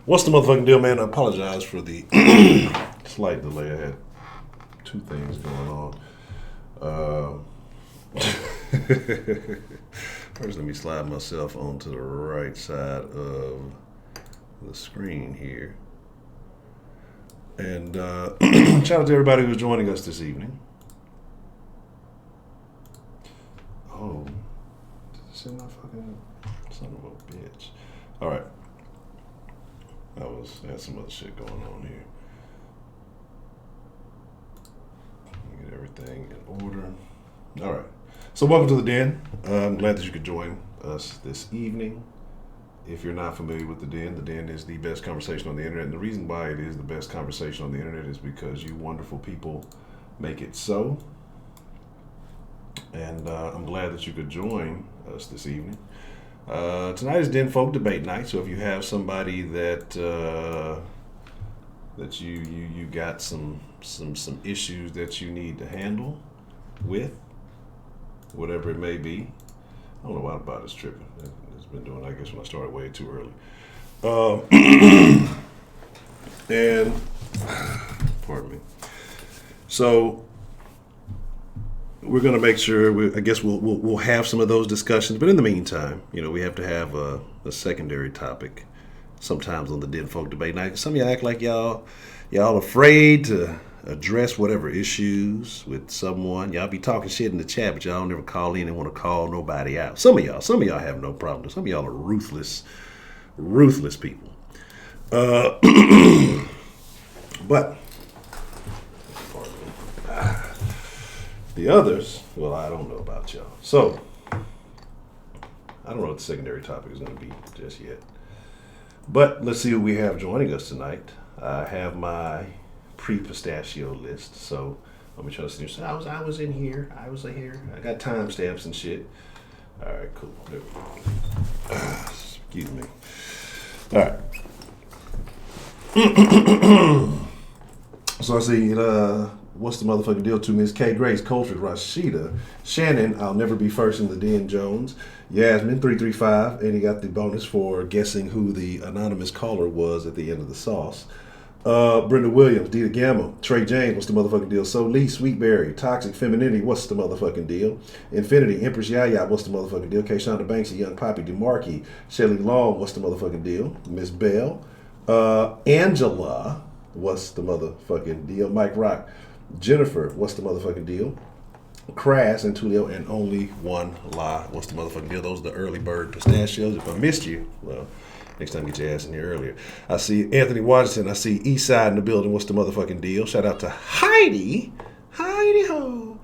What's the motherfucking deal, man? I apologize for the slight delay. I had two things going on. First, let me slide myself onto the right side of the screen here. And shout out to everybody who's joining us this evening. Oh, did it say my fucking son of a bitch? All right. Had some other shit going on here. Get everything in order. All right. So welcome to the Den. I'm glad that you could join us this evening. If you're not familiar with the Den is the best conversation on the internet. And the reason why it is the best conversation on the internet is because you wonderful people make it so. And I'm glad that you could join us this evening. Tonight is Denfolk debate night, so if you have somebody that you got some issues that you need to handle with, whatever it may be. I don't know why about this tripping. It's been doing, I guess, when I started way too early. And pardon me. So we're going to make sure. We'll have some of those discussions, but in the meantime, we have to have a secondary topic sometimes on the Denfolk debate night. Some of y'all act like y'all afraid to address whatever issues with someone. Y'all be talking shit in the chat, but y'all never call in and want to call nobody out. Some of y'all have no problem. Some of y'all are ruthless people. But the others, well, I don't know about y'all. So, I don't know what the secondary topic is going to be just yet. But let's see who we have joining us tonight. I have my pre-pistachio list. So, let me try to see. So I was in here. I was in here. I got timestamps and shit. All right, cool. There we go. Excuse me. All right. So I see, what's the motherfucking deal to Miss K. Grace, Cultured, Rashida, Shannon, I'll never be first in the Den Jones, Yasmin, 335, and he got the bonus for guessing who the anonymous caller was at the end of the sauce. Brenda Williams, Dita Gamma, Trey James, what's the motherfucking deal? So Lee, Sweetberry, Toxic Femininity, what's the motherfucking deal? Infinity, Empress Yaya, what's the motherfucking deal? K. Shonda Banksy, Young Poppy, DeMarkey, Shelly Long, what's the motherfucking deal? Miss Bell, Angela, what's the motherfucking deal? Mike Rock, Jennifer, what's the motherfucking deal? Crass and Tulio, and Only One Lie, what's the motherfucking deal? Those are the early bird pistachios. If I missed you, well, next time get your ass in here earlier. I see Anthony Washington. I see Eastside in the building. What's the motherfucking deal? Shout out to Heidi ho.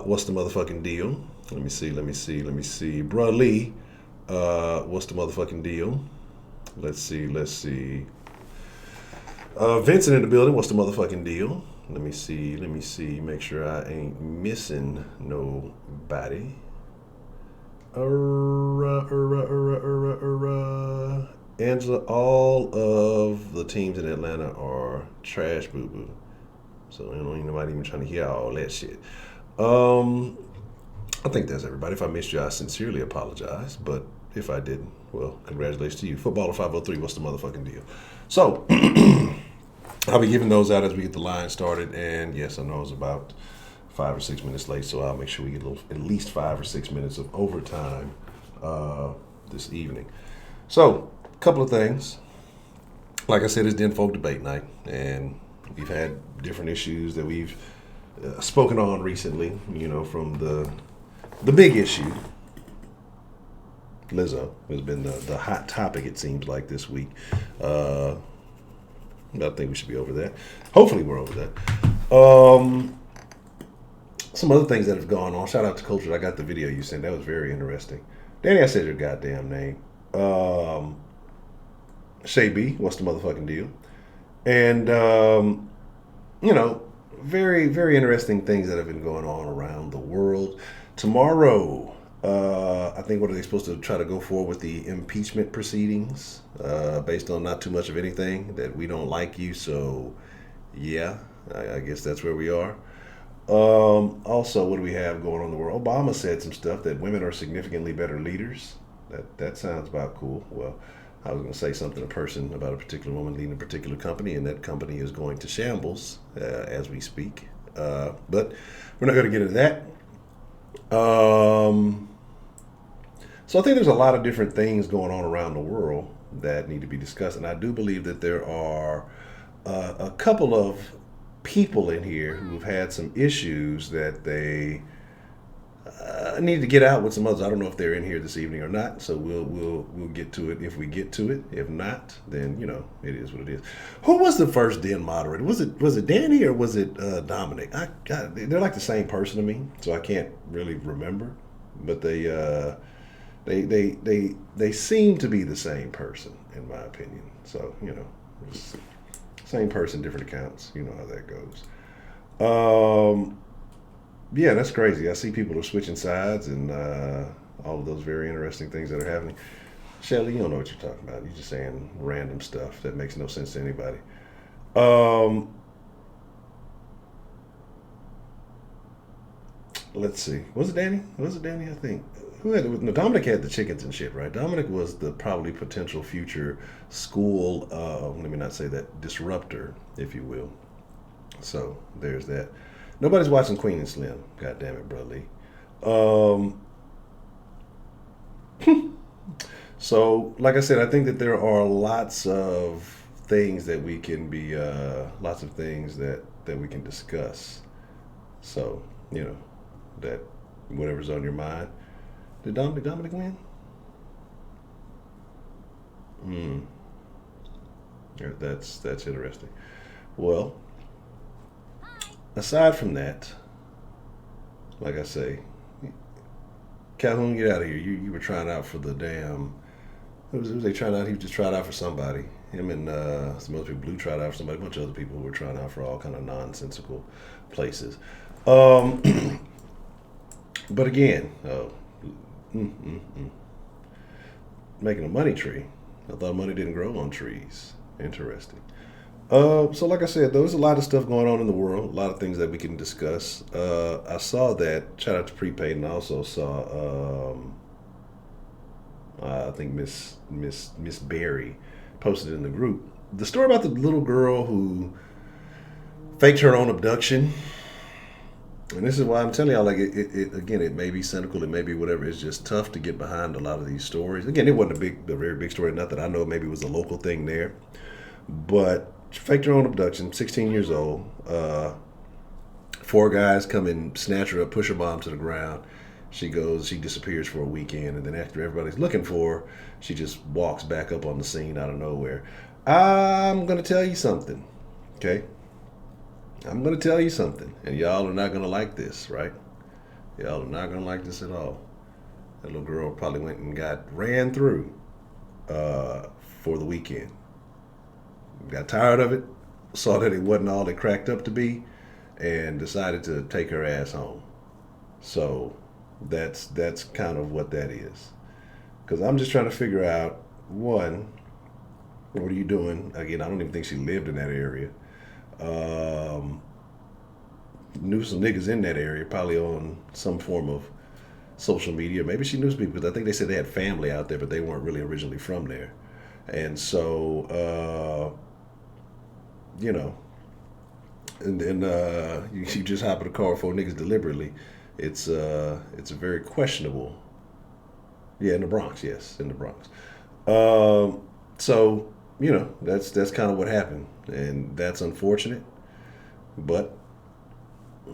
What's the motherfucking deal? Let me see. Bruh Lee, what's the motherfucking deal? Let's see. Vincent in the building. What's the motherfucking deal? Let me see. Make sure I ain't missing nobody. Angela, all of the teams in Atlanta are trash boo boo. So ain't nobody even trying to hear all that shit. I think that's everybody. If I missed you, I sincerely apologize. But if I didn't, well, congratulations to you. Footballer 503, what's the motherfucking deal? So I'll be giving those out as we get the line started. And yes, I know it's about 5 or 6 minutes late, so I'll make sure we get at least 5 or 6 minutes of overtime this evening. So, a couple of things. Like I said, it's Denfolk debate night, and we've had different issues that we've spoken on recently. From the big issue, Lizzo has been the hot topic. It seems like this week. I think we should be over that. Hopefully, we're over that. Some other things that have gone on. Shout out to Culture. I got the video you sent. That was very interesting. Danny, I said your goddamn name. Shay B, what's the motherfucking deal? And, very, very interesting things that have been going on around the world. Tomorrow, I think, what are they supposed to try to go for with the impeachment proceedings? Based on not too much of anything, that we don't like you, so yeah, I guess that's where we are. Also, what do we have going on in the world? Obama said some stuff that women are significantly better leaders. That sounds about cool. Well, I was going to say something a person about a particular woman leading a particular company, and that company is going to shambles as we speak. But we're not going to get into that. Um, so I think there's a lot of different things going on around the world that need to be discussed, and I do believe that there are a couple of people in here who've had some issues that they need to get out with some others. I don't know if they're in here this evening or not, so we'll get to it if we get to it. If not, then it is what it is. Who was the first Den moderator? Was it Danny or was it Dominic? They're like the same person to me, so I can't really remember. But they seem to be the same person in my opinion. So it's same person, different accounts. You know how that goes. Yeah, that's crazy. I see people are switching sides and all of those very interesting things that are happening. Shelly, you don't know what you're talking about. You're just saying random stuff that makes no sense to anybody. Let's see. Was it Danny? I think. Who had it? No, Dominic had the chickens and shit, right? Dominic was the probably potential future school, let me not say that, disruptor, if you will. So there's that. Nobody's watching Queen and Slim. God damn it, Bro Lee. So, like I said, I think that there are lots of things that we can be, lots of things that we can discuss. So, that whatever's on your mind. Did Dominic win? Hmm. Yeah, that's interesting. Well, aside from that, like I say, Calhoun, get out of here. You were trying out for the damn. Who was they trying out? He was just trying out for somebody. Him and some other people. Blue tried out for somebody. A bunch of other people who were trying out for all kind of nonsensical places. Um, but again, making a money tree. I thought money didn't grow on trees. Interesting. So like I said, there's a lot of stuff going on in the world, a lot of things that we can discuss. I saw that, shout out to Prepaid, and I also saw, I think Miss Berry posted in the group, the story about the little girl who faked her own abduction. And this is why I'm telling y'all, like, it again, it may be cynical, it may be whatever. It's just tough to get behind a lot of these stories. Again, it wasn't a very big story, not that I know. Maybe it was a local thing there, but she faked her own abduction, 16 years old. Four guys come and snatch her up, push her mom to the ground. She disappears for a weekend, and then after everybody's looking for her, she just walks back up on the scene out of nowhere. I'm going to tell you something, okay? I'm going to tell you something, and y'all are not going to like this, right? Y'all are not going to like this at all. That little girl probably went and ran through for the weekend. Got tired of it, saw that it wasn't all it cracked up to be, and decided to take her ass home. So that's kind of what that is. Because I'm just trying to figure out, one, what are you doing? Again, I don't even think she lived in that area. Knew some niggas in that area, probably on some form of social media. Maybe she knew some people, because I think they said they had family out there, but they weren't really originally from there. And so, and then you just hop in a car with four niggas deliberately. It's a very questionable. Yeah, in the Bronx, yes, in the Bronx. So that's kind of what happened, and that's unfortunate, but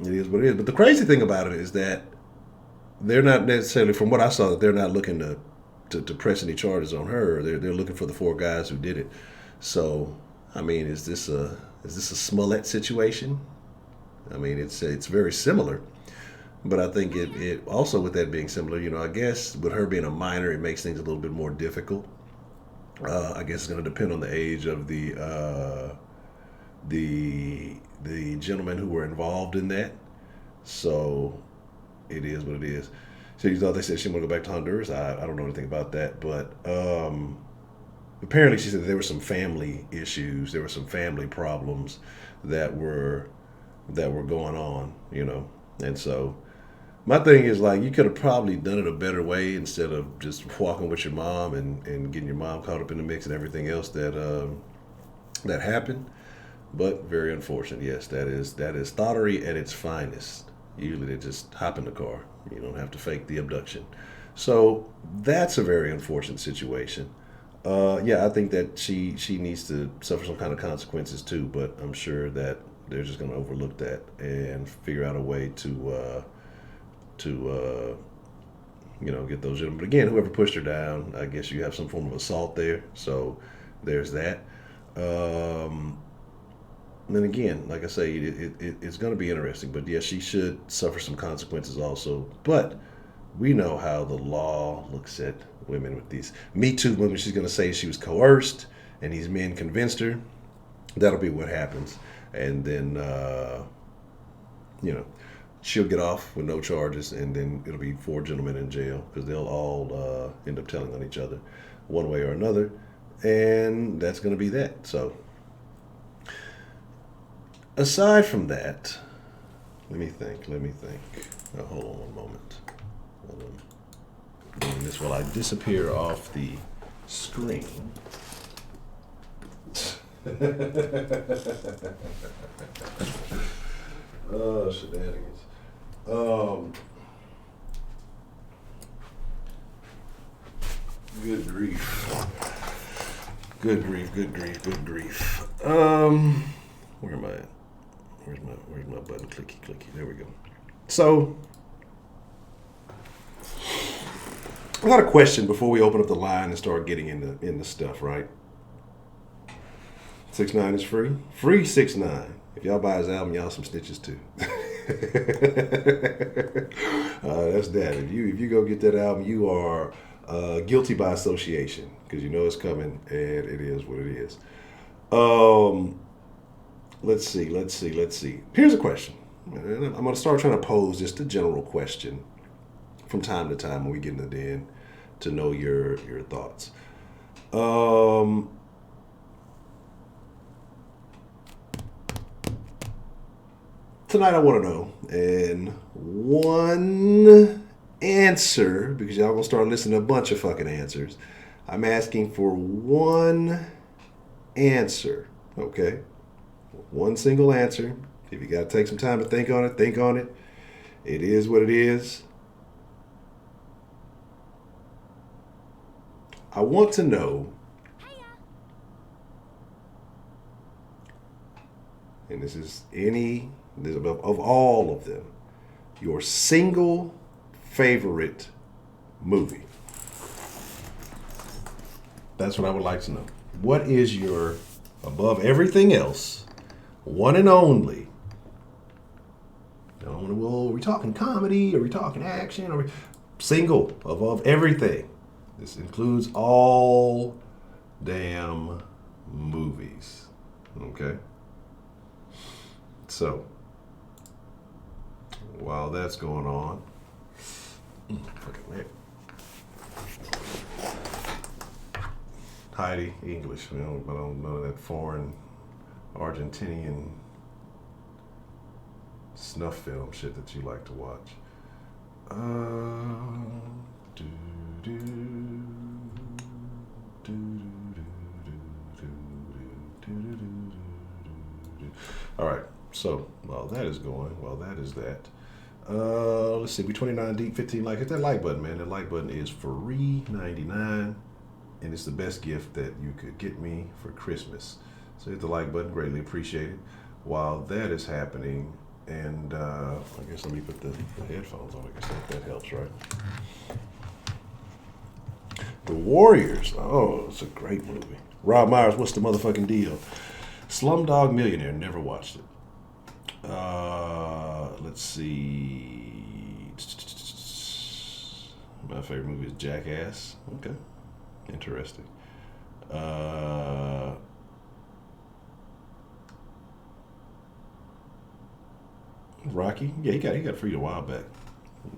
it is what it is. But the crazy thing about it is that they're not necessarily, from what I saw, that they're not looking to press any charges on her. They're looking for the four guys who did it. So, I mean, is this a Smollett situation? I mean, it's very similar, but I think it also, with that being similar, I guess with her being a minor, it makes things a little bit more difficult. I guess it's going to depend on the age of the gentlemen who were involved in that. So it is what it is. So you thought they said she want to go back to Honduras? I don't know anything about that, but apparently she said there were some family issues, there were some family problems that were going on, and so My thing is like you could have probably done it a better way instead of just walking with your mom and getting your mom caught up in the mix and everything else that happened. But very unfortunate. Yes, that is thottery at its finest. Usually they just hop in the car. You don't have to fake the abduction. So that's a very unfortunate situation. Yeah, I think that she needs to suffer some kind of consequences too. But I'm sure that they're just going to overlook that and figure out a way to get those gentlemen. But again, whoever pushed her down, I guess you have some form of assault there. So there's that. Um, and then again, like I say, it's going to be interesting. But yes, she should suffer some consequences also. But we know how the law looks at women with these Me Too women. She's going to say she was coerced and these men convinced her. That'll be what happens. And then, you know, she'll get off with no charges, and then it'll be four gentlemen in jail because they'll all end up telling on each other one way or another. And that's going to be that. So, aside from that, let me think. Hold on one moment. Hold on. Doing this while I disappear off the screen. Oh, shenanigans. Good grief. Good grief, good grief, good grief. Where am I at? Where's my button? Clicky, clicky. There we go. So, I got a question before we open up the line and start getting into stuff, right? 6ix9ine is free. Free 6ix9ine. If y'all buy his album, y'all some snitches too. That's that. If you go get that album, you are guilty by association because you know it's coming and it is what it is. Let's see. Here's a question. I'm going to start trying to pose just a general question from time to time when we get into the den to know your thoughts. Tonight I want to know, and one answer, because y'all gonna start listening to a bunch of fucking answers. I'm asking for one answer, okay? One single answer. If you gotta take some time to think on it, think on it. It is what it is. I want to know, and this is of all of them, your single favorite movie. That's what I would like to know. What is your, above everything else, one and only? Well, are we talking comedy? Are we talking action? Are we single above everything? This includes all damn movies. Okay? So, while that's going on, fucking man. Heidi, English. I don't know that foreign Argentinian snuff film shit that you like to watch. All right. So while that is going, while that is that, let's see. We 29 deep, 15 likes. Hit that like button, man. That like button is free 99, and it's the best gift that you could get me for Christmas. So hit the like button. Greatly appreciate it. While that is happening, and I guess let me put the headphones on. I guess that helps, right? The Warriors. Oh, it's a great movie. Rob Myers, what's the motherfucking deal? Slumdog Millionaire. Never watched it. Let's see. My favorite movie is Jackass. Okay. Interesting. Rocky. Yeah, he got freed a while back.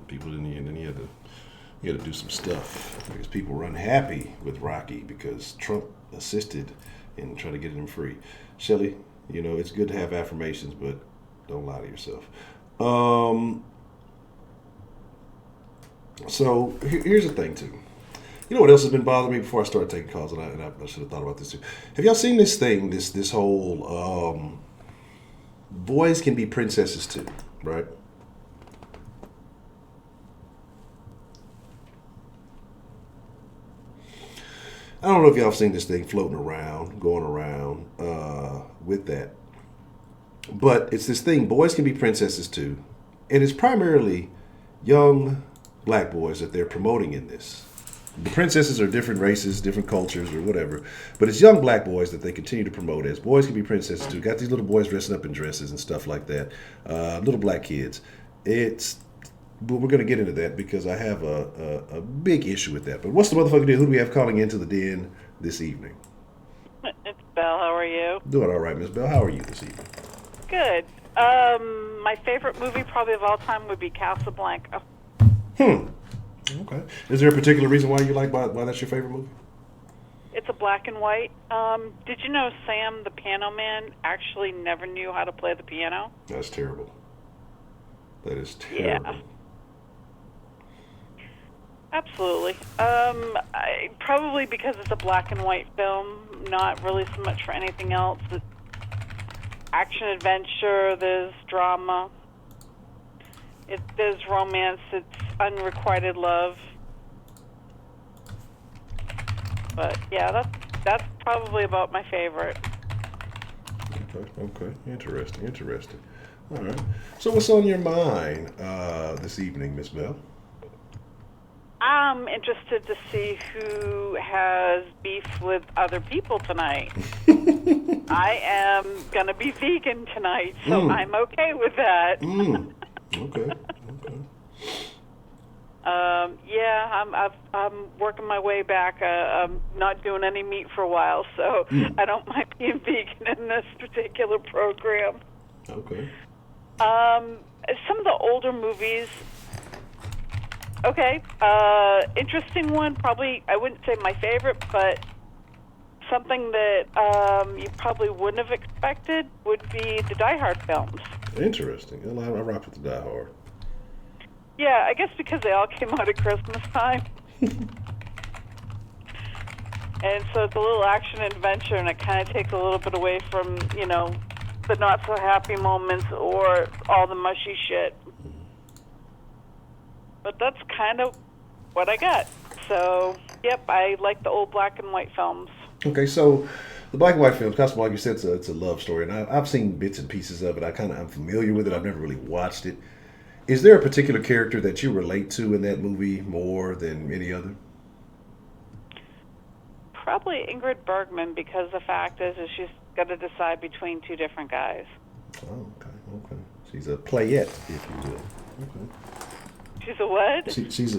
People didn't, and then he had to do some stuff because people were unhappy with Rocky because Trump assisted in trying to get him free. Shelly, it's good to have affirmations, but don't lie to yourself. So here's the thing too. You know what else has been bothering me before I started taking calls, and I should have thought about this too. Have y'all seen this thing? This whole boys can be princesses too, right? I don't know if y'all have seen this thing floating around, going around with that, but it's this thing. Boys can be princesses too, and it's primarily young black boys that they're promoting in this. The princesses are different races, different cultures, or whatever. But it's young black boys that they continue to promote as boys can be princesses too. Got these little boys dressing up in dresses and stuff like that. Little black kids. But we're going to get into that because I have a big issue with that. But what's the motherfucking deal? Who do we have calling into the den this evening? It's Belle. How are you? Doing all right, Miss Bell. How are you this evening? Good. My favorite movie probably of all time would be Casablanca. Okay. Is there a particular reason why you like why that's your favorite movie? It's a black and white. Did you know Sam, the piano man, actually never knew how to play the piano? That's terrible. That is terrible. Yeah. Absolutely. Probably because it's a black and white film, not really so much for anything else. It's action adventure, there's drama, there's romance, it's unrequited love. But yeah, that's probably about my favorite. Okay. Interesting. All right. So what's on your mind this evening, Miss Bell? I'm interested to see who has beef with other people tonight. I am going to be vegan tonight, so I'm okay with that. Okay. Yeah, I'm working my way back. I'm not doing any meat for a while, so I don't mind being vegan in this particular program. Okay. Some of the older movies. Okay, interesting one. Probably, I wouldn't say my favorite, but something that you probably wouldn't have expected would be the Die Hard films. Interesting. I rock with the Die Hard. Yeah, I guess because they all came out at Christmas time. And so it's a little action adventure, and it kind of takes a little bit away from, the not-so-happy moments or all the mushy shit. But that's kind of what I got. So, yep, I like the old black and white films. Okay, so the black and white films, Castle, like you said, it's a love story, and I've seen bits and pieces of it. I'm familiar with it. I've never really watched it. Is there a particular character that you relate to in that movie more than any other? Probably Ingrid Bergman, because the fact is she's got to decide between two different guys. Oh, okay. She's a playette, if you will. Okay. She's a what?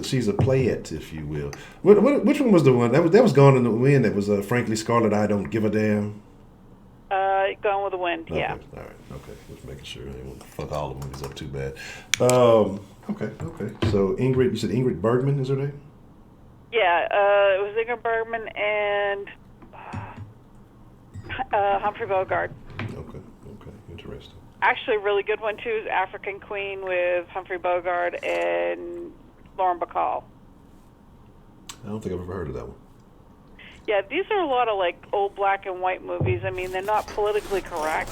She's a playette, if you will. Which one was the one that was Gone in the Wind? That was Frankly Scarlet. I Don't Give a Damn. Gone with the Wind. Okay. Yeah. All right. Okay. Just making sure I didn't want to fuck all the movies up too bad. Okay. So Ingrid, you said Ingrid Bergman is her name? Yeah. It was Ingrid Bergman and Humphrey Bogart. Okay. Interesting. Actually, a really good one too is African Queen with Humphrey Bogart and Lauren Bacall. I don't think I've ever heard of that one. Yeah, these are a lot of like old black and white movies. I mean, they're not politically correct,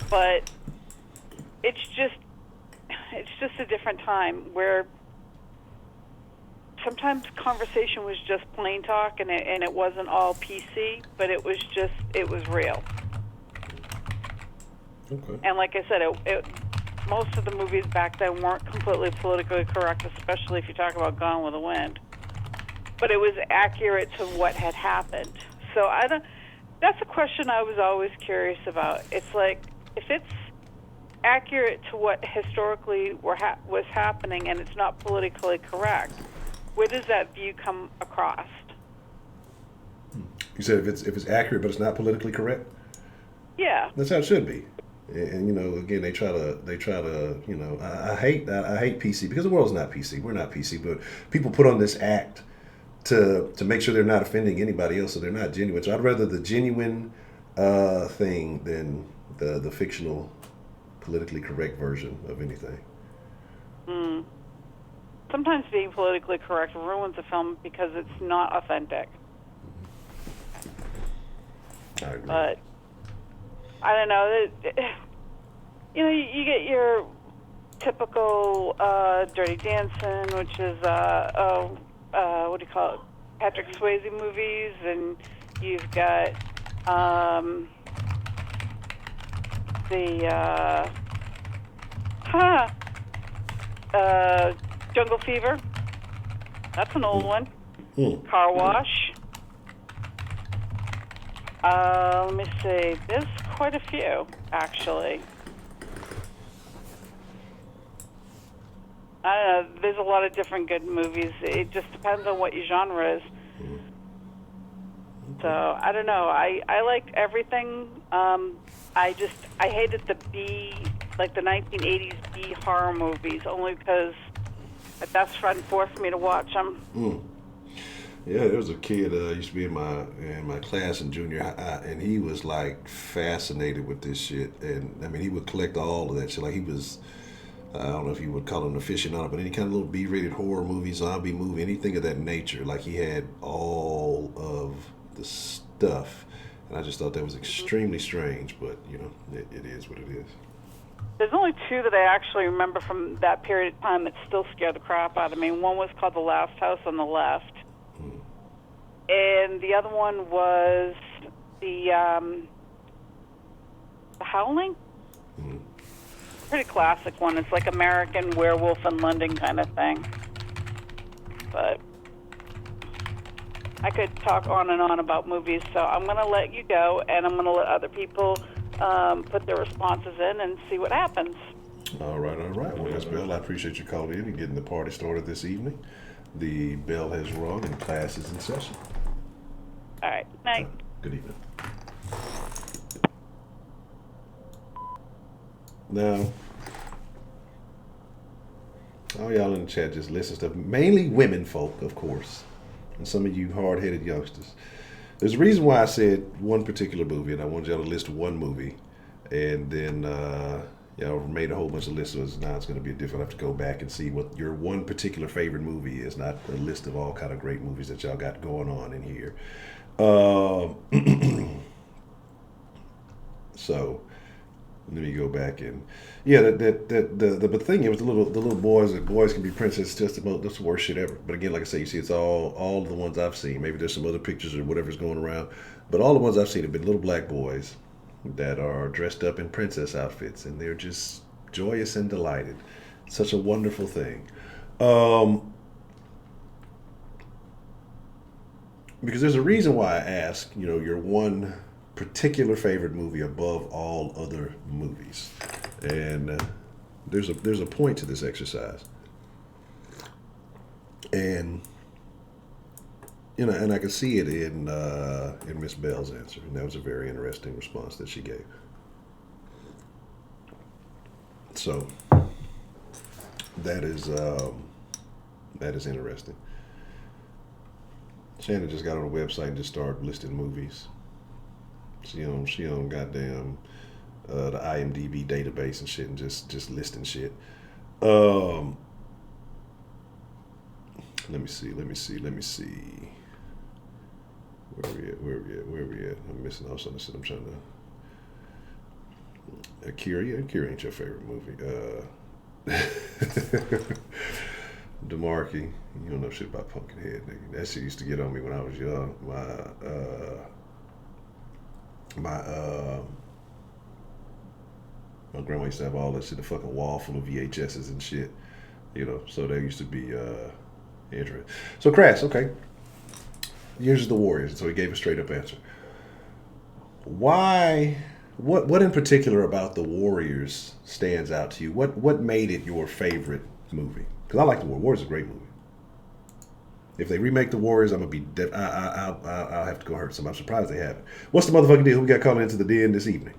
but it's just a different time where sometimes conversation was just plain talk and it wasn't all PC, but it was real. Okay. And like I said, most of the movies back then weren't completely politically correct, especially if you talk about Gone with the Wind. But it was accurate to what had happened. So that's a question I was always curious about. It's like, if it's accurate to what historically was happening and it's not politically correct, where does that view come across? You said if it's accurate but it's not politically correct? Yeah. That's how it should be. And again, they try to, I hate PC because the world's not PC. We're not PC, but people put on this act to make sure they're not offending anybody else, so they're not genuine. So I'd rather the genuine thing than the fictional, politically correct version of anything. sometimes being politically correct ruins a film because it's not authentic. I agree. But I don't know. You know, you get your typical Dirty Dancing, which is what do you call it? Patrick Swayze movies, and you've got Jungle Fever. That's an old one. Car Wash. Let me see. There's quite a few, actually. I don't know. There's a lot of different good movies. It just depends on what your genre is. So, I don't know. I liked everything. I hated the the 1980s B horror movies, only because my best friend forced me to watch them. Yeah, there was a kid used to be in my class in junior high, and he was like fascinated with this shit. And I mean, he would collect all of that shit. Like he was, I don't know if you would call him an aficionado, but any kind of little B-rated horror movie, zombie movie, anything of that nature. Like he had all of the stuff, and I just thought that was extremely strange. But you know, it is what it is. There's only two that I actually remember from that period of time that still scared the crap out of me. One was called The Last House on the Left. And the other one was the Howling. Pretty classic one. It's like American Werewolf in London kind of thing. But I could talk on and on about movies, so I'm going to let you go, and I'm going to let other people put their responses in and see what happens. All right. Well, Ms. Bell, I appreciate you calling in and getting the party started this evening. The bell has rung and class is in session. All right. Night. Good evening. Now, all y'all in the chat just listen stuff. Mainly women folk, of course, and some of you hard-headed youngsters. There's a reason why I said one particular movie, and I wanted y'all to list one movie, and then y'all made a whole bunch of lists. So now it's going to be different. I have to go back and see what your one particular favorite movie is, not a list of all kind of great movies that y'all got going on in here. So let me go back and the thing is, the little boys can be princesses. That's the worst shit ever. But again, like I say, you see, it's all the ones I've seen. Maybe there's some other pictures or whatever's going around, but all the ones I've seen have been little black boys that are dressed up in princess outfits, and they're just joyous and delighted. Such a wonderful thing. Because there's a reason why I ask, your one particular favorite movie above all other movies, and there's a point to this exercise, and and I can see it in Miss Bell's answer, and that was a very interesting response that she gave. So that is interesting. Shannon just got on the website and just started listing movies. She on goddamn the IMDb database and shit, and just listing shit. Let me see. Where we at? I'm missing out something. I'm trying to. Akira ain't your favorite movie. DeMarkey, you don't know shit about Pumpkinhead, nigga. That shit used to get on me when I was young. My grandma used to have all that shit, a fucking wall full of VHSs and shit. So they used to be interesting. So Crass, okay. Here's the Warriors. So he gave a straight up answer. Why? What in particular about the Warriors stands out to you? What made it your favorite movie? Because I like the Warriors. Is a great movie. If they remake the Warriors, I'm gonna be. I'll have to go hurt some. I'm surprised they haven't. What's the motherfucking deal? Who we got calling into the den this evening?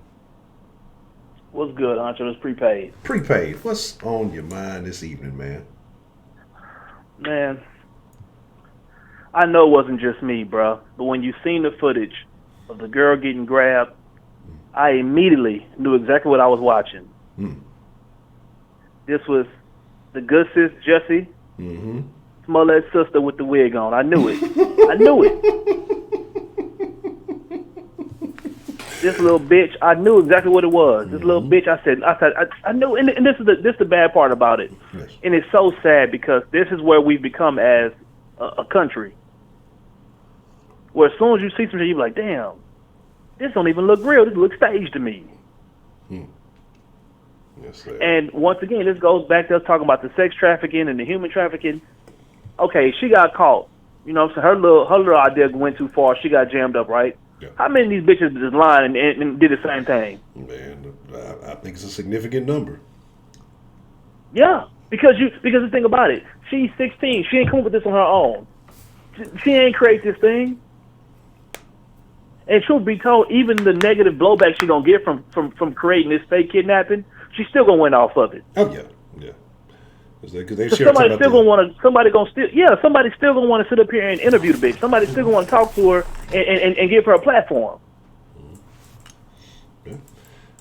What's good, Honcho? It's prepaid. Prepaid. What's on your mind this evening, man? Man, I know it wasn't just me, bro. But when you seen the footage of the girl getting grabbed, I immediately knew exactly what I was watching. This was the good sis Jessie Mm-hmm. Smollett's sister with the wig on. I knew it. I knew it. This little bitch, I knew exactly what it was. This little bitch, I knew, and this is the bad part about it. Yes. And it's so sad because this is where we've become as a country. Where as soon as you see something, you're like, damn, this don't even look real. This looks staged to me. Yes, sir. And once again, this goes back to us talking about the sex trafficking and the human trafficking. Okay, she got caught. You know what I'm saying? Her little idea went too far. She got jammed up, right? Yeah. How many of these bitches just lying and did the same thing? Man, I think it's a significant number. Yeah, because the thing about it, she's 16. She ain't come up with this on her own. She ain't create this thing. And truth be told, even the negative blowback she gonna get from creating this fake kidnapping, she's still gonna win off of it. Oh yeah. Because they somebody's still gonna want to sit up here and interview the bitch. Somebody's still gonna want to talk to her and give her a platform. Yeah.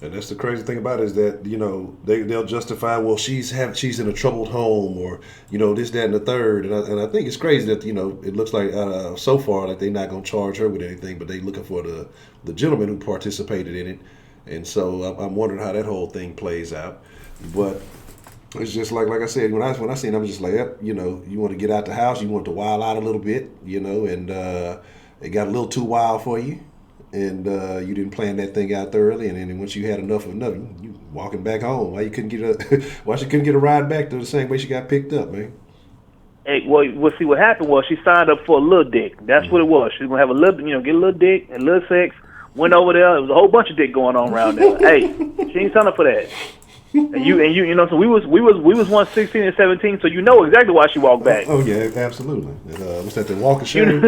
And that's the crazy thing about it is that, you know, they'll justify, well, she's in a troubled home, or, you know, this, that, and the third. And I think it's crazy that, you know, it looks like so far like they're not going to charge her with anything, but they're looking for the gentleman who participated in it. And so I'm wondering how that whole thing plays out. But it's just like I said, when I seen it, I was just like, yep, you know, you want to get out the house, you want to wild out a little bit, you know, and it got a little too wild for you. And you didn't plan that thing out thoroughly, and then once you had enough of nothing, you walking back home. Why she couldn't get a ride back to the same way she got picked up, man? Hey, well, see what happened was she signed up for a little dick. That's what it was. She was gonna have a little, you know, get a little dick and a little sex. Went over there. There was a whole bunch of dick going on around there. Hey, she ain't signed up for that. And you know, so we was 116 and 17, so you know exactly why she walked back. Oh yeah, absolutely. What's that? The walk of shame.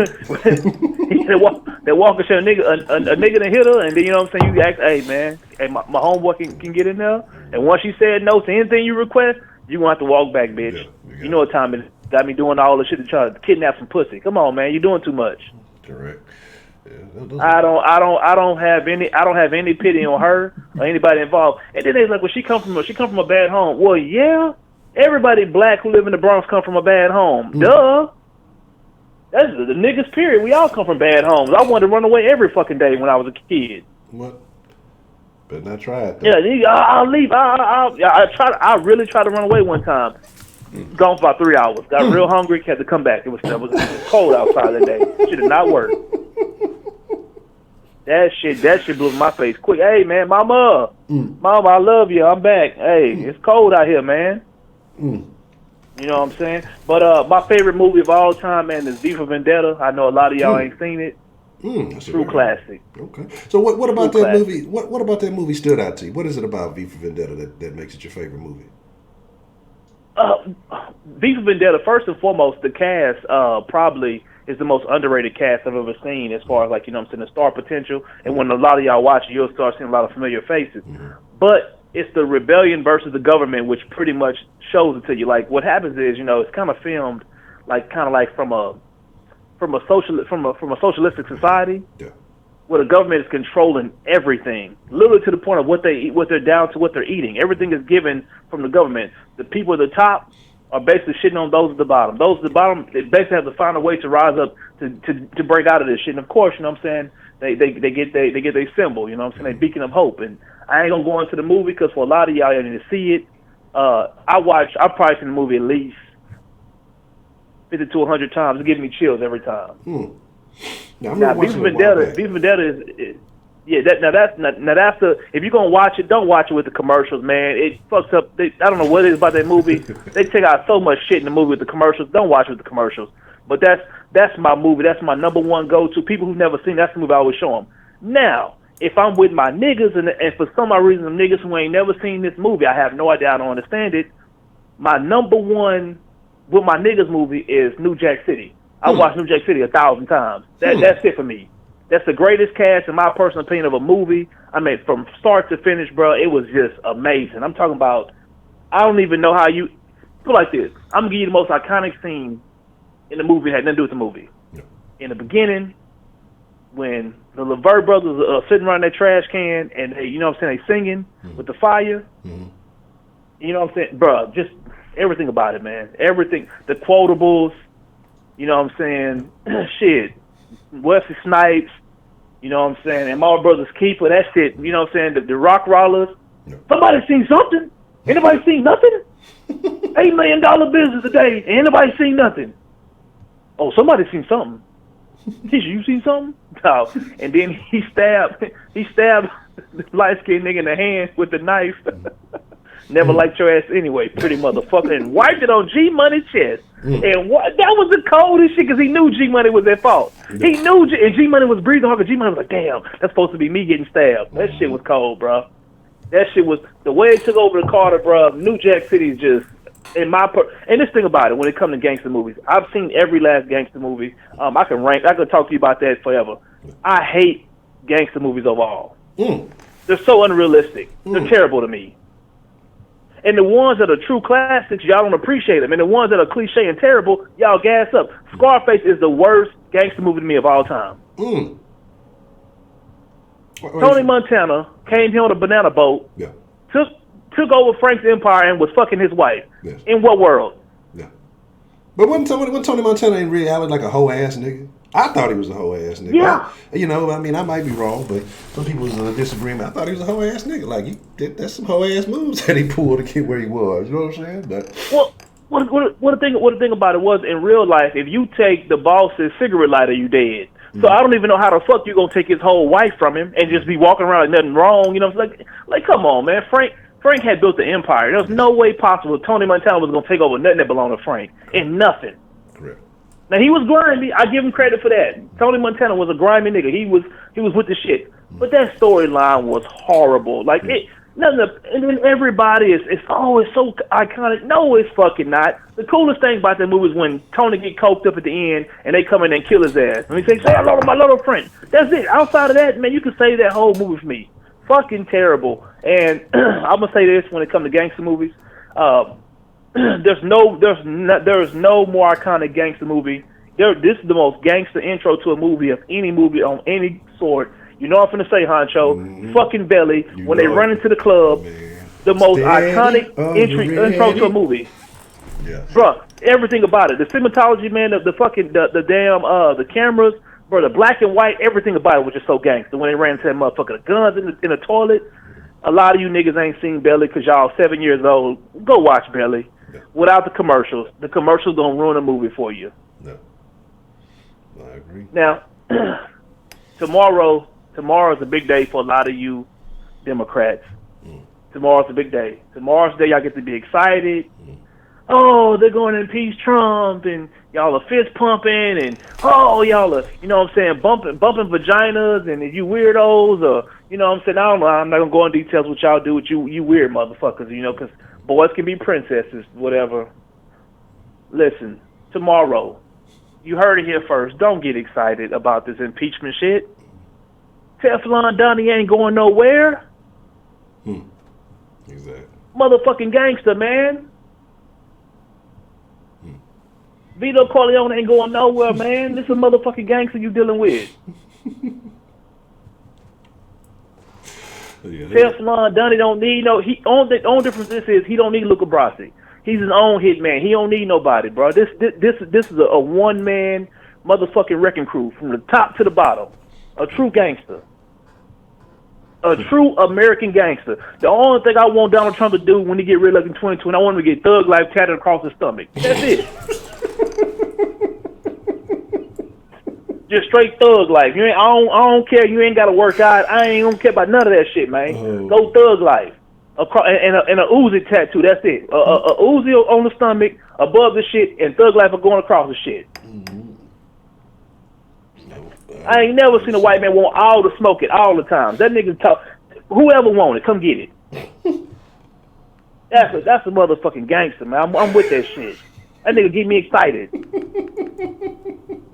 That walk of shame, a nigga that hit her, and then you know what I'm saying. You ask, hey man, hey my homeboy can get in there, and once she said no to anything you request, you gonna have to walk back, bitch. You know what time it is. Got me doing all the shit to try to kidnap some pussy. Come on, man, you're doing too much. Correct. Yeah, I don't have any pity on her or anybody involved. And then it's like, well, she come from a bad home. Well, yeah, everybody black who live in the Bronx come from a bad home. Duh. That's the niggas. Period. We all come from bad homes. I wanted to run away every fucking day when I was a kid. What? Better not try it. Though. Yeah, I'll leave. I really tried to run away one time. Gone for about 3 hours. Got real hungry. Had to come back. It was cold outside that day. Shit did not work. That shit blew my face quick. Hey man, mama, I love you. I'm back. Hey, it's cold out here, man. You know what I'm saying? But my favorite movie of all time, man, is V for Vendetta. I know a lot of y'all ain't seen it. True classic. Okay. So what about that movie? What about that movie stood out to you? What is it about V for Vendetta that makes it your favorite movie? V for Vendetta, first and foremost, the cast probably is the most underrated cast I've ever seen as far as, like, you know what I'm saying, the star potential. And when a lot of y'all watch it, you'll start seeing a lot of familiar faces. But it's the rebellion versus the government, which pretty much shows it to you. Like, what happens is, you know, it's kind of filmed like from a socialistic society, where the government is controlling everything, literally to the point of what they're down to what they're eating. Everything is given from the government. The people at the top are basically shitting on those at the bottom. Those at the bottom, they basically have to find a way to rise up to break out of this shit. And of course, you know what I'm saying, they get their symbol, you know what I'm saying, they beacon of hope. And I ain't gonna go into the movie because for a lot of y'all need to see it. I've probably seen the movie at least 50 to 100 times. It gives me chills every time. Now, V for Vendetta is that's the, if you're gonna watch it, don't watch it with the commercials, man. It fucks up. I don't know what it is about that movie. They take out so much shit in the movie with the commercials. Don't watch it with the commercials. But that's my movie. That's my number one go-to. People who've never seen that's the movie I always show them. Now, if I'm with my niggas and for some odd reason, them niggas who ain't never seen this movie, I have no idea. I don't understand it. My number one with my niggas movie is New Jack City. I watched New Jack City 1,000 times. That's it for me. That's the greatest cast, in my personal opinion, of a movie. I mean, from start to finish, bro, it was just amazing. I'm talking about, I don't even know how you, put it like this. I'm going to give you the most iconic scene in the movie that had nothing to do with the movie. In the beginning, when the LeVert brothers are sitting around their trash can and they, you know what I'm saying, they singing with the fire. You know what I'm saying? Bro, just Everything about it, man. Everything. The quotables. You know what I'm saying? Shit. Wesley Snipes. You know what I'm saying? And my brother's keeper. That shit. You know what I'm saying? The rock rollers. Yeah. Somebody seen something. Anybody seen nothing? $8 million business today. Anybody seen nothing? Oh, somebody seen something. Tisha, you seen something? No. And then he stabbed the light-skinned nigga in the hand with the knife. Never liked your ass anyway, pretty motherfucker, and wiped it on G Money's chest. And what? That was the coldest shit because he knew G Money was at fault. He knew, and G Money was breathing hard because G Money was like, damn, that's supposed to be me getting stabbed. That shit was cold, bro. That shit was, the way it took over the Carter, bro. New Jack City just, and this thing about it, when it comes to gangster movies, I've seen every last gangster movie. I could talk to you about that forever. I hate gangster movies overall. They're so unrealistic. They're terrible to me. And the ones that are true classics, y'all don't appreciate them. And the ones that are cliche and terrible, y'all gas up. Scarface is the worst gangster movie to me of all time. Tony Montana came here on a banana boat, took over Frank's empire, and was fucking his wife. Yes. In what world? Yeah. But wasn't Tony Montana in reality like a hoe ass nigga? I thought he was a hoe ass nigga. Yeah. I might be wrong, but some people was in a disagreement. I thought he was a hoe ass nigga. Like, that's some hoe ass moves that he pulled to get where he was. You know what I'm saying? But what the thing about it was, in real life, if you take the boss's cigarette lighter, you dead. So I don't even know how the fuck you gonna take his whole wife from him and just be walking around like nothing wrong. You know, like come on, man. Frank had built the empire. There was no way possible Tony Montana was gonna take over nothing that belonged to Frank. And nothing. Correct. Now he was grimy. I give him credit for that. Tony Montana was a grimy nigga. He was with the shit. But that storyline was horrible. Like and then everybody it's so iconic. No, it's fucking not. The coolest thing about that movie is when Tony get coked up at the end and they come in and kill his ass. And he say hello to my little friend. That's it. Outside of that, man, you can say that whole movie for me. Fucking terrible. And I'm gonna say this when it comes to gangster movies. There's no more iconic gangster movie. This is the most gangster intro to a movie of any movie on any sort. You know what I'm finna say, Honcho. Fucking Belly. When they run into the club, the most iconic intro to a movie. Yeah. Bruh, everything about it. The cinematology, man, the cameras, bro, the black and white, everything about it was just so gangster. When they ran into that motherfucker, the guns in the toilet. A lot of you niggas ain't seen Belly because y'all 7 years old. Go watch Belly. Yeah. Without the commercials. The commercials gonna ruin a movie for you. No. I agree. Now, tomorrow's a big day for a lot of you Democrats. Tomorrow's a big day. Tomorrow's the day y'all get to be excited. Oh, they're going to impeach Trump, and y'all are fist pumping, and y'all are, you know what I'm saying, bumping vaginas, and you weirdos, or, you know what I'm saying, I don't know, I'm not going to go into details what y'all do with you weird motherfuckers, you know, because boys can be princesses, whatever. Listen, tomorrow, you heard it here first, don't get excited about this impeachment shit. Teflon Donnie ain't going nowhere. Exactly. Motherfucking gangster, man. Vito Corleone ain't going nowhere, man. This is a motherfucking gangster you dealing with. Teflon Donnie don't need the only difference is he don't need Luca Brasi. He's his own hit man. He don't need nobody, bro. This is a one man motherfucking wrecking crew from the top to the bottom. A true gangster. A true American gangster. The only thing I want Donald Trump to do when he get reelected in 2020, I want him to get Thug Life tatted across his stomach. That's it. Just straight Thug Life. I don't care. You ain't got to work out. I ain't gonna care about none of that shit, man. Go Thug Life. And a Uzi tattoo. That's it. A Uzi on the stomach, above the shit, and Thug Life are going across the shit. I ain't never seen a white man want all the smoke it all the time. That nigga talk. Whoever want it, come get it. That's a motherfucking gangster, man. I'm with that shit. That nigga get me excited.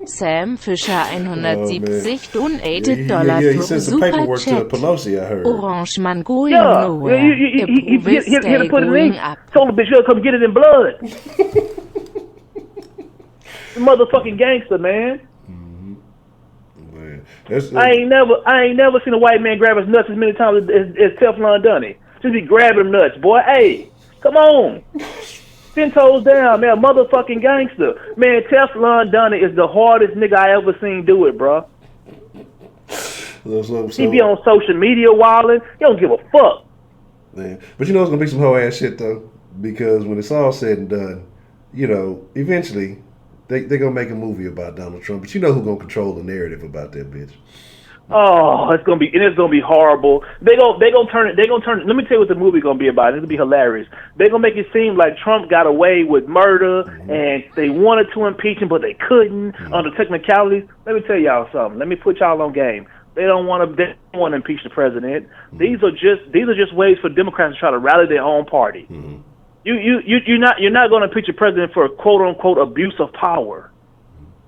Sam Fischer 170 donated dollar he für sent some paperwork to Superchat. Pelosi, I heard. Orange man going nowhere. He had to put it going in. up. Told the bitch, "Yo, come get it in blood." The motherfucking gangster, man. Man. I ain't never seen a white man grab his nuts as many times as Teflon Donnie. Just be grabbing them nuts, boy. Hey, come on. 10 toes down, man. Motherfucking gangster. Man, Teflon Donnie is the hardest nigga I ever seen do it, bro. He be on social media wilding. He don't give a fuck. Man. But you know it's gonna be some whole ass shit though, because when it's all said and done, you know, eventually they're gonna make a movie about Donald Trump. But you know who's gonna control the narrative about that bitch? Oh, it's gonna be horrible. They gonna turn it. Let me tell you what the movie gonna be about. It's gonna be hilarious. They gonna make it seem like Trump got away with murder, and they wanted to impeach him, but they couldn't under technicalities. Let me tell y'all something. Let me put y'all on game. They don't want to impeach the president. These are just ways for Democrats to try to rally their own party. You're not going to impeach a president for quote unquote abuse of power.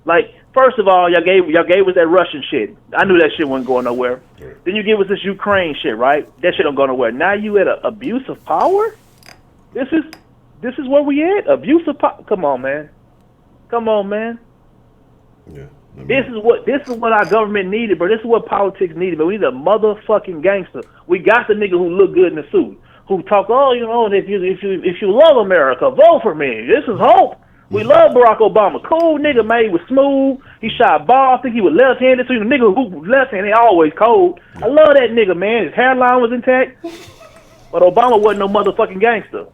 Like, first of all, y'all gave us that Russian shit. I knew that shit wasn't going nowhere. Then you give us this Ukraine shit, right? That shit don't go nowhere. Now you at a abuse of power? This is where we at? Abuse of power? Come on, man. Yeah. This is what our government needed, bro. This is what politics needed, but we need a motherfucking gangster. We got the nigga who look good in the suit, who talk, oh, you know, if you love America, vote for me. This is hope. We love Barack Obama. Cool nigga, man. He was smooth. He shot ball. I think he was left-handed. So the nigga who left-handed, always cold. I love that nigga, man. His hairline was intact. But Obama wasn't no motherfucking gangster.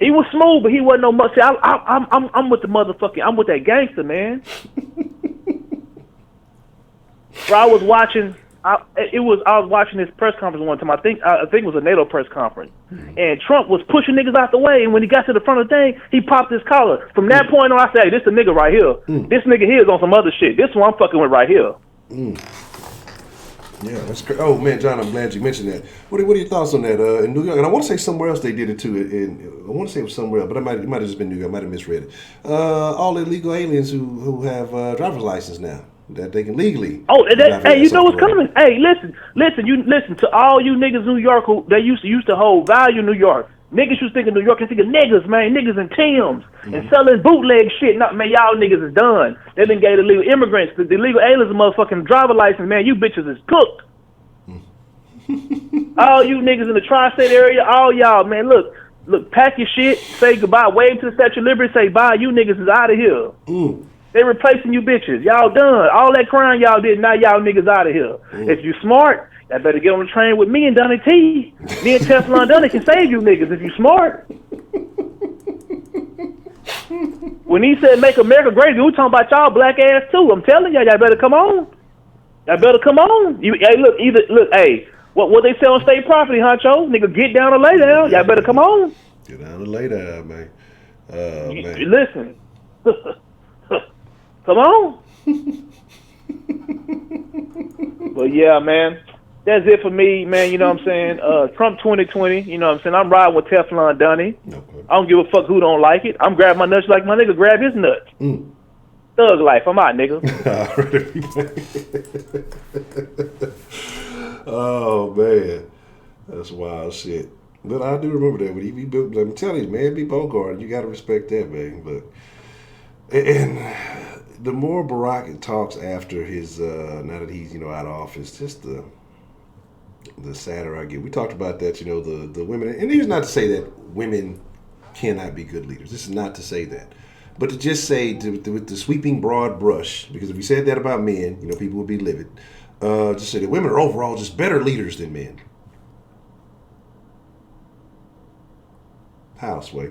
He was smooth, but he wasn't no much. I'm with the motherfucking. I'm with that gangster, man. Bro, I was watching this press conference one time. I think it was a NATO press conference, and Trump was pushing niggas out the way. And when he got to the front of the thing, he popped his collar. From that point on, I said, "Hey, this a nigga right here. This nigga here is on some other shit. This one I'm fucking with right here." Yeah, that's great. Oh man, John, I'm glad you mentioned that. What are your thoughts on that in New York? And I want to say somewhere else they did it too. I want to say it was somewhere else, but it might have just been New York. I might have misread it. All illegal aliens who have driver's license now that they can legally. Oh, hey, you know what's coming? Hey, listen to all you niggas in New York who they used to hold value in New York. Niggas used to think of New York and think of niggas, man. Niggas and Tim's and selling bootleg shit. Not, man, y'all niggas is done. They done gave the legal immigrants, the illegal aliens, a motherfucking driver license, man. You bitches is cooked. All you niggas in the tri-state area, all y'all, man, look, pack your shit, say goodbye, wave to the Statue of Liberty, say bye. You niggas is out of here. They replacing you bitches. Y'all done. All that crime y'all did, now y'all niggas out of here. If you smart, y'all better get on the train with me and Donnie T. Me and Teflon Donnie can save you niggas if you smart. When he said make America great, we talking about y'all black ass too. I'm telling y'all better come on. Hey, what they sell on state property, Honcho? Nigga, get down or lay down. Y'all better come on. Get down and lay down, man. Man. Listen. Come on. But yeah, man. That's it for me, man. You know what I'm saying? Trump 2020, you know what I'm saying? I'm riding with Teflon Donnie. Okay. I don't give a fuck who don't like it. I'm grabbing my nuts like my nigga grab his nuts. Thug life. I'm out, nigga. Oh, man. That's wild shit. But I do remember that when he be built. I'm telling you, man, be Bogart. You got to respect that, man. But and the more Barack talks after his, now that he's, out of office, just the sadder I get. We talked about that, the women. And here's not to say that women cannot be good leaders. This is not to say that. But to just say, with the sweeping broad brush, because if we said that about men, people would be livid. Just say that women are overall just better leaders than men. How, Sway?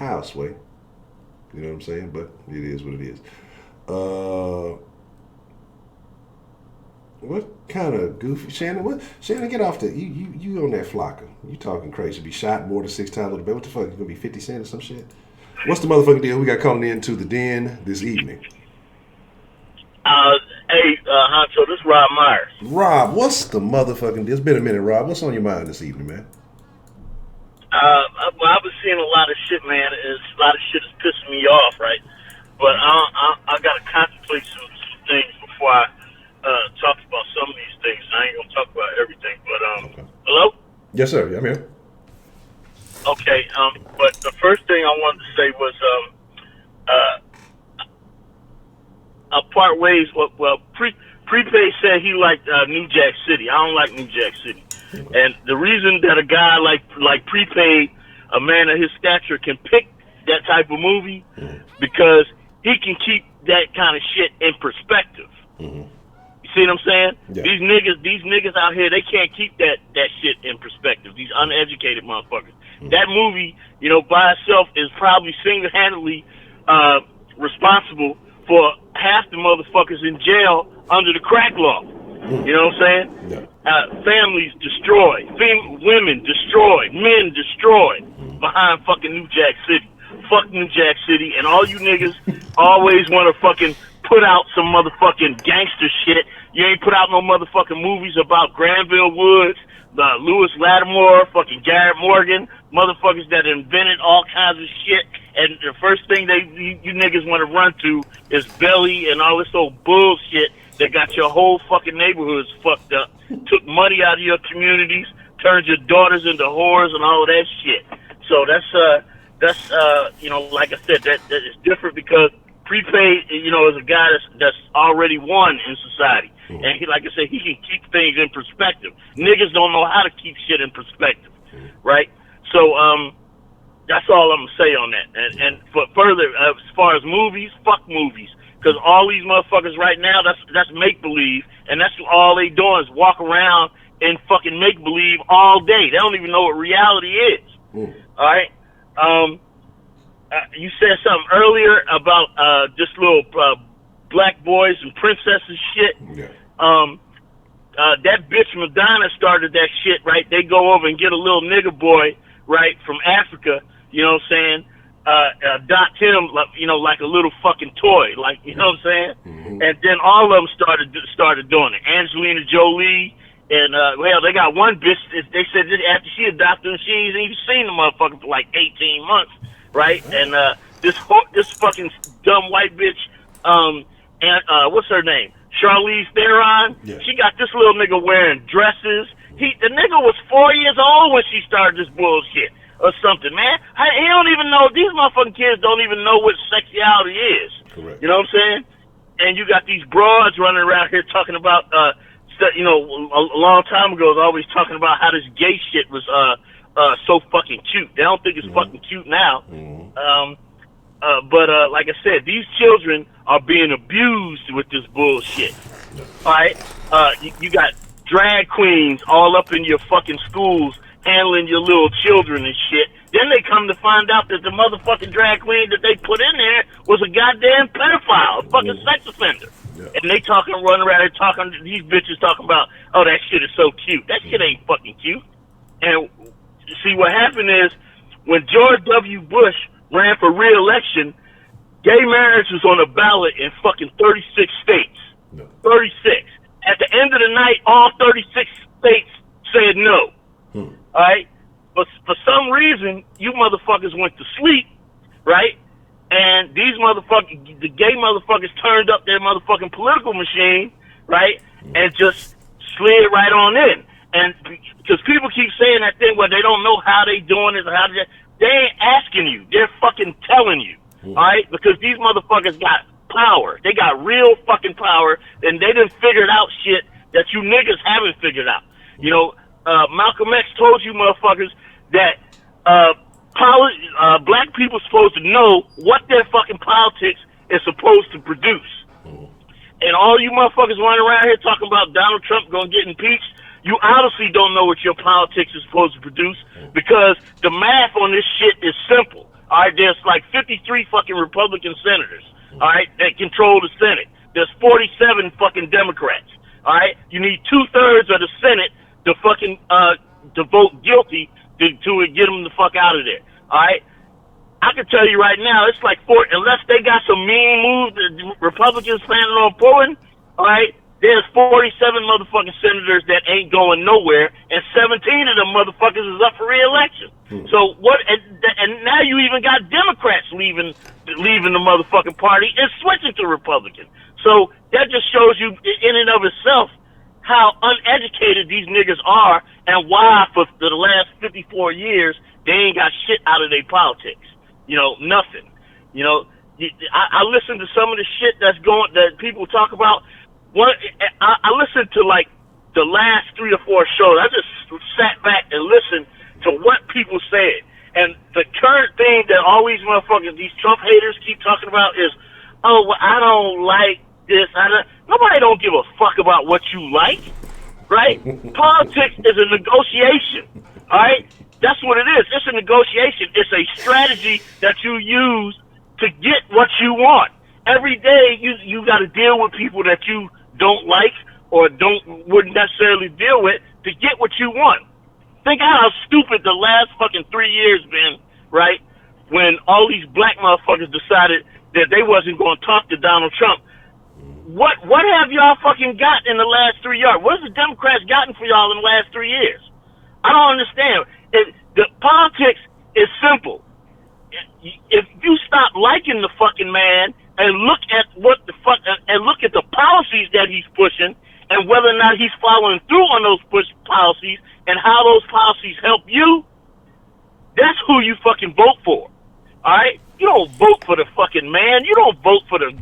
You know what I'm saying? But it is what it is. What kind of goofy, Shannon? Shannon, get off that. You on that flocker. You talking crazy. Be shot more than 6 times on the bed. What the fuck? You gonna be 50 Cent or some shit? What's the motherfucking deal? We got calling into the den this evening. Hey, Honcho, this is Rob Myers. Rob, what's the motherfucking deal? It's been a minute, Rob. What's on your mind this evening, man? Well, I've been seeing a lot of shit, man. A lot of shit is pissing me off, right? But I got to contemplate some things before I talk about some of these things. I ain't going to talk about everything, but, okay. Hello? Yes, sir. I'm here. Okay, but the first thing I wanted to say was, I'll part ways. Well, Prepaid said he liked New Jack City. I don't like New Jack City. And the reason that a guy like Prepaid, a man of his stature, can pick that type of movie, because he can keep that kind of shit in perspective. You see what I'm saying? Yeah. These niggas out here, they can't keep that shit in perspective. These uneducated motherfuckers. That movie, you know, by itself is probably single-handedly responsible for half the motherfuckers in jail under the crack law. You know what I'm saying? Yeah. Families destroyed, women destroyed, men destroyed behind fucking New Jack City. Fuck New Jack City, and all you niggas always want to fucking put out some motherfucking gangster shit. You ain't put out no motherfucking movies about Granville Woods, Lewis Lattimore, fucking Garrett Morgan, motherfuckers that invented all kinds of shit. And the first thing you niggas want to run to is Belly and all this old bullshit that got your whole fucking neighborhoods fucked up, took money out of your communities, turned your daughters into whores and all of that shit. So that's you know, like I said, that is different, because Prepaid, you know, is a guy that's already won in society. And he, like I said, he can keep things in perspective. Niggas don't know how to keep shit in perspective, right? So, that's all I'm gonna say on that. And for further, as far as movies, fuck movies, because all these motherfuckers right now, that's make believe, and that's all they doing is walk around and fucking make believe all day. They don't even know what reality is. All right. You said something earlier about this little black boys and princesses shit. Yeah. That bitch Madonna started that shit, right? They go over and get a little nigger boy, right, from Africa, you know what I'm saying? Adopt him, like, you know, like a little fucking toy, like, you know what I'm saying? And then all of them started doing it. Angelina Jolie, and well, they got one bitch. They said that after she adopted him, she ain't even seen the motherfucker for like 18 months, right? And this fucking dumb white bitch, and what's her name? Charlize Theron. Yeah. She got this little nigga wearing dresses. The nigga was 4 years old when she started this bullshit or something, man. He don't even know. These motherfucking kids don't even know what sexuality is. Correct. You know what I'm saying? And you got these broads running around here talking about, you know, a long time ago, I was always talking about how this gay shit was so fucking cute. They don't think it's fucking cute now. But like I said, these children are being abused with this bullshit. All right? You got drag queens all up in your fucking schools handling your little children and shit. Then they come to find out that the motherfucking drag queen that they put in there was a goddamn pedophile, a fucking sex offender. Yeah. And they running around here talking, these bitches talking about, oh, that shit is so cute. That shit ain't fucking cute. And see, what happened is, when George W. Bush ran for re-election, gay marriage was on the ballot in fucking 36 states. No. 36. At the end of the night, all 36 states said no. All right? But for some reason, you motherfuckers went to sleep, right? And these motherfuckers, the gay motherfuckers turned up their motherfucking political machine, right? And just slid right on in. And because people keep saying that thing where they don't know how they doing it or how they ain't asking you. They're fucking telling you, all right? Because these motherfuckers got power. They got real fucking power, and they done figured out shit that you niggas haven't figured out. You know, Malcolm X told you motherfuckers that black people supposed to know what their fucking politics is supposed to produce. And all you motherfuckers running around here talking about Donald Trump gonna get impeached, you obviously don't know what your politics is supposed to produce, because the math on this shit is simple. All right, there's like 53 fucking Republican senators, all right, that control the Senate. There's 47 fucking Democrats, all right? You need 2/3 of the Senate to fucking to vote guilty to get them the fuck out of there, all right? I can tell you right now, it's like unless they got some mean moves that Republicans planning on pulling, all right, there's 47 motherfucking senators that ain't going nowhere, and 17 of them motherfuckers is up for re-election. So what? And now you even got Democrats leaving the motherfucking party and switching to Republican. So that just shows you in and of itself how uneducated these niggas are, and why for the last 54 years they ain't got shit out of their politics. You know, nothing. You know, I listen to some of the shit that people talk about. I listened to like the last 3 or 4 shows. I just sat back and listened to what people said. And the current thing that all these motherfuckers, these Trump haters keep talking about is, oh, well, I don't like this. Nobody don't give a fuck about what you like, right? Politics is a negotiation, all right? That's what it is. It's a negotiation. It's a strategy that you use to get what you want. Every day you got to deal with people that you don't like or wouldn't necessarily deal with to get what you want. Think how stupid the last fucking 3 years been, right? When all these black motherfuckers decided that they wasn't going to talk to Donald Trump. What have y'all fucking got in the last 3 years? What has the Democrats gotten for y'all in the last 3 years? I don't understand. The politics is simple. If you stop liking the fucking man and look at look at the policies that he's pushing and whether or not he's following through on those policies and how those policies help you, that's who you fucking vote for. All right? You don't vote for the fucking man. You don't vote for the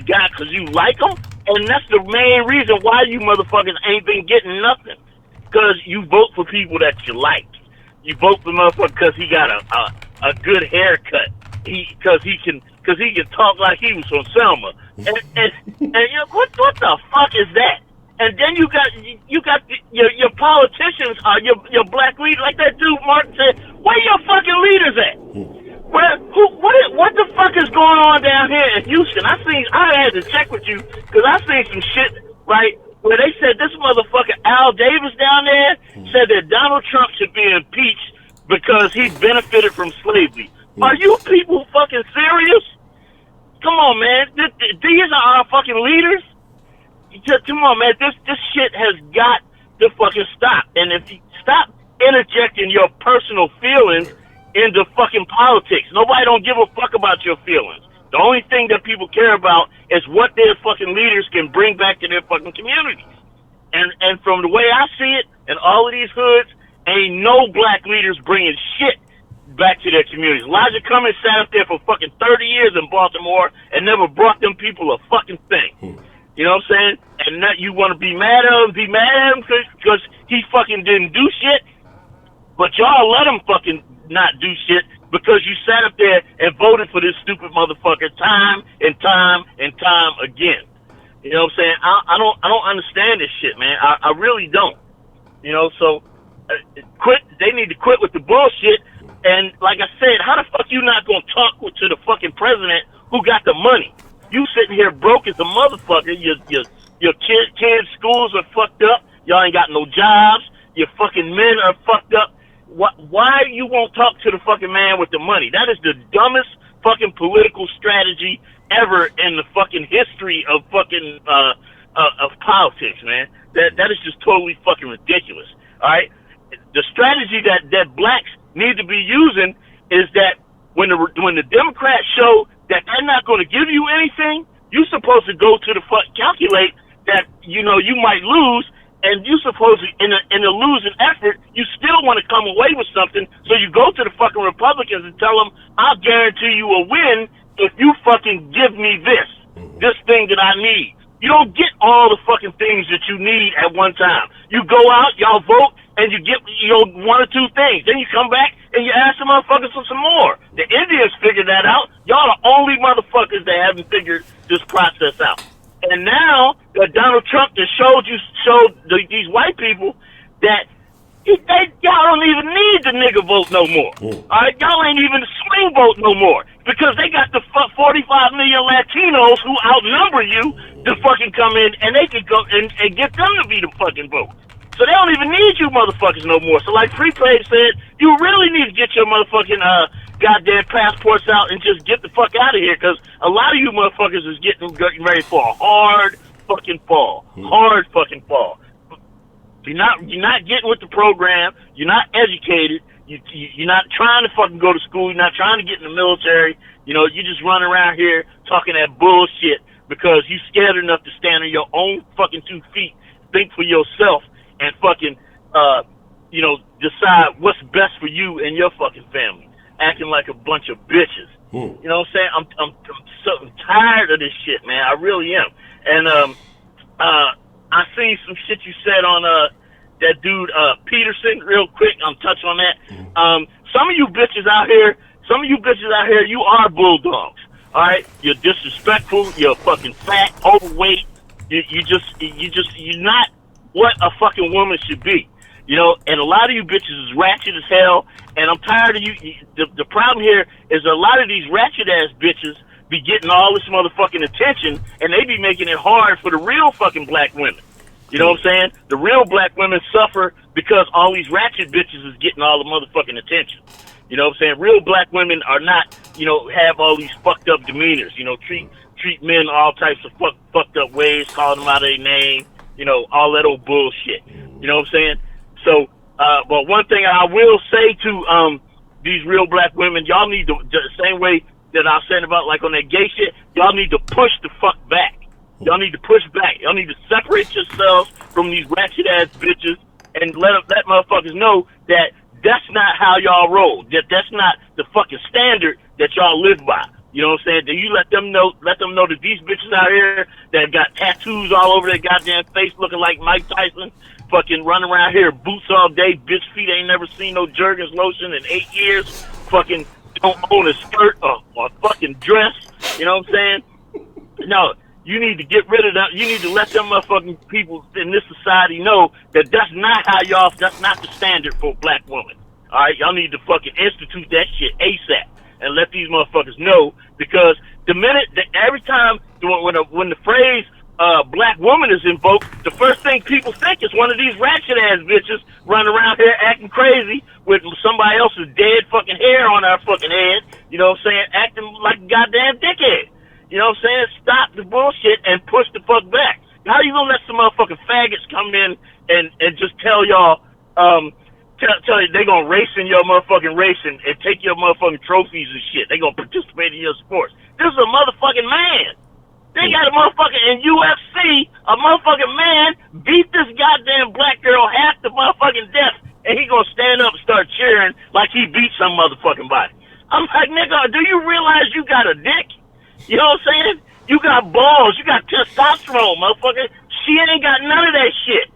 guy because you like him. And that's the main reason why you motherfuckers ain't been getting nothing. Because you vote for people that you like. You vote for motherfucker because he got a good haircut. Because he can talk like he was from Selma. And you know, what the fuck is that? And then you got your politicians, your black leaders, like that dude Martin said. Where your fucking leaders at? What the fuck is going on down here in Houston? I had to check with you because I seen some shit, right, where they said this motherfucker Al Davis down there said that Donald Trump should be impeached because he benefited from slavery. Are you people fucking serious? Come on, man. These are our fucking leaders. Come on, man. This shit has got to fucking stop. And if you stop interjecting your personal feelings into fucking politics, nobody don't give a fuck about your feelings. The only thing that people care about is what their fucking leaders can bring back to their fucking communities. And from the way I see it, in all of these hoods, ain't no black leaders bringing shit back to their communities. Elijah Cummings sat up there for fucking 30 years in Baltimore and never brought them people a fucking thing. You know what I'm saying? And that you want to be mad at him because he fucking didn't do shit, but y'all let him fucking not do shit because you sat up there and voted for this stupid motherfucker time and time and time again. You know what I'm saying? I don't understand this shit, man. I really don't. You know, so quit. They need to quit with the bullshit. And like I said, how the fuck you not gonna talk to the fucking president who got the money? You sitting here broke as a motherfucker. Your kids' schools are fucked up. Y'all ain't got no jobs. Your fucking men are fucked up. Why you won't talk to the fucking man with the money? That is the dumbest fucking political strategy ever in the fucking history of fucking of politics, man. That is just totally fucking ridiculous. All right, the strategy that blacks need to be using is that when the Democrats show that they're not going to give you anything, you're supposed to go to the calculate that you might lose. And you supposed to, in a losing effort, you still want to come away with something. So you go to the fucking Republicans and tell them, "I'll guarantee you a win if you fucking give me this thing that I need." You don't get all the fucking things that you need at one time. You go out, y'all vote, and you get one or two things. Then you come back and you ask the motherfuckers for some more. The Indians figured that out. Y'all are the only motherfuckers that haven't figured this process out. And now that Donald Trump just showed these white people that y'all don't even need the nigga vote no more. All right, y'all ain't even the swing vote no more because they got the 45 million Latinos who outnumber you to fucking come in and they can go and get them to be the fucking vote. So they don't even need you motherfuckers no more. So like Prepaid said, you really need to get your motherfucking goddamn passports out and just get the fuck out of here because a lot of you motherfuckers is getting ready for a hard fucking fall. Hard fucking fall. You're not getting with the program. You're not educated. You're not trying to fucking go to school. You're not trying to get in the military. You just run around here talking that bullshit because you scared enough to stand on your own fucking 2 feet, think for yourself, and fucking, decide what's best for you and your fucking family. Acting like a bunch of bitches. You know what I'm saying? I'm so tired of this shit, man. I really am. And I seen some shit you said on that dude Peterson real quick. I'm touch on that. Some of you bitches out here, you are bulldogs. All right, you're disrespectful. You're fucking fat, overweight. You're not what a fucking woman should be. You know, and a lot of you bitches is ratchet as hell. And I'm tired of you. The problem here is a lot of these ratchet ass bitches be getting all this motherfucking attention, and they be making it hard for the real fucking black women. You know what I'm saying? The real black women suffer because all these ratchet bitches is getting all the motherfucking attention. You know what I'm saying? Real black women are not, you know, have all these fucked up demeanors. You know, treat men all types of fucked up ways, call them out of their name. You know, all that old bullshit. You know what I'm saying? So, but one thing I will say to these real black women, y'all need to, the same way that I was saying about like on that gay shit, y'all need to push the fuck back. Y'all need to push back. Y'all need to separate yourselves from these ratchet ass bitches and let motherfuckers know that that's not how y'all roll. That's not the fucking standard that y'all live by. You know what I'm saying? That you let them know that these bitches out here that got tattoos all over their goddamn face looking like Mike Tyson, fucking running around here boots all day, bitch feet ain't never seen no Jergens lotion in 8 years, fucking don't own a skirt or a fucking dress. You know what I'm saying? No. You need to get rid of that. You need to let them motherfucking people in this society know that that's not the standard for a black woman. All right, y'all need to fucking institute that shit ASAP and let these motherfuckers know, because every time when the phrase black woman is invoked, the first thing people think is one of these ratchet ass bitches running around here acting crazy with somebody else's dead fucking hair on our fucking head. You know what I'm saying? Acting like a goddamn dickhead. You know what I'm saying? Stop the bullshit and push the fuck back. How you gonna let some motherfucking faggots come in and just tell y'all, tell you they gonna race in your motherfucking racing and take your motherfucking trophies and shit. They gonna participate in your sports. This is a motherfucking man. They got a motherfucking, in UFC, a motherfucking man beat this goddamn black girl half the motherfucking death, and he gonna stand up and start cheering like he beat some motherfucking body. I'm like, nigga, do you realize you got a dick? You know what I'm saying? You got balls. You got testosterone, motherfucker. She ain't got none of that shit.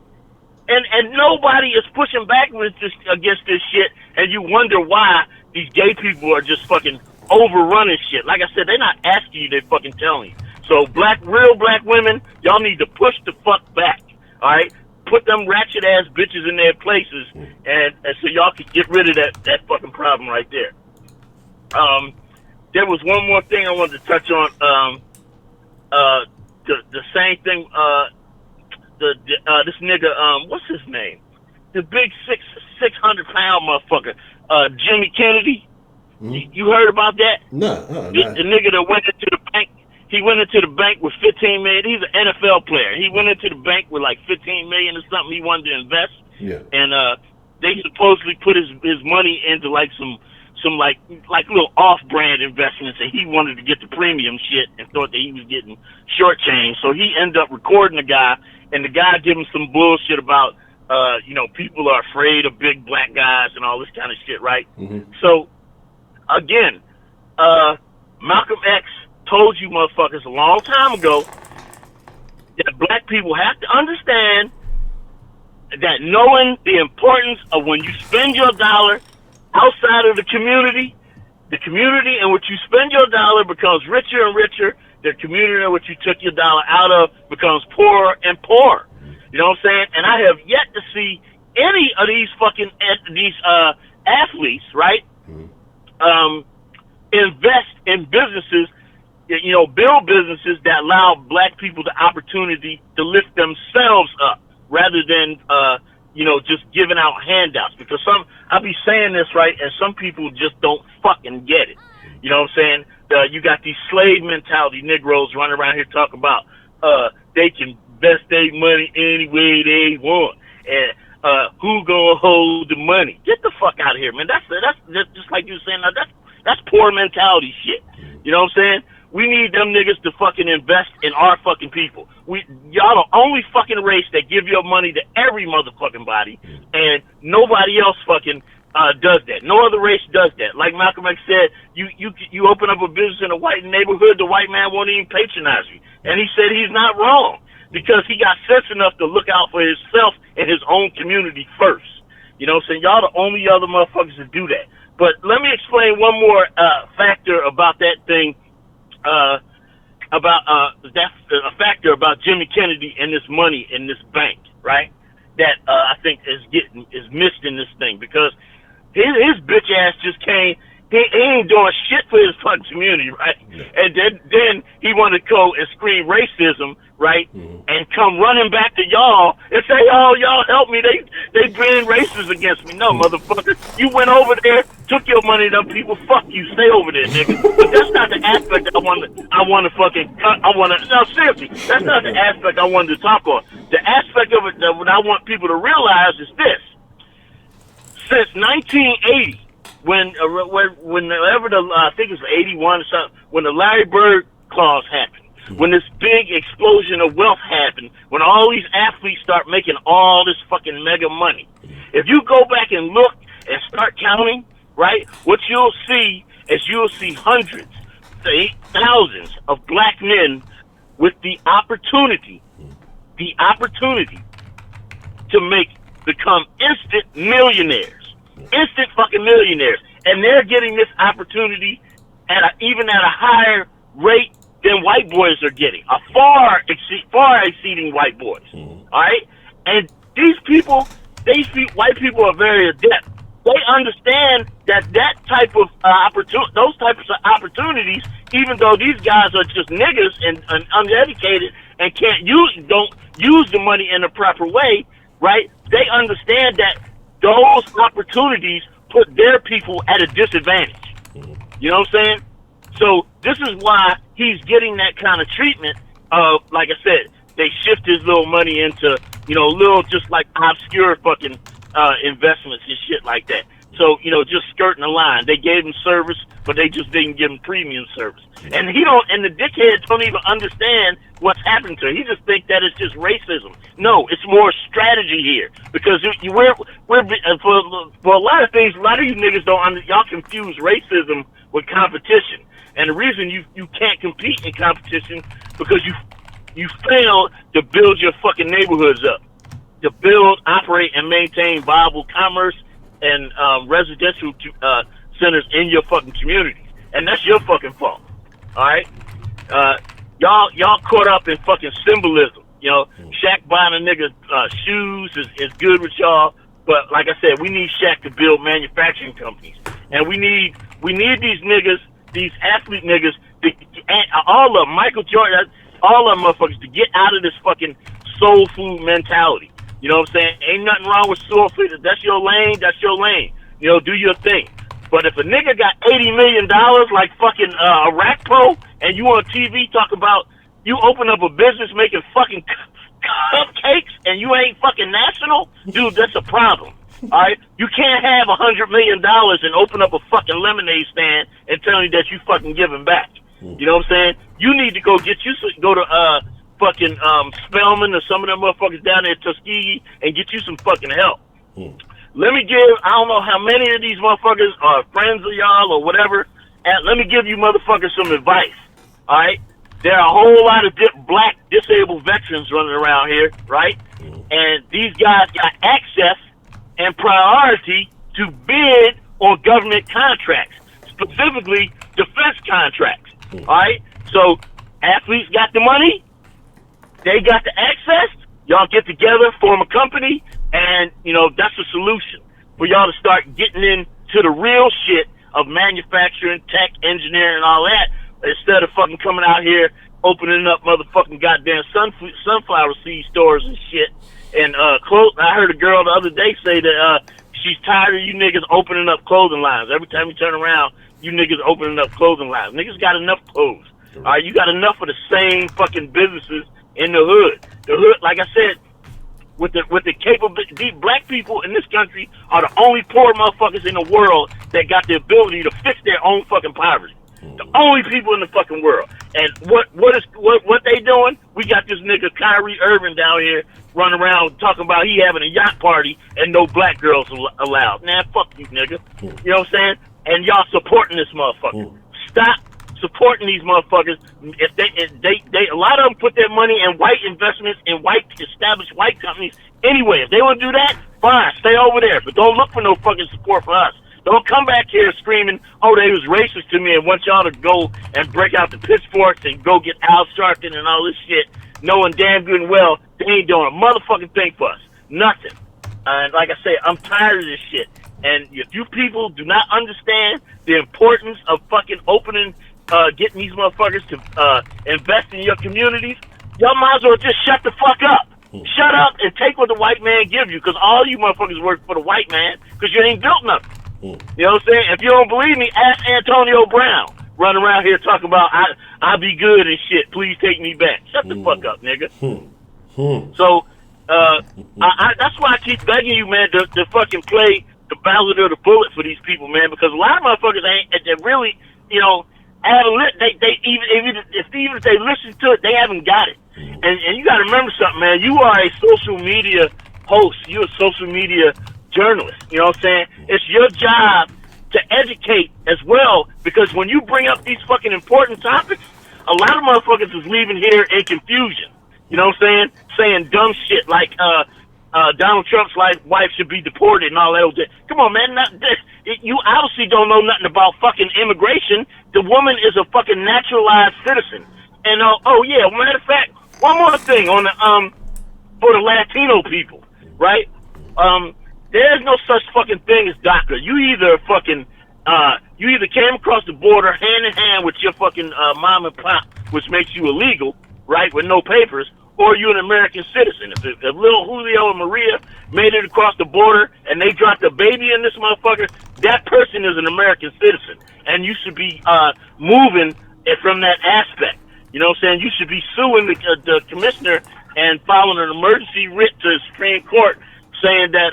And nobody is pushing back against this shit, and you wonder why these gay people are just fucking overrunning shit. Like I said, they're not asking you, they're fucking telling you. So real black women, y'all need to push the fuck back, all right? Put them ratchet ass bitches in their places, and so y'all can get rid of that fucking problem right there. There was one more thing I wanted to touch on. The same thing. This nigga, what's his name? The big 600-pound motherfucker, Jimmy Kennedy. Mm-hmm. You heard about that? No. The nigga that went into the bank. He went into the bank with $15 million. He's an NFL player. He went into the bank with like $15 million or something. He wanted to invest. Yeah. And they supposedly put his money into like some like little off-brand investments, and he wanted to get the premium shit and thought that he was getting shortchanged. So he ended up recording the guy, and the guy gave him some bullshit about, people are afraid of big black guys and all this kind of shit, right? Mm-hmm. So, again, Malcolm X told you motherfuckers a long time ago that black people have to understand that knowing the importance of when you spend your dollar outside of the community in which you spend your dollar becomes richer and richer. The community in which you took your dollar out of becomes poorer and poorer. You know what I'm saying? And I have yet to see any of these athletes, right? Invest in businesses, build businesses that allow black people the opportunity to lift themselves up rather than just giving out handouts, because I'll be saying this, right, and some people just don't fucking get it. You know what I'm saying? You got these slave mentality Negroes running around here talking about they can invest their money any way they want, and who gonna hold the money? Get the fuck out of here, man. That's just like you were saying. That's poor mentality shit. You know what I'm saying? We need them niggas to fucking invest in our fucking people. Y'all the only fucking race that give your money to every motherfucking body, and nobody else fucking does that. No other race does that. Like Malcolm X said, you open up a business in a white neighborhood, the white man won't even patronize you. And he said he's not wrong. because he got sense enough to look out for himself and his own community first. You know what I'm saying? Y'all the only other motherfuckers to do that. But let me explain one more factor about that thing, that's a factor about Jimmy Kennedy and this money in this bank, right? That I think is missed in this thing, because his bitch ass just came. He ain't doing shit for his fucking community, right? And then he want to go and scream racism, right? And come running back to y'all and say, "Oh, y'all help me! They being racist against me." No, motherfucker, you went over there, took your money, them people. Fuck you, stay over there, nigga. But that's not the aspect I want to fucking cut. No, seriously, that's not the aspect I wanted to talk on. The aspect of it that what I want people to realize is this: since 1980. Whenever I think it was 81 or something, when the Larry Bird clause happened, when this big explosion of wealth happened, when all these athletes start making all this fucking mega money, if you go back and look and start counting, right, what you'll see is hundreds, thousands of black men with the opportunity to become instant millionaires. Instant fucking millionaires, and they're getting this opportunity even at a higher rate than white boys are getting, a far exceeding white boys. All right, and these white people are very adept. They understand that type of those types of opportunities, even though these guys are just niggas and uneducated and don't use the money in the proper way, right? They understand that those opportunities put their people at a disadvantage. You know what I'm saying? So this is why he's getting that kind of treatment of, like I said, they shift his little money into, little just like obscure fucking investments and shit like that. So, just skirting the line. They gave him service, but they just didn't give him premium service. And and the dickheads don't even understand what's happening to him. He just think that it's just racism. No, it's more strategy here. Because we're for a lot of things, a lot of you niggas y'all confuse racism with competition. And the reason you can't compete in competition because you fail to build your fucking neighborhoods up. To build, operate, and maintain viable commerce and residential centers in your fucking communities. And that's your fucking fault. All right? Y'all caught up in fucking symbolism. Shaq buying a nigga shoes is good with y'all, but like I said, we need Shaq to build manufacturing companies. And we need these niggas, these athlete niggas, all of them, Michael Jordan, all of them motherfuckers, to get out of this fucking soul food mentality. You know what I'm saying? Ain't nothing wrong with soul food. If that's your lane, that's your lane. Do your thing. But if a nigga got $80 million like fucking Iraq Pro, and you on TV talk about you open up a business making fucking cupcakes and you ain't fucking national, dude, that's a problem. All right, you can't have $100 million and open up a fucking lemonade stand and tell me that you fucking giving back. You know what I'm saying? You need to go to fucking Spelman or some of them motherfuckers down there at Tuskegee and get you some fucking help. Let me I don't know how many of these motherfuckers are friends of y'all or whatever, and let me give you motherfuckers some advice. All right, there are a whole lot of black disabled veterans running around here, right? And these guys got access and priority to bid on government contracts, specifically defense contracts. All right, so athletes got the money, they got the access. Y'all get together, form a company, and that's a solution for y'all to start getting into the real shit of manufacturing, tech, engineering, and all that, instead of fucking coming out here opening up motherfucking goddamn sunflower seed stores and shit. And I heard a girl the other day say that she's tired of you niggas opening up clothing lines. Every time you turn around, you niggas opening up clothing lines. Niggas got enough clothes. All right, you got enough of the same fucking businesses in the hood. The hood, like I said, with the capable black people in this country are the only poor motherfuckers in the world that got the ability to fix their own fucking poverty. The only people in the fucking world. And what they doing? We got this nigga Kyrie Irving down here running around talking about he having a yacht party and no black girls allowed. Nah, fuck you, nigga. You know what I'm saying? And y'all supporting this motherfucker. Stop supporting these motherfuckers. If they a lot of them put their money in white investments in white established white companies anyway. If they want to do that, fine, stay over there, but don't look for no fucking support for us. Don't come back here screaming, oh, they was racist to me and want y'all to go and break out the pitchforks and go get Al Sharpton and all this shit, knowing damn good and well they ain't doing a motherfucking thing for us. Nothing. And like I say, I'm tired of this shit. And if you people do not understand the importance of fucking opening, getting these motherfuckers to invest in your communities, y'all might as well just shut the fuck up. Shut up and take what the white man give you, because all you motherfuckers work for the white man because you ain't built nothing. You know what I'm saying? If you don't believe me, ask Antonio Brown. Running around here talking about I be good and shit. Please take me back. Shut the fuck up, nigga. So that's why I keep begging you, man, to fucking play the ballad of the bullet for these people, man, because a lot of motherfuckers ain't they really, you know, they even if they listen to it, they haven't got it. And you got to remember something, man. You are a social media host. You're a social media journalist. You know what I'm saying? It's your job to educate as well, because when you bring up these fucking important topics, a lot of motherfuckers is leaving here in confusion. You know what I'm saying? Saying dumb shit like Donald Trump's wife should be deported and all that old shit. Come on, man. You obviously don't know nothing about fucking immigration. The woman is a fucking naturalized citizen. And yeah, matter of fact, one more thing on the for the Latino people, right? There's no such fucking thing as DACA. You either came across the border hand in hand with your fucking mom and pop, which makes you illegal, right, with no papers, or you're an American citizen. If little Julio and Maria made it across the border and they dropped a baby in this motherfucker, that person is an American citizen, and you should be moving it from that aspect. You know what I'm saying? You should be suing the commissioner and filing an emergency writ to the Supreme Court saying that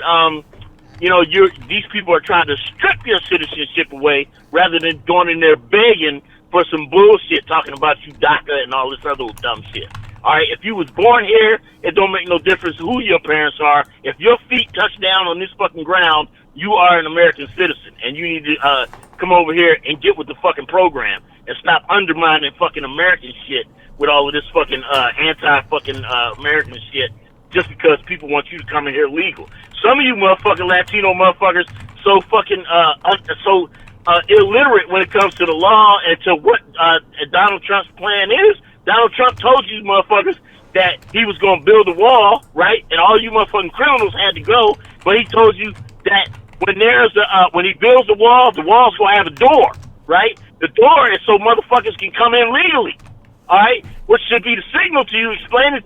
these people are trying to strip your citizenship away rather than going in there begging for some bullshit, talking about you DACA and all this other dumb shit. All right, if you was born here, it don't make no difference who your parents are. If your feet touch down on this fucking ground, you are an American citizen, and you need to come over here and get with the fucking program and stop undermining fucking American shit with all of this fucking anti-fucking American shit just because people want you to come in here legal. Some of you motherfucking Latino motherfuckers so fucking illiterate when it comes to the law and to what Donald Trump's plan is. Donald Trump told you motherfuckers that he was going to build a wall, right? And all you motherfucking criminals had to go. But he told you that when he builds the wall's going to have a door, right? The door is so motherfuckers can come in legally, all right? Which should be the signal to you explaining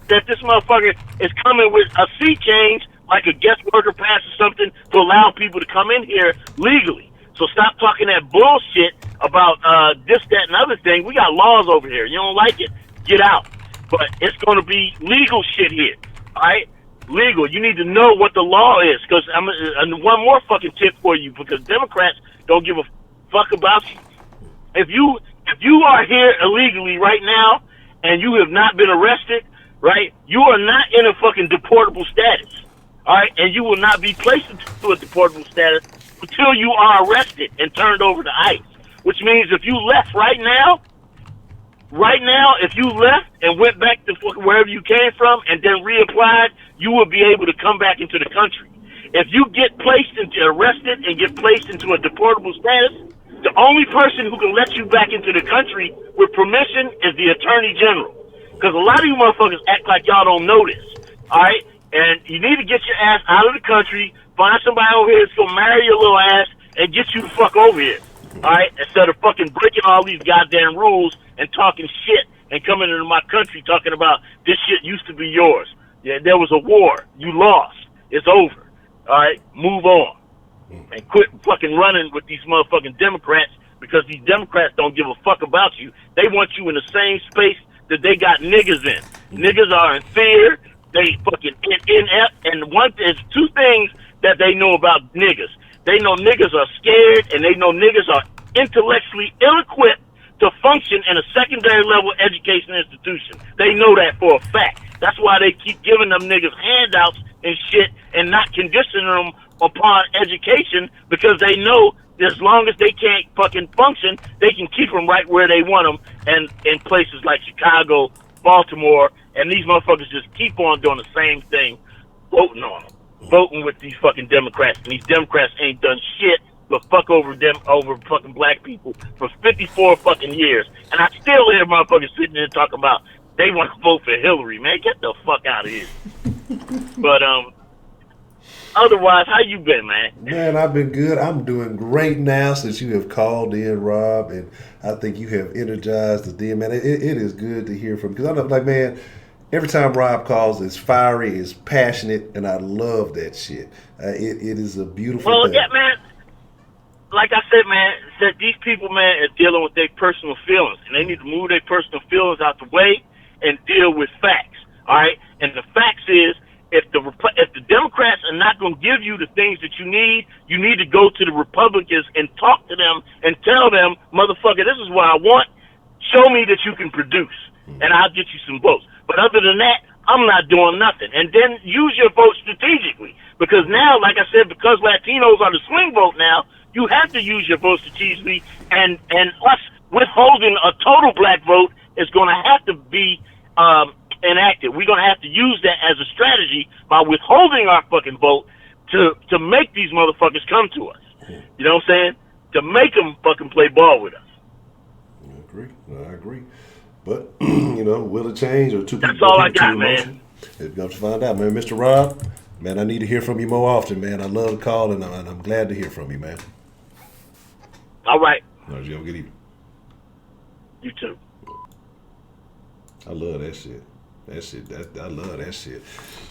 that this motherfucker is coming with a sea change, like a guest worker pass or something, to allow people to come in here legally. So stop talking that bullshit about this, that, and other thing. We got laws over here. You don't like it, get out. But it's going to be legal shit here, all right? Legal. You need to know what the law is. Because one more fucking tip for you, because Democrats don't give a fuck about you. If you are here illegally right now and you have not been arrested, right, you are not in a fucking deportable status, all right? And you will not be placed into a deportable status until you are arrested and turned over to ICE. Which means if you left right now, if you left and went back to wherever you came from and then reapplied, you will be able to come back into the country. If you get arrested and get placed into a deportable status, the only person who can let you back into the country with permission is the Attorney General. Because a lot of you motherfuckers act like y'all don't know this, all right? And you need to get your ass out of the country, find somebody over here that's going to marry your little ass and get you the fuck over here, all right? Instead of fucking breaking all these goddamn rules and talking shit and coming into my country talking about this shit used to be yours. Yeah, there was a war. You lost. It's over, all right? Move on. And quit fucking running with these motherfucking Democrats, because these Democrats don't give a fuck about you. They want you in the same space that they got niggas in. Niggas are in fear. They fucking inept. And there's two things that they know about niggas. They know niggas are scared, and they know niggas are intellectually ill-equipped to function in a secondary level education institution. They know that for a fact. That's why they keep giving them niggas handouts and shit and not conditioning them upon education, because they know as long as they can't fucking function, they can keep them right where they want them, and in places like Chicago, Baltimore, and these motherfuckers just keep on doing the same thing, voting on them, voting with these fucking Democrats, and these Democrats ain't done shit but fuck over fucking black people for 54 fucking years, and I still hear motherfuckers sitting there talking about they want to vote for Hillary. Man, get the fuck out of here. But otherwise, how you been, man? Man, I've been good. I'm doing great now since you have called in, Rob, and I think you have energized the den, man. It is good to hear from, because I'm like, man, every time Rob calls, it's fiery, it's passionate, and I love that shit. It is a beautiful thing. Yeah, man. Like I said, man, that these people, man, are dealing with their personal feelings, and they need to move their personal feelings out the way and deal with facts. All right, and the facts is, if the Democrats are not going to give you the things that you need to go to the Republicans and talk to them and tell them, motherfucker, this is what I want. Show me that you can produce, and I'll get you some votes. But other than that, I'm not doing nothing. And then use your vote strategically, because now, like I said, because Latinos are the swing vote now, you have to use your vote strategically, and us withholding a total black vote is going to have to be enacted. We're going to have to use that as a strategy by withholding our fucking vote to make these motherfuckers come to us. You know what I'm saying? To make them fucking play ball with us. I agree. But, will it change, or two people? That's all I got, man. We're going to find out, man. Mr. Rob, man, I need to hear from you more often, man. I love the call, and I'm glad to hear from you, man. All right. All right, you have a good evening. You too. I love that shit. I love that shit.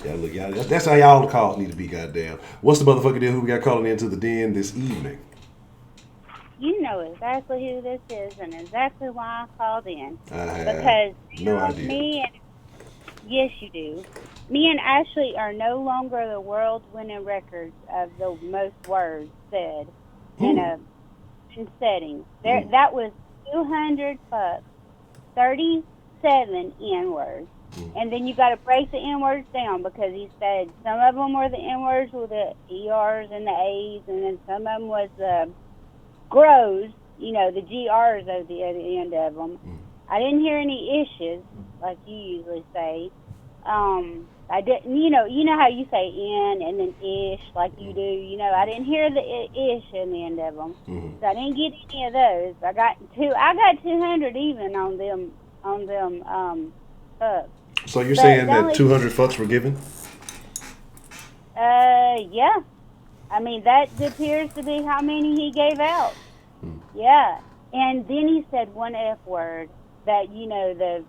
Yeah, look, y'all, that's how y'all calls need to be, goddamn. What's the motherfucking deal? Who we got calling into the den this evening? You know exactly who this is and exactly why I called in. I have no idea. Yes, you do. Me and Ashley are no longer the world-winning records of the most words said in a setting. That was 200 fucks, 37 N-words. And then you got to break the N-words down, because he said some of them were the N-words with the ERs and the A's, and then some of them was the grows, the GRs at the end of them. I didn't hear any issues, like you usually say. I didn't, you know how you say in and then ish, like you do. I didn't hear the ish in the end of them, so I didn't get any of those. I got 200 even on them fucks. So you're saying that 200 fucks were given? Yeah. I mean, that appears to be how many he gave out. Yeah. And then he said one F word, that, the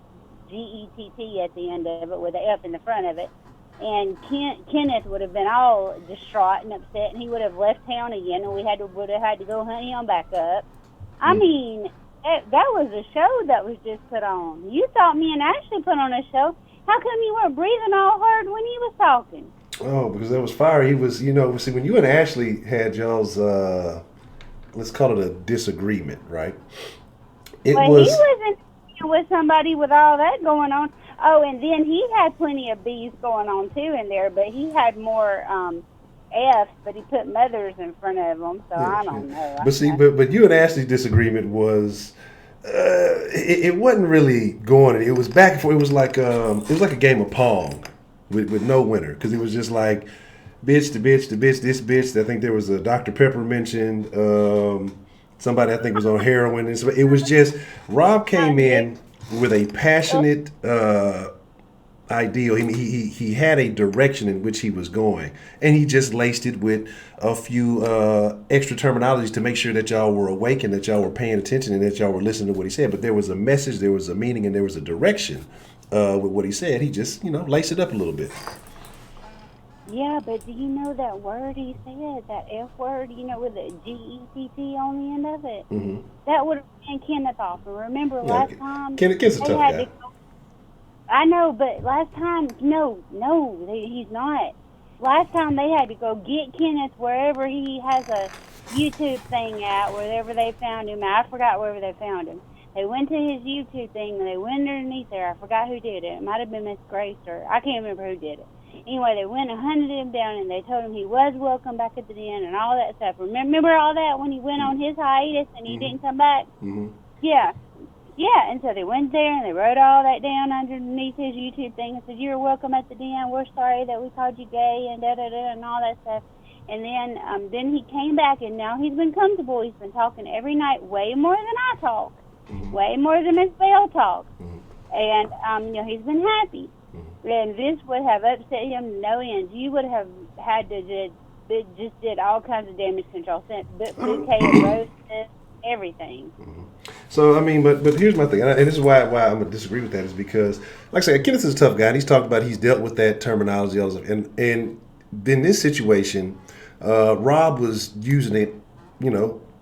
G-E-T-T at the end of it with the F in the front of it. And Kenneth would have been all distraught and upset, and he would have left town again, and we would have had to go hunt him back up. I mean, that was a show that was just put on. You thought me and Ashley put on a show. How come you weren't breathing all hard when he was talking? Oh, because that was fire. He was, see, when you and Ashley had y'all's, let's call it a disagreement, right? He wasn't with somebody with all that going on. Oh, and then he had plenty of B's going on, too, in there, but he had more F's, but he put mothers in front of them, so yeah, I don't know. But see, but you and Ashley's disagreement was, it wasn't really going. It was back and forth. It was like a game of Pong with no winner, because it was just like bitch to bitch to bitch, this bitch. I think there was a Dr. Pepper mentioned. Somebody I think was on heroin. And so it was just, Rob came in with a passionate ideal. He had a direction in which he was going, and he just laced it with a few extra terminologies to make sure that y'all were awake and that y'all were paying attention and that y'all were listening to what he said. But there was a message, there was a meaning, and there was a direction with what he said. He just, laced it up a little bit. Yeah, but do you know that word he said, that F word, with the G-E-T-T on the end of it? Mm-hmm. That would have been Kenneth off. And remember last time? Kenneth's a tough guy. I know, but last time, no, he's not. Last time they had to go get Kenneth wherever he has a YouTube thing at, wherever they found him. I forgot wherever they found him. They went to his YouTube thing, and they went underneath there. I forgot who did it. It might have been Miss Grace, or I can't remember who did it. Anyway, they went and hunted him down, and they told him he was welcome back at the den and all that stuff. Remember all that when he went on his hiatus and he didn't come back? Mm-hmm. Yeah. Yeah, and so they went there and they wrote all that down underneath his YouTube thing and said, "You're welcome at the den. We're sorry that we called you gay," and da-da-da and all that stuff. And then he came back, and now he's been comfortable. He's been talking every night, way more than I talk, way more than Miss Bell talks. And, he's been happy. And this would have upset him no end. You would have had to just did all kinds of damage control, sent bouquet of roses, everything. So, I mean, but here's my thing, and this is why I'm going to disagree with that, is because, like I said, Kenneth is a tough guy, and he's talked about he's dealt with that terminology, all this, and in this situation, Rob was using it,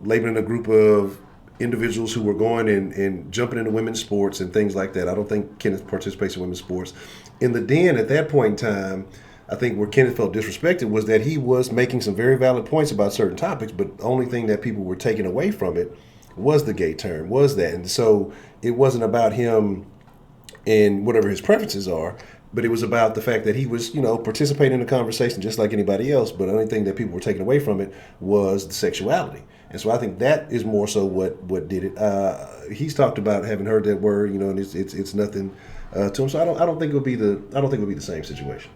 labeling a group of individuals who were going and jumping into women's sports and things like that. I don't think Kenneth participates in women's sports. In the den at that point in time, I think where Kenneth felt disrespected was that he was making some very valid points about certain topics, but the only thing that people were taking away from it was the gay term, was that. And so it wasn't about him and whatever his preferences are, but it was about the fact that he was, participating in the conversation just like anybody else, but the only thing that people were taking away from it was the sexuality. And so I think that is more so what did it. He's talked about having heard that word, and it's nothing to him. So I don't think it would be the same situation.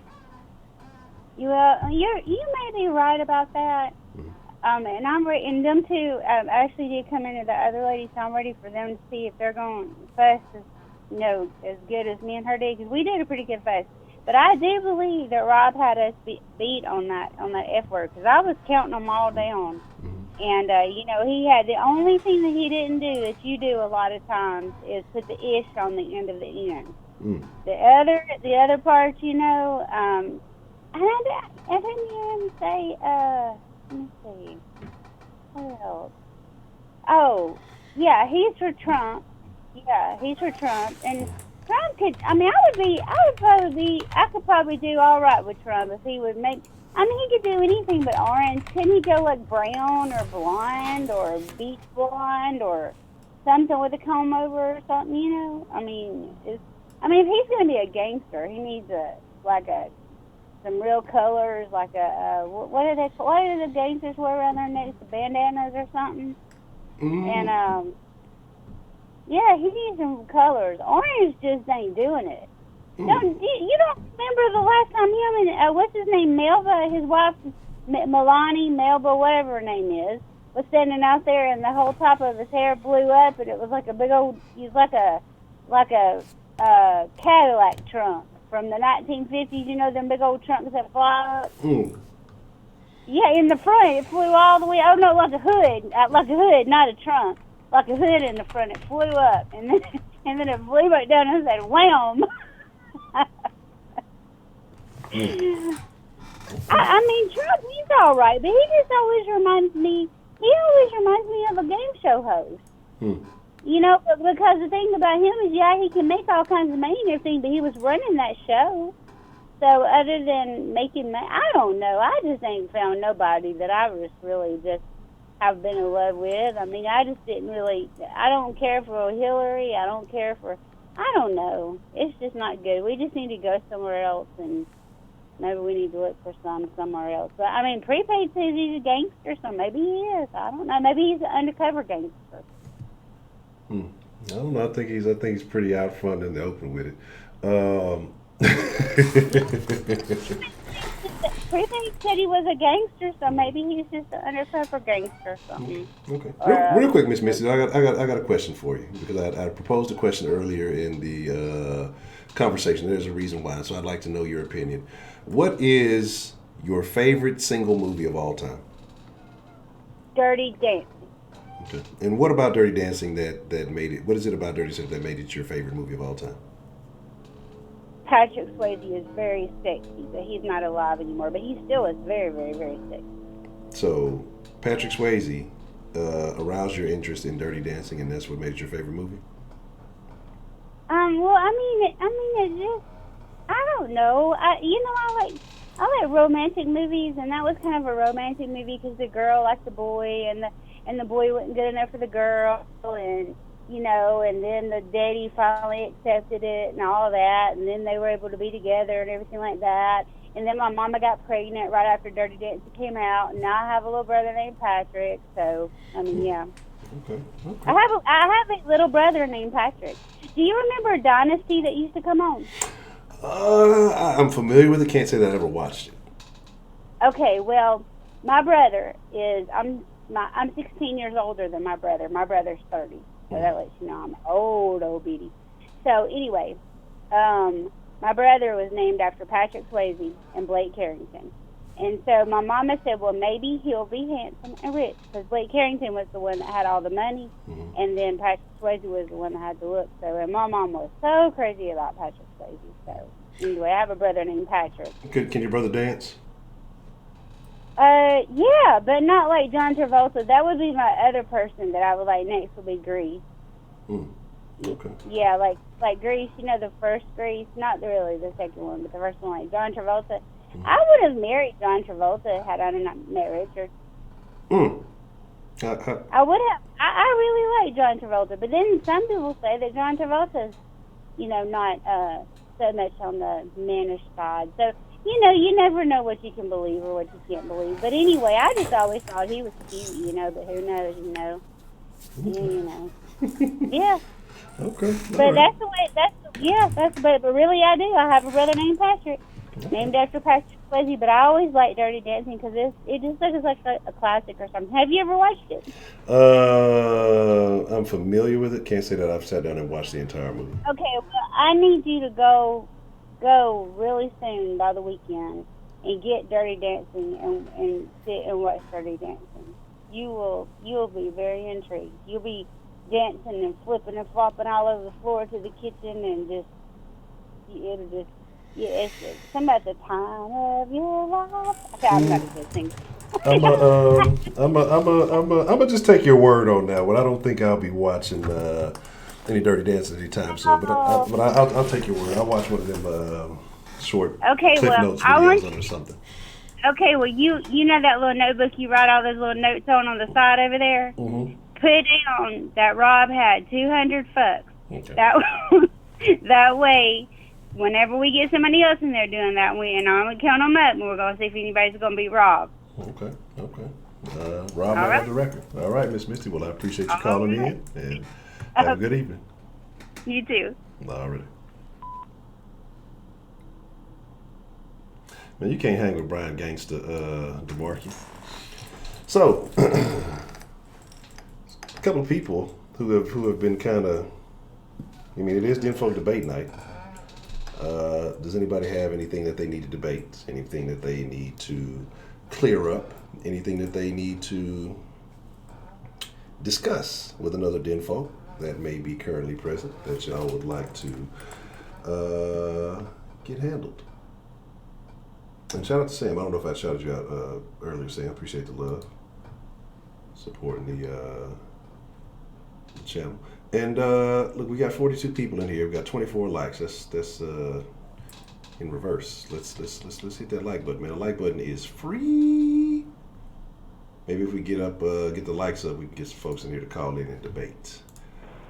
Well, you may be right about that. And I'm ready. And them two actually did come into the other lady, so I'm ready for them to see if they're going fuss as good as me and her did, because we did a pretty good fuss. But I do believe that Rob had us beat on that F word, because I was counting them all down. And he had the only thing that he didn't do that you do a lot of times is put the ish on the end of the N. The other part, and I didn't hear him say, let me see, what else? Oh, yeah, he's for Trump. Yeah, he's for Trump. And Trump I could probably do all right with Trump if he would make, he could do anything but orange. Couldn't he go like brown or blonde or beach blonde or something with a comb over or something, if he's going to be a gangster, he needs some real colors, like what do the gangsters wear around their necks, the bandanas or something? And he needs some colors. Orange just ain't doing it. You don't remember the last time him and what's his name, Melba, his wife Melba, whatever her name is, was standing out there, and the whole top of his hair blew up, and it was like a big old, he was like a Cadillac trunk from the 1950s, them big old trunks that fly up. Yeah, in the front, it flew all the way. Oh no, like a hood, not a trunk, like a hood in the front. It flew up, and then it blew back down and said wham. Trump, he's all right, but he just always reminds me of a game show host. Because the thing about him is, he can make all kinds of money and everything, but he was running that show. So other than making money, I don't know. I just ain't found nobody that I just really just have been in love with. I just didn't really, I don't care for Hillary. I don't know. It's just not good. We just need to go somewhere else, and maybe we need to look for somewhere else. But, Prepaid says he's a gangster, so maybe he is. I don't know. Maybe he's an undercover gangster. I don't know. I think he's pretty out front in the open with it. Prepaid said he was a gangster, so maybe he's just an undercover gangster or something. Okay. Real quick, Miss Missy, I got a question for you, because I proposed a question earlier in the conversation. There's a reason why, so I'd like to know your opinion. What is your favorite single movie of all time? Dirty Dancing. Okay. And what about Dirty Dancing that made it? What is it about Dirty Dancing that made it your favorite movie of all time? Patrick Swayze is very sexy, but he's not alive anymore. But he still is very, very, very sexy. So, Patrick Swayze aroused your interest in Dirty Dancing, and that's what made it your favorite movie? It just, I don't know. I like romantic movies, and that was kind of a romantic movie because the girl liked the boy, and the boy wasn't good enough for the girl, and you know, and then the daddy finally accepted it and all that, and then they were able to be together and everything like that. And then my mama got pregnant right after Dirty Dancing came out, and now I have a little brother named Patrick. So, I mean, yeah. Okay. I have a little brother named Patrick. Do you remember Dynasty that used to come on? I'm familiar with it. Can't say that I ever watched it. Okay, well, my brother is I'm 16 years older than my brother. My brother's 30, so that lets you know I'm old beady. So anyway, my brother was named after Patrick Swayze and Blake Carrington. And so my mama said, well, maybe he'll be handsome and rich, because Blake Carrington was the one that had all the money, and then Patrick Swayze was the one that had the look. So, and my mom was so crazy about Patrick Swayze. So anyway, I have a brother named Patrick. Can your brother dance? Yeah, but not like John Travolta. That would be my other person that I would like next would be Grease. Okay. Yeah, like Grease, you know, the first Grease, not really the second one, but the first one, like John Travolta. I would have married John Travolta had I not met Richard. I would have. I really like John Travolta, but then some people say that John Travolta's, you know, not so much on the mannish side. So, you know, you never know what you can believe or what you can't believe. But anyway, I just always thought he was cute, you know, but who knows, you know. You know. Yeah. Okay. But that's the way, but really I do. I have a brother named Patrick, named after Patrick Swayze, but I always like Dirty Dancing because it just looks like a classic or something. Have you ever watched it? I'm familiar with it. Can't say that I've sat down and watched the entire movie. Okay, well, I need you to go really soon by the weekend and get Dirty Dancing and sit and watch Dirty Dancing. You'll be very intrigued. You'll be dancing and flipping and flopping all over the floor to the kitchen, and it's just some at the time of your life. Okay, I'm not gonna sing. I'm just take your word on that one. I don't think I'll be watching any Dirty Dancing anytime soon, but I'll take your word. I'll watch one of them short clip notes videos or something. Okay, well you know that little notebook you write all those little notes on the side over there? Mm-hmm. Put down that Rob had 200 fucks. Okay. That way, whenever we get somebody else in there doing that, and I'm going to count them up, and we're going to see if anybody's going to beat Rob. Okay. Rob might have the record. All right, Miss Misty. Well, I appreciate you calling in, and have a good evening. You too. All right. Man, you can't hang with Brian Gangsta DeMarkey. So, a couple of people who have been kind of, I mean, it is Denfolk debate night. Does anybody have anything that they need to debate? Anything that they need to clear up? Anything that they need to discuss with another Denfolk that may be currently present that y'all would like to get handled? And shout out to Sam. I don't know if I shouted you out earlier, Sam. Appreciate the love, supporting the channel. And look, we got 42 people in here. We got 24 likes. That's in reverse. Let's hit that like button, man. The like button is free. Maybe if we get the likes up, we can get some folks in here to call in and debate.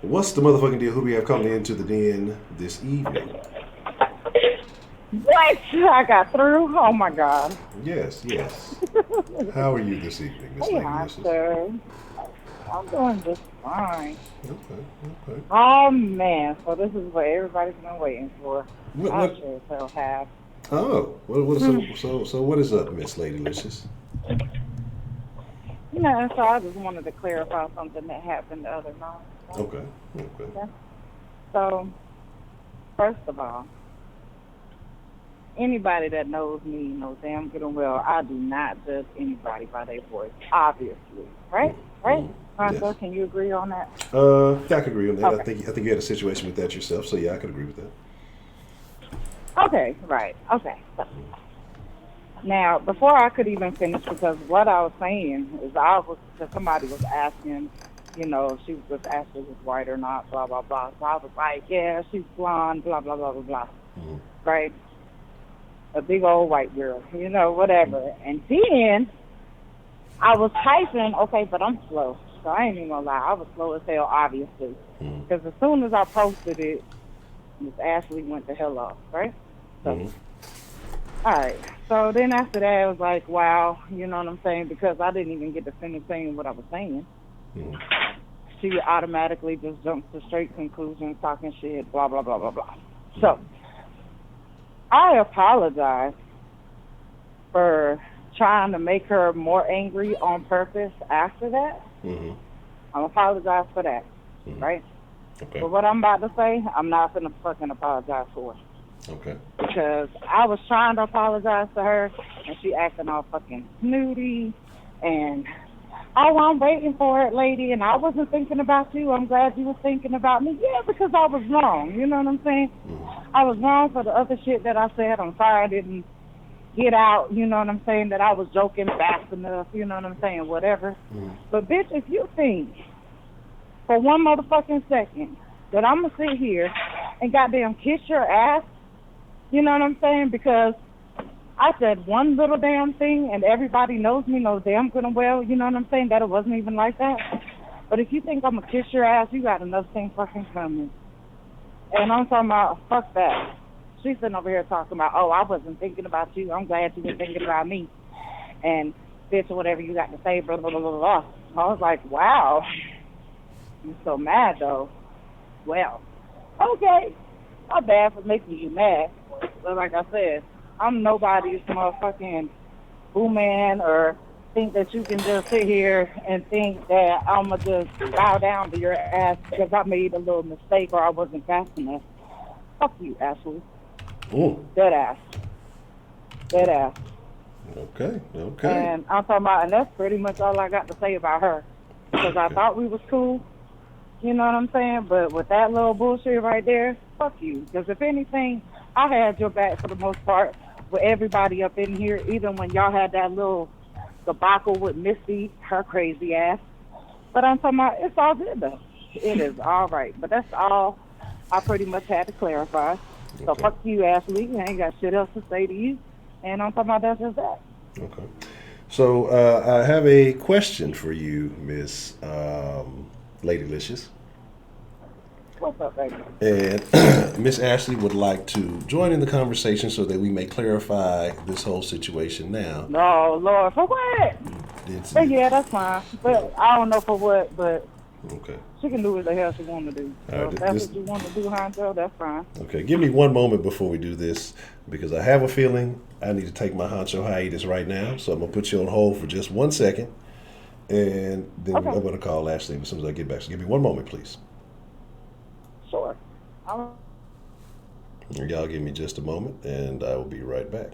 What's the motherfucking deal? Who do we have calling into the den this evening? What? I got through? Oh my God. Yes. How are you this evening, Miss Lady Honcho? I'm doing just fine. Okay. Oh man, so this is what everybody's been waiting for. I sure as hell have. Oh, so what is up, Miss Lady Licious? You know, so I just wanted to clarify something that happened the other night. Okay. So, first of all, anybody that knows me knows damn good and well I do not judge anybody by their voice, obviously. Right? Honcho, yes. Can you agree on that? Yeah, I can agree on that. Okay. I think you had a situation with that yourself, so yeah, I could agree with that. Okay, right. Okay. Now, before I could even finish, because what I was saying is somebody was asking, you know, she was asking if it's white or not, blah, blah, blah. So I was like, yeah, she's blonde, blah, blah, blah, blah, blah. Mm-hmm. Right? A big old white girl, you know, whatever. And then I was typing, okay, but I'm slow. So I ain't even gonna lie, I was slow as hell, obviously. Mm-hmm. Because as soon as I posted it, Miss Ashley went the hell off, right? So, all right. So then after that, it was like, wow, you know what I'm saying? Because I didn't even get to finish saying what I was saying. Mm-hmm. She automatically just jumps to straight conclusions, talking shit, blah, blah, blah, blah, blah. So I apologize for trying to make her more angry on purpose after that. Mm-hmm. I apologize for that, right? Okay. But what I'm about to say, I'm not going to fucking apologize for. Okay. Because I was trying to apologize to her, and she acting all fucking snooty, and, oh, I'm waiting for it, lady, and I wasn't thinking about you. I'm glad you were thinking about me. Yeah, because I was wrong, you know what I'm saying? I was wrong for the other shit that I said. I'm sorry I didn't get out, you know what I'm saying, that I was joking fast enough, you know what I'm saying, whatever. But, bitch, if you think for one motherfucking second that I'm going to sit here and goddamn kiss your ass, you know what I'm saying, because I said one little damn thing and everybody knows me, knows damn good and well, you know what I'm saying, that it wasn't even like that. But if you think I'm going to kiss your ass, you got another thing fucking coming. And I'm talking about, fuck that. She's sitting over here talking about, oh, I wasn't thinking about you. I'm glad you were thinking about me. And bitch, whatever you got to say, blah, blah, blah, blah, blah. I was like, wow. I'm so mad, though. Well, okay. Not bad for making you mad. But like I said, I'm nobody's motherfucking boo man or think that you can just sit here and think that I'm going to just bow down to your ass because I made a little mistake or I wasn't fast enough. Fuck you, Ashley. Dead ass. Dead ass. Okay. And I'm talking about, and that's pretty much all I got to say about her. Because I thought we was cool, you know what I'm saying? But with that little bullshit right there, fuck you. Because if anything, I had your back for the most part with everybody up in here, even when y'all had that little debacle with Missy, her crazy ass. But I'm talking about, it's all good though. It is all right. But that's all I pretty much had to clarify. So fuck you, Ashley. I ain't got shit else to say to you. And I'm talking about that's just that. Okay. So I have a question for you, Miss Ladylicious. What's up, baby? And Miss Ashley would like to join in the conversation so that we may clarify this whole situation now. No, Lord, for what? But yeah, that's fine. But I don't know for what, but okay. She can do what the hell she want to do. So right, if that's what you want to do, Honcho, that's fine. Okay, give me one moment before we do this because I have a feeling I need to take my Honcho hiatus right now. So I'm going to put you on hold for just 1 second. And then I'm going to call Ashley as soon as I get back. So give me one moment, please. Sure. Y'all give me just a moment and I will be right back.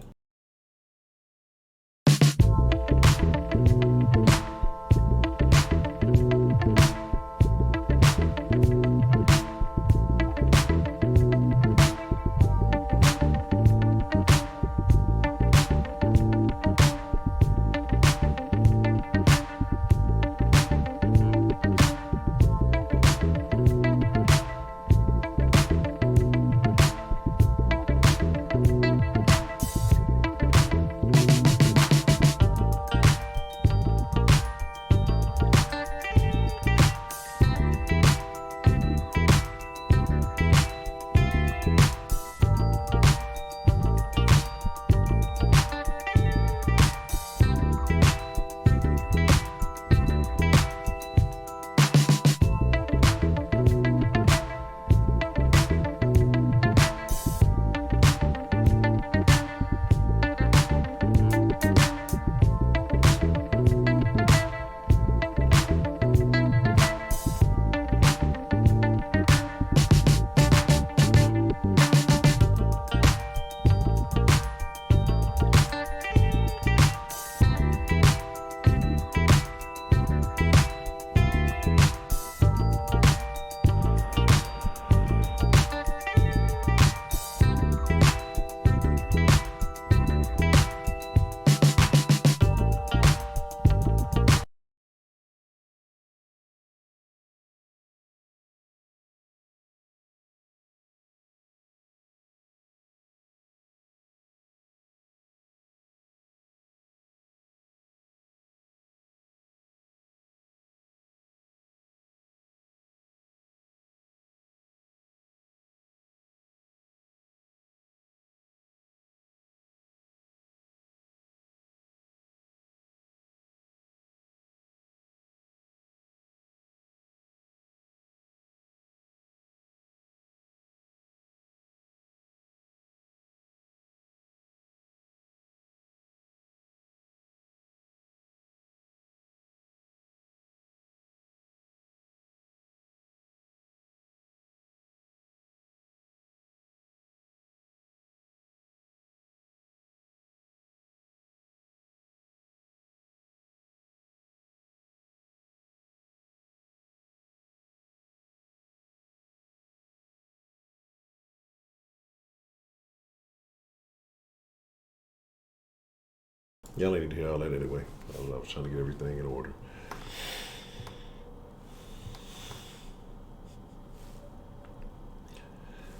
Y'all need to hear all that anyway. I was trying to get everything in order.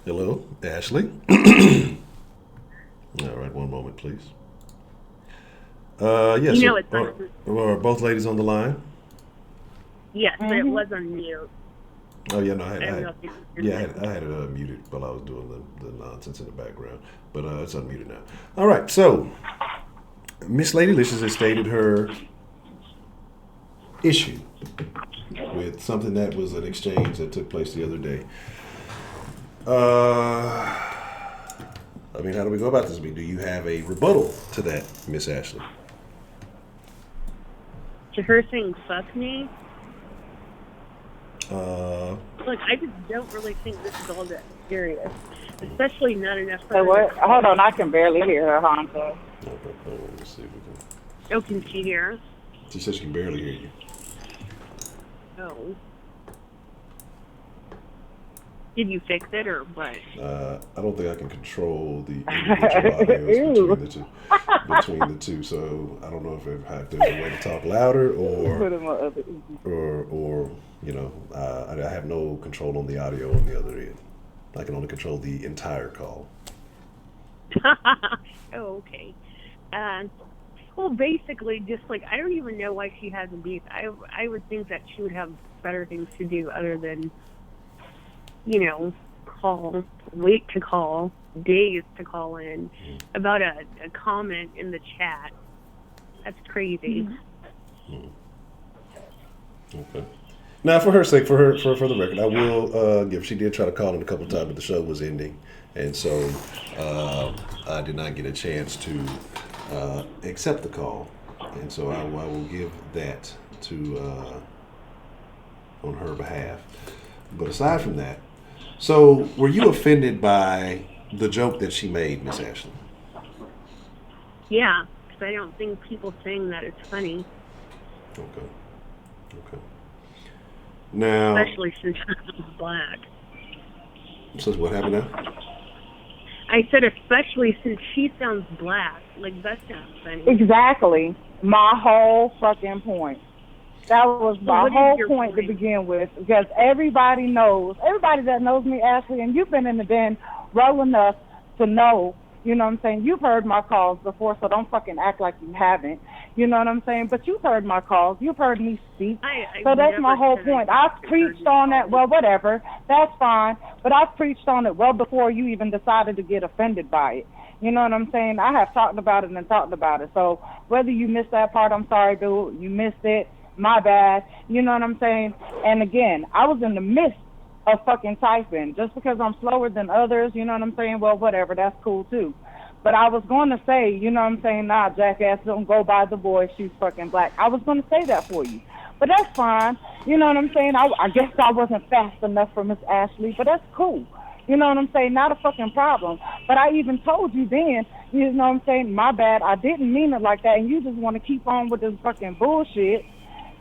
Hello, Ashley. All right, one moment, please. Yes. You know it's on. Are both ladies on the line? Yes, but it was on mute. Oh yeah, no, I had it muted while I was doing the nonsense in the background, but it's unmuted now. All right, so Miss Lady Licious has stated her issue with something that was an exchange that took place the other day. I mean, how do we go about this? I mean, do you have a rebuttal to that, Miss Ashley? To her saying "fuck me." Look, I just don't really think this is all that serious, especially not enough for her. What? Hold on, I can barely hear her, Honcho. Okay, hold on, let's see if we can. Oh, can she hear? She says she can barely hear you. Oh. Did you fix it or what? I don't think I can control the individual audios between the two. So I don't know if there's a way to talk louder or you know, I have no control on the audio on the other end. I can only control the entire call. Oh, okay. Well, basically, just like I don't even know why she has a beef. I would think that she would have better things to do other than, you know, wait to call, days to call in about a comment in the chat. That's crazy. Okay. Now, for her sake, for the record, I will give. She did try to call in a couple of times, but the show was ending, and so I did not get a chance to accept the call, and so I will give that to on her behalf. But aside from that, so were you offended by the joke that she made, Miss Ashley? Yeah, because I don't think people saying that is funny. Okay. Now, especially since she's black. Says what happened now? I said especially since she sounds black. Like, that's not funny. Exactly. My whole fucking point. That was my whole point to begin with, because everybody that knows me, Ashley, and you've been in the den well enough to know, you know what I'm saying? You've heard my calls before, so don't fucking act like you haven't. You know what I'm saying? But you've heard my calls. You've heard me speak. So that's my whole point. I've preached on that. Well, whatever. That's fine. But I've preached on it well before you even decided to get offended by it. You know what I'm saying? I have talked about it and talked about it. So whether you missed that part, I'm sorry, dude. You missed it. My bad. You know what I'm saying? And again, I was in the midst of fucking typing. Just because I'm slower than others, you know what I'm saying? Well, whatever. That's cool, too. But I was going to say, you know what I'm saying? Nah, jackass, don't go by the boy. She's fucking black. I was going to say that for you. But that's fine. You know what I'm saying? I guess I wasn't fast enough for Miss Ashley, but that's cool. You know what I'm saying? Not a fucking problem. But I even told you then, you know what I'm saying? My bad. I didn't mean it like that, and you just want to keep on with this fucking bullshit.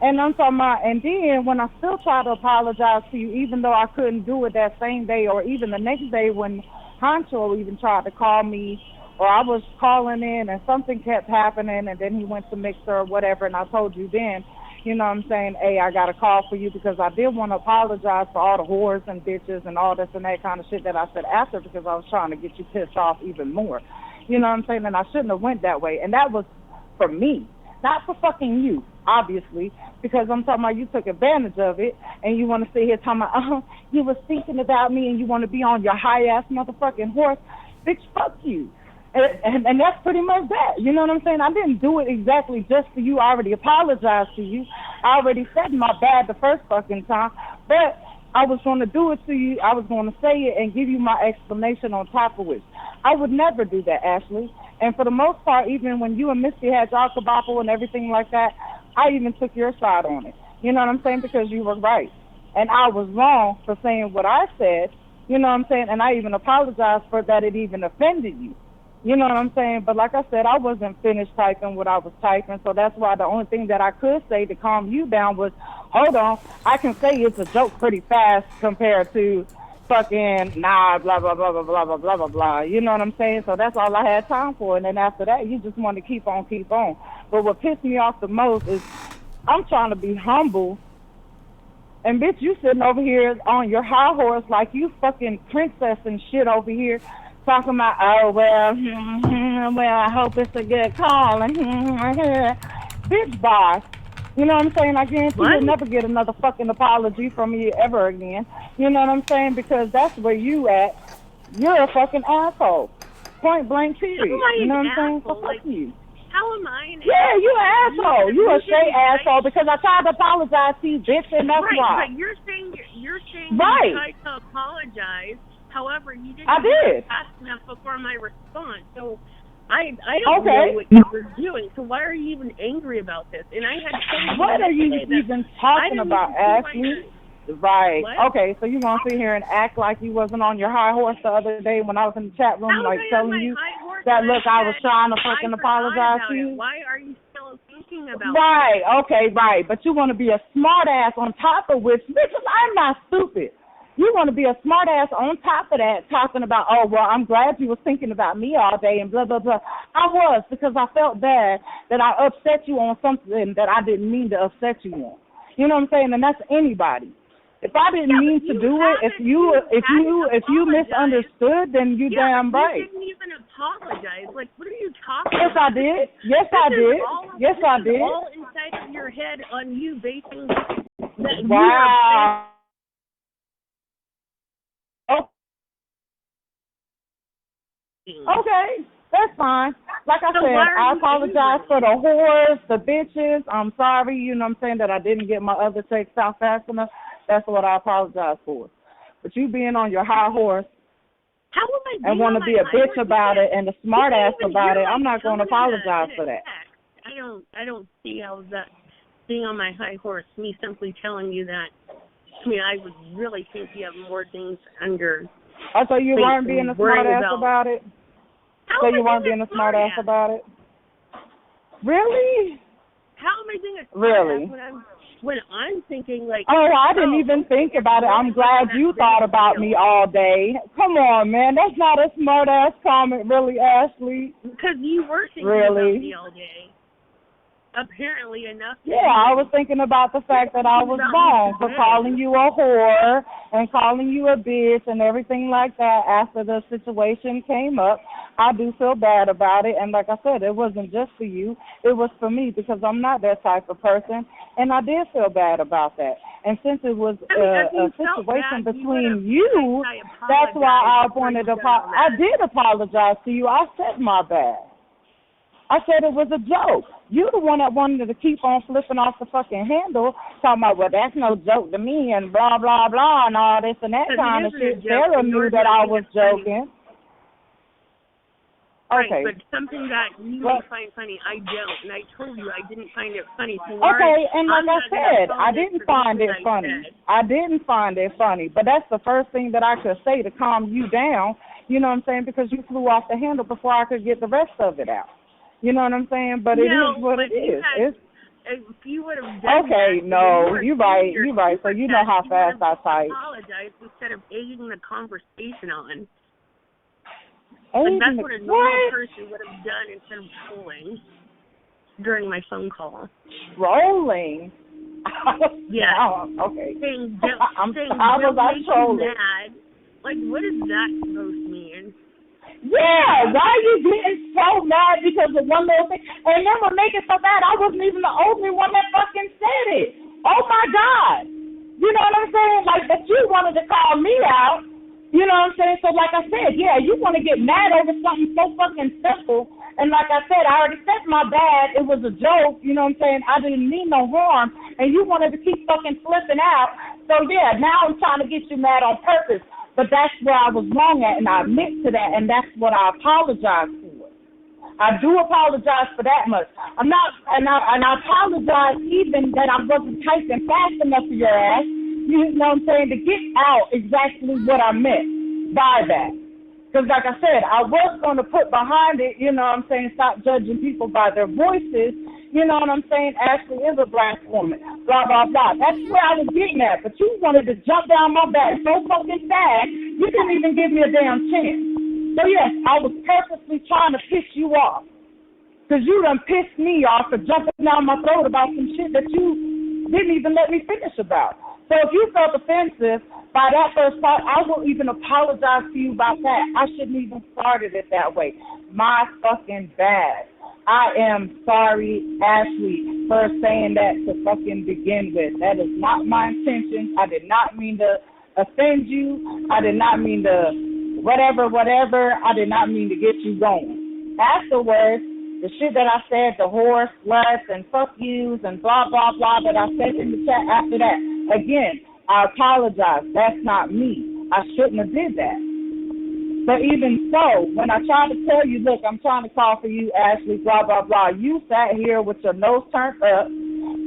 And I'm talking about, and then when I still try to apologize to you, even though I couldn't do it that same day or even the next day when Honcho even tried to call me, or I was calling in and something kept happening, and then he went to Mixer or whatever, and I told you then, you know what I'm saying, hey, I got a call for you because I did want to apologize for all the whores and bitches and all this and that kind of shit that I said after, because I was trying to get you pissed off even more. You know what I'm saying? And I shouldn't have went that way. And that was for me, not for fucking you, obviously, because I'm talking about you took advantage of it and you want to sit here talking about, you was thinking about me and you want to be on your high-ass motherfucking horse. Bitch, fuck you. And that's pretty much that. You know what I'm saying? I didn't do it exactly just for you. I already apologized to you. I already said my bad the first fucking time. But I was going to do it to you. I was going to say it and give you my explanation on top of it. I would never do that, Ashley. And for the most part, even when you and Misty had y'all kabapple and everything like that, I even took your side on it. You know what I'm saying? Because you were right. And I was wrong for saying what I said. You know what I'm saying? And I even apologized for that it even offended you. You know what I'm saying? But like I said, I wasn't finished typing what I was typing, so that's why the only thing that I could say to calm you down was, hold on, I can say it's a joke pretty fast compared to, fucking nah, blah blah blah blah blah blah blah blah blah. You know what I'm saying? So that's all I had time for. And then after that, you just want to keep on, keep on. But what pissed me off the most is I'm trying to be humble, and bitch, you sitting over here on your high horse like you fucking princess and shit over here, talking about oh well, well I hope it's a good call and bitch, bye. You know what I'm saying? I guarantee you'll never get another fucking apology from me ever again. You know what I'm saying? Because that's where you at. You're a fucking asshole. Point blank period. You know what I'm saying? So fuck you. How am I an Yeah, asshole? you an asshole. You a straight asshole because I tried to apologize to you, bitch, and that's right, why. But you're saying right. you tried to apologize. However, you didn't did. fast enough before my response. So I don't know what you were doing. So why are you even angry about this? And I had told what are you even talking about, Ashley? Right. What? Okay, so you want to sit here and act like you wasn't on your high horse the other day when I was in the chat room, like telling you that, look, I was trying to fucking apologize to you? Why are you still thinking about it? Right, okay, right. But you want to be a smart ass on top of which, bitches, I'm not stupid. You want to be a smart ass on top of that, talking about, oh, well, I'm glad you was thinking about me all day and blah, blah, blah. I was, because I felt bad that I upset you on something that I didn't mean to upset you on. You know what I'm saying? And that's anybody. If I didn't mean to do it, if you misunderstood, then you damn right. You didn't even apologize. Like, what are you talking Yes, about? I did. Yes, I did. Yes, I did. All inside of your head on you basing that. Wow. Okay, that's fine. Like I said, I apologize for the whores, the bitches. I'm sorry, you know what I'm saying, that I didn't get my other text out fast enough. That's what I apologize for. But you being on your high horse and want to be a bitch about it and a smart ass about it, I'm not going to apologize for that. I don't see how that being on my high horse, me simply telling you that. I mean, I would really think you have more things under. Oh, so you weren't being a smart ass about it? So you weren't being a smart ass about it? Really? How am I being a smart ass when I'm thinking like... Oh, I didn't even think about it. I'm glad you thought about me all day. Come on, man. That's not a smart ass comment, really, Ashley. Because you were thinking about me all day. Apparently enough. Yeah, I was thinking about the fact that I was wrong for calling you a whore and calling you a bitch and everything like that after the situation came up. I do feel bad about it, and like I said, it wasn't just for you. It was for me because I'm not that type of person, and I did feel bad about that. And since it was a situation between you, that's why I wanted to I did apologize to you. I said my bad. I said it was a joke. You're the one that wanted to keep on flipping off the fucking handle, talking about, well, that's no joke to me, and blah, blah, blah, and all this and that kind of shit. Sarah knew that I was joking. Right, okay. But something that you may find funny, I don't. And I told you I didn't find it funny. So okay, and like I said, I didn't find it funny. I didn't find it funny. But that's the first thing that I could say to calm you down, you know what I'm saying, because you flew off the handle before I could get the rest of it out. You know what I'm saying? But it is what it is. If you would have done you're right. So you know how fast I type. Apologize instead of egging the conversation on. Like that's what a normal person would have done instead of trolling during my phone call. Trolling? Yeah. Okay. I was trolling. Mad. Like, what does that supposed to mean? Yeah, why are you getting so mad because of one little thing? And then what make it so bad, I wasn't even the only one that fucking said it. Oh, my God. You know what I'm saying? Like, that you wanted to call me out. You know what I'm saying? So, like I said, yeah, you want to get mad over something so fucking simple. And like I said, I already said my bad. It was a joke. You know what I'm saying? I didn't mean no harm. And you wanted to keep fucking flipping out. So, yeah, now I'm trying to get you mad on purpose. But that's where I was wrong at, and I admit to that, and that's what I apologize for. I do apologize for that much. And I apologize even that I wasn't typing fast enough for your ass, you know what I'm saying, to get out exactly what I meant by that. Because like I said, I was going to put behind it, you know what I'm saying, stop judging people by their voices, you know what I'm saying, Ashley is a black woman, blah, blah, blah. That's where I was getting at. But you wanted to jump down my back so fucking fast, you didn't even give me a damn chance. So, yes, I was purposely trying to piss you off. Because you done pissed me off for jumping down my throat about some shit that you didn't even let me finish about. So if you felt offensive by that first part, I won't even apologize to you about that. I shouldn't even started it that way. My fucking bad. I am sorry, Ashley, for saying that to fucking begin with. That is not my intention. I did not mean to offend you. I did not mean to whatever. I did not mean to get you going. Afterwards, the shit that I said, the whore, sluts, and fuck yous, and blah, blah, blah, that I said in the chat after that, again, I apologize. That's not me. I shouldn't have did that. But even so, when I tried to tell you, look, I'm trying to call for you, Ashley, blah, blah, blah, you sat here with your nose turned up,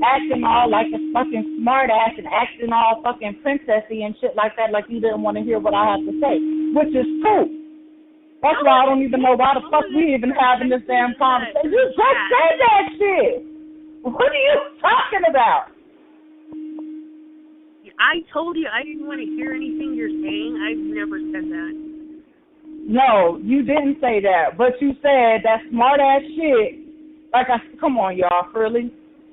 acting all like a fucking smart ass and acting all fucking princessy and shit like that, like you didn't want to hear what I have to say, which is true. That's why I don't even know why the fuck we even having this damn conversation. You just said that shit. What are you talking about? I told you I didn't want to hear anything you're saying. I've never said that. No, you didn't say that. But you said that smart ass shit. Like, come on, y'all, really?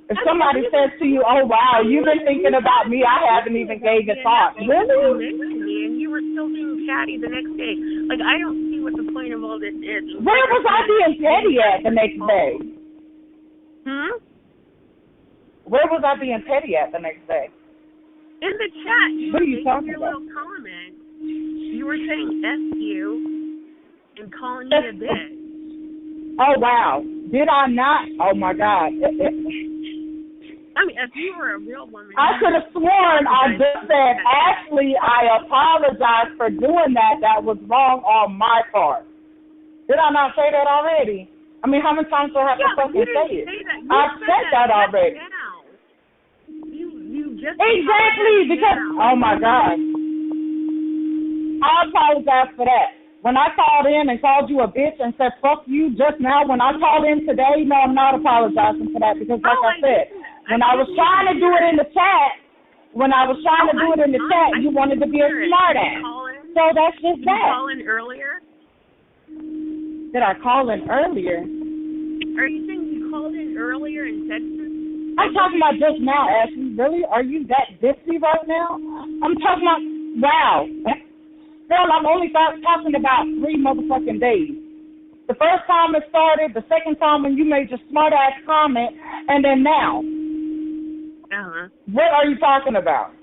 If somebody says to you, oh, wow, you've been thinking about me, I haven't even gave it thought. Really? And you were still being chatty the next day. Like, I don't see what the point of all this is. Where was I being petty at the next day? Where was I being petty at the next day? In the chat, what are you talking your about? little comment. You were saying F you and calling me a bitch. Oh, wow. Did I not? Oh, my God. I mean, if you were a real woman. I could have sworn I just said, Ashley, I apologize for doing that. That was wrong on my part. Did I not say that already? I mean, how many times do I have to fucking say it? I've said that already. You just exactly, because, oh, my God. I apologize for that. When I called in and called you a bitch and said, fuck you just now, when I called in today, no, I'm not apologizing for that because, like I said, when I was trying to do it in the chat, you wanted to be a smart ass. So that's just that. Did you call in earlier? Did I call in earlier? Are you saying you called in earlier and said something? I'm talking about just now, Ashley. Really? Are you that ditzy right now? I'm talking about, wow. Girl, I'm only talking about 3 motherfucking days. The first time it started, the second time when you made your smart-ass comment, and then now. What are you talking about?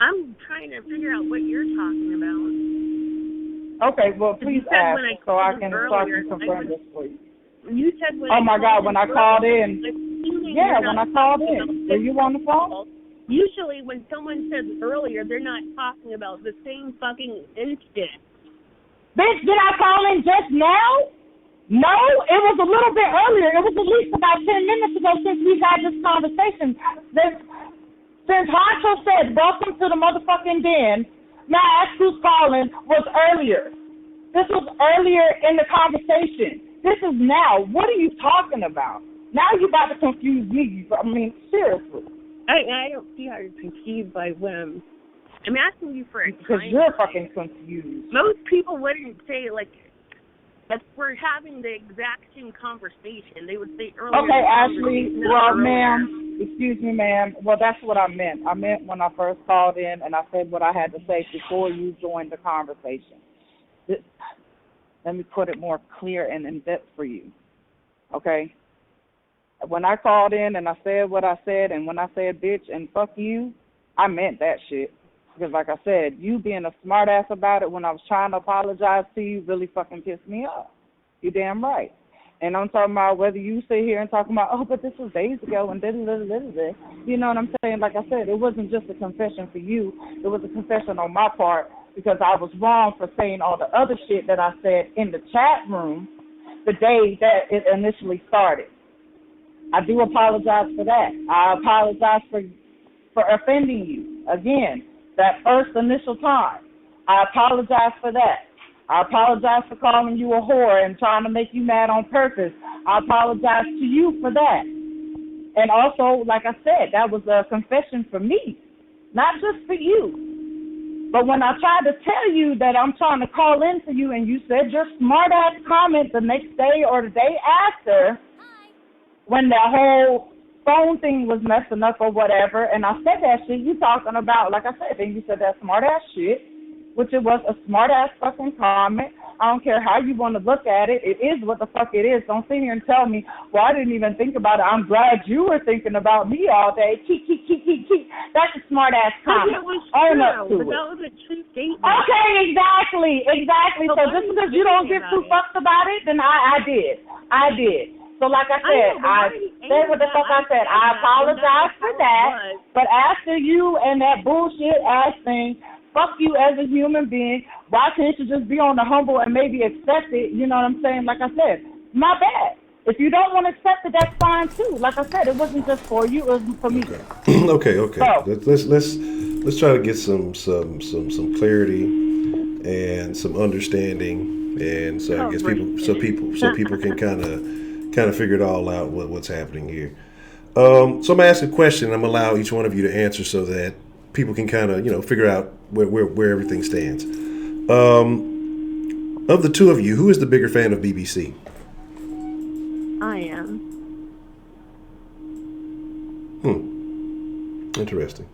I'm trying to figure out what you're talking about. Okay, well, please ask so I can start to confirm this for you. You said when oh, my God, when I called in. Yeah, when I called in. Were you on the phone? Usually when someone says earlier, they're not talking about the same fucking instant. Bitch, did I call in just now? No, it was a little bit earlier. It was at least about 10 minutes ago since we had this conversation. Since Honcho said, welcome to the motherfucking den, now ask who's calling was earlier. This was earlier in the conversation. This is now. What are you talking about? Now you're about to confuse me. I mean, seriously. I don't see how you're confused by when I'm asking you for a because you're fucking confused. Most people wouldn't say, like, if we're having the exact same conversation, they would say earlier. Okay, Ashley, well, ma'am, excuse me, ma'am. Well, that's what I meant. I meant when I first called in and I said what I had to say before you joined the conversation. Let me put it more clear and in depth for you, okay? When I called in and I said what I said, and when I said bitch and fuck you, I meant that shit. Because like I said, you being a smart ass about it when I was trying to apologize to you really fucking pissed me off. You damn right. And I'm talking about whether you sit here and talking about, oh, but this was days ago and da-da-da-da-da-da. You know what I'm saying? Like I said, it wasn't just a confession for you. It was a confession on my part because I was wrong for saying all the other shit that I said in the chat room the day that it initially started. I do apologize for that. I apologize for offending you. Again, that first initial time. I apologize for that. I apologize for calling you a whore and trying to make you mad on purpose. I apologize to you for that. And also, like I said, that was a confession for me, not just for you. But when I tried to tell you that I'm trying to call in for you and you said your smart ass comment the next day or the day after, when that whole phone thing was messing up or whatever, and I said that shit, you talking about, like I said, then you said that smart ass shit, which it was a smart ass fucking comment. I don't care how you want to look at it. It is what the fuck it is. Don't sit here and tell me, well, I didn't even think about it. I'm glad you were thinking about me all day. Keep. That's a smart ass comment. It was Own true, up to but it. that was a true statement. Okay, exactly. So just because you don't give two fucks about it, then I did. So like I said, I said what the fuck I said. I apologize for that. But after you and that bullshit ass thing, fuck you as a human being. Why can't you just be on the humble and maybe accept it? You know what I'm saying? Like I said, my bad. If you don't want to accept it, that's fine too. Like I said, it wasn't just for you; it was for me. Okay. So, Let's try to get some clarity and some understanding, and so I guess people can kind of figure it all out what's happening here. So I'm gonna ask a question. I'm gonna allow each one of you to answer so that people can kind of figure out where everything stands. Of the two of you, who is the bigger fan of BBC? I am. Interesting.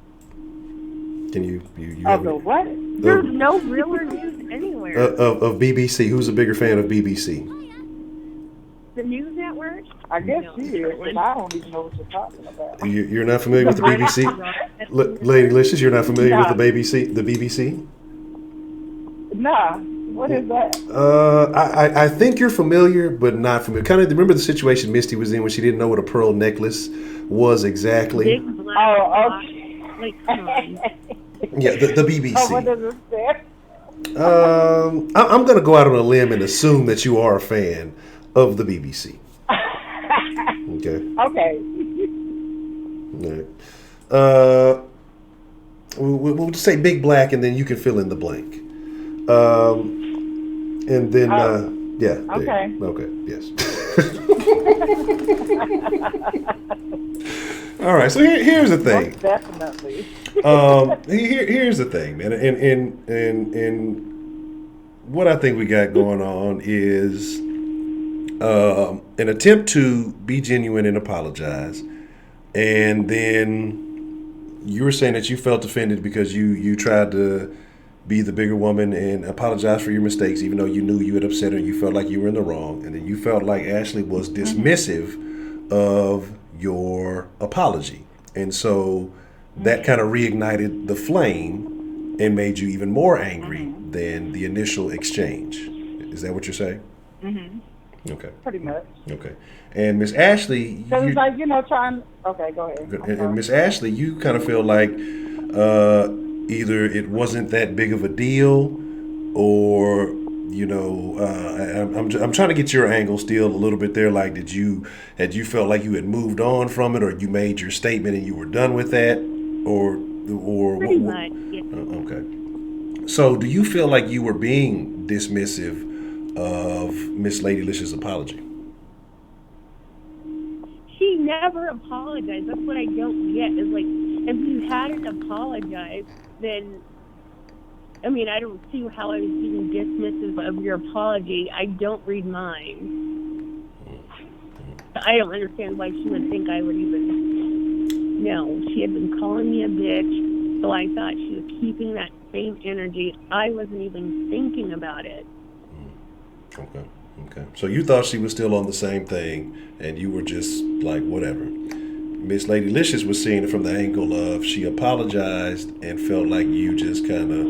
Can you of the what? There's no realer news anywhere. Of BBC, who's a bigger fan of BBC? The news network? I guess you is, and I don't even know what you're talking about. You're not familiar with the BBC? Lady Licious, you're not familiar with the BBC? Nah. What is that? I think you're familiar, but not familiar. Kind of remember the situation Misty was in when she didn't know what a pearl necklace was exactly? Big black okay. Like, come on. Yeah, the BBC. Oh, what does it say? I'm going to go out on a limb and assume that you are a fan of the BBC. Okay. Okay. All right. We'll just say big black, and then you can fill in the blank. And then, yeah. Okay. Okay. Yes. All right. So here's the thing. Most definitely. Here's the thing, man. And what I think we got going on is an attempt to be genuine and apologize, and then you were saying that you felt offended because you tried to be the bigger woman and apologize for your mistakes, even though you knew you had upset her and you felt like you were in the wrong. And then you felt like Ashley was dismissive of your apology. And so that kind of reignited the flame and made you even more angry than the initial exchange. Is that what you're saying? Mm-hmm. Okay. Pretty much. Okay. And Miss Ashley... So it's like, trying... Okay, go ahead. And Miss Ashley, you kind of feel like... either it wasn't that big of a deal, or I'm trying to get your angle still a little bit there. Like, had you felt like you had moved on from it, or you made your statement and you were done with that, or pretty much. Yeah. Okay. So, do you feel like you were being dismissive of Miss Lady Licious' apology? She never apologized. That's what I don't get. Is like, if you hadn't apologized, then, I mean, I don't see how I was being dismissive of your apology. I don't read mine. I don't understand why she would think I would even. No, she had been calling me a bitch, so I thought she was keeping that same energy. I wasn't even thinking about it. Okay. So you thought she was still on the same thing, and you were just like, whatever. Miss Lady Licious was seeing it from the angle of she apologized and felt like you just kind of,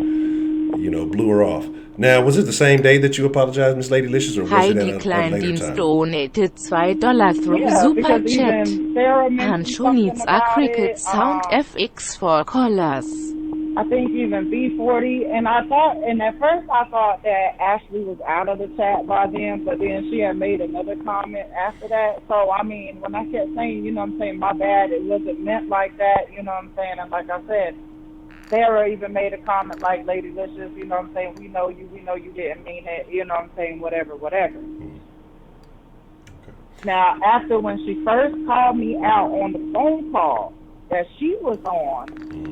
blew her off. Now, was it the same day that you apologized, Miss Lady Licious, or was it at a later Kleindienst time? donated $2 through Super Chat. Honcho needs a cricket sound FX for callers. I think even B40, and at first I thought that Ashley was out of the chat by then, but then she had made another comment after that. So, I mean, when I kept saying, my bad, it wasn't meant like that, and like I said, Sarah even made a comment like, Lady Licious, we know you didn't mean it, whatever. Now, after when she first called me out on the phone call that she was on,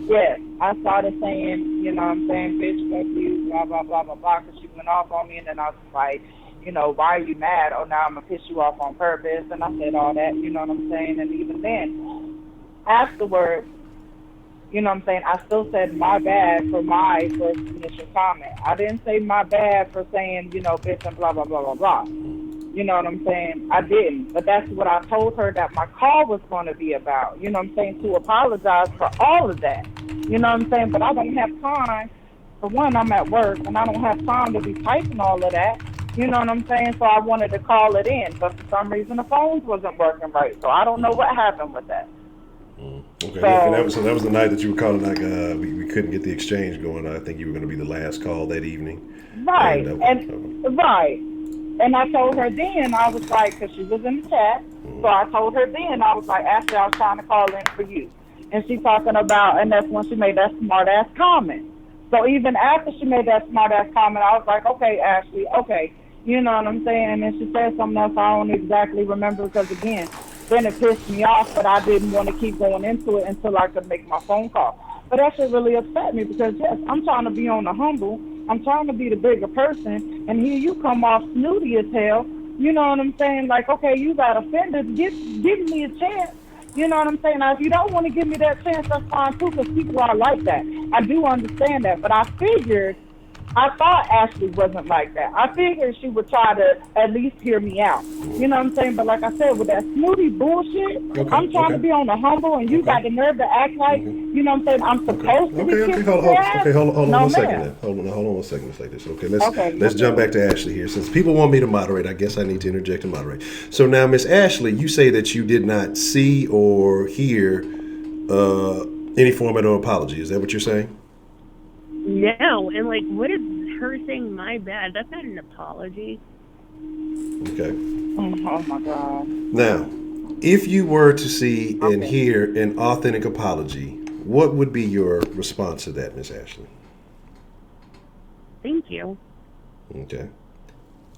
yes, I started saying, you know what I'm saying, bitch, fuck you, blah, blah, blah, blah, blah, because she went off on me, and then I was like, you know, why are you mad? Oh, now I'm going to piss you off on purpose, and I said all that, you know what I'm saying, and even then, afterwards, you know what I'm saying, I still said my bad for my first initial comment. I didn't say my bad for saying, you know, bitch and blah, blah, blah, blah, blah. You know what I'm saying? I didn't. But that's what I told her that my call was going to be about. You know what I'm saying? To apologize for all of that. You know what I'm saying? But I don't have time. For one, I'm at work, and I don't have time to be typing all of that. You know what I'm saying? So I wanted to call it in. But for some reason, the phones wasn't working right. So I don't know what happened with that. Okay, so that was the night that you were calling, like, we couldn't get the exchange going. I think you were going to be the last call that evening. Right, right. And I told her then, I was like, because she was in the chat, so I told her then, I was like, actually, I was trying to call in for you. And she's talking about, and that's when she made that smart-ass comment. So even after she made that smart-ass comment, I was like, okay, Ashley, okay. You know what I'm saying? And she said something else I don't exactly remember because, again, then it pissed me off, but I didn't want to keep going into it until I could make my phone call. But that shit really upset me because, yes, I'm trying to be on the humble. I'm trying to be the bigger person, and here you come off snooty as hell. You know what I'm saying? Like, okay, you got offended. Give me a chance. You know what I'm saying? Now, if you don't want to give me that chance, that's fine, too, because people are like that. I do understand that. But I thought Ashley wasn't like that. I figured she would try to at least hear me out. You know what I'm saying? But like I said, with that snooty bullshit, I'm trying to be on the humble, and you got the nerve to act like, you know what I'm saying, I'm supposed to be kissing your ass? Hold on one second. Hold on 1 second. Let's say this. Okay, let's jump back to Ashley here. Since people want me to moderate, I guess I need to interject and moderate. So now, Miss Ashley, you say that you did not see or hear any form of apology. Is that what you're saying? No, and like, what is her saying my bad? That's not an apology. Okay. Oh my God. Now, if you were to see and hear an authentic apology, what would be your response to that, Miss Ashley? Thank you. Okay.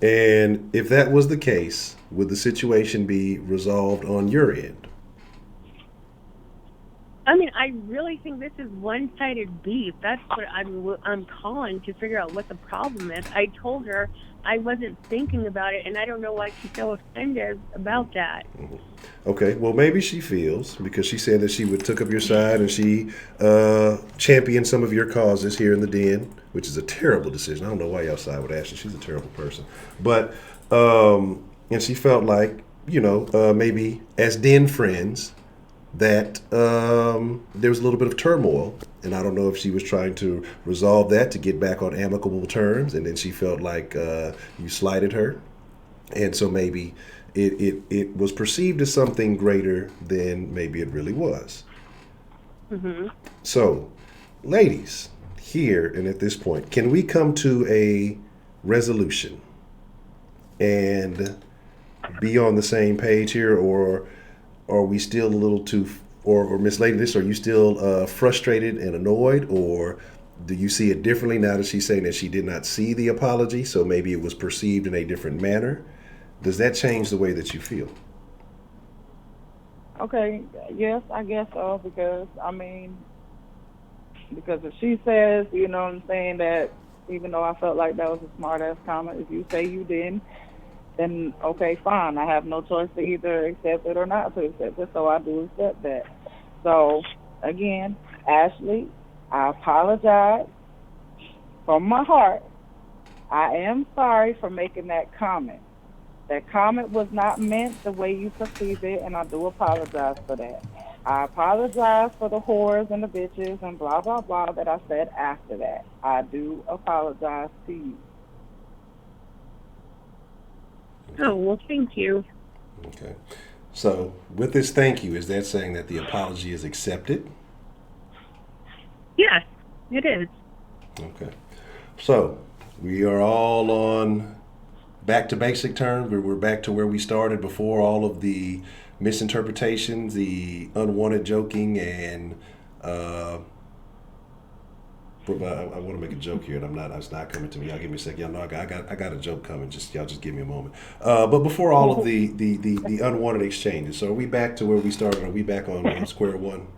And if that was the case, would the situation be resolved on your end? I mean, I really think this is one-sided beef. That's what I'm calling to figure out what the problem is. I told her I wasn't thinking about it, and I don't know why she's so offended about that. Okay, well, maybe she feels, because she said that she took up your side and she championed some of your causes here in the den, which is a terrible decision. I don't know why y'all side with Ashley. She's a terrible person. But, and she felt like, you know, maybe as den friends, that there was a little bit of turmoil, and I don't know if she was trying to resolve that to get back on amicable terms, and then she felt like you slighted her, and so maybe it was perceived as something greater than maybe it really was. Mm-hmm. So, ladies, here and at this point, can we come to a resolution and be on the same page here, or are we still a little too, or Miss Lady, are you still frustrated and annoyed, or do you see it differently now that she's saying that she did not see the apology, so maybe it was perceived in a different manner? Does that change the way that you feel? Okay, yes, I guess so, because if she says, you know what I'm saying, that even though I felt like that was a smart-ass comment, if you say you didn't, then okay, fine. I have no choice to either accept it or not to accept it, so I do accept that. So, again, Ashley, I apologize from my heart. I am sorry for making that comment. That comment was not meant the way you perceived it, and I do apologize for that. I apologize for the whores and the bitches and blah, blah, blah that I said after that. I do apologize to you. Oh, well, thank you. Okay. So, with this thank you, is that saying that the apology is accepted? Yes, it is. Okay. So, we are all on back to basic terms. We're back to where we started before all of the misinterpretations, the unwanted joking, and I want to make a joke here, and it's not coming to me. Y'all give me a second. Y'all know I got a joke coming. Y'all just give me a moment. But before all of the unwanted exchanges, so are we back to where we started? Are we back on square one?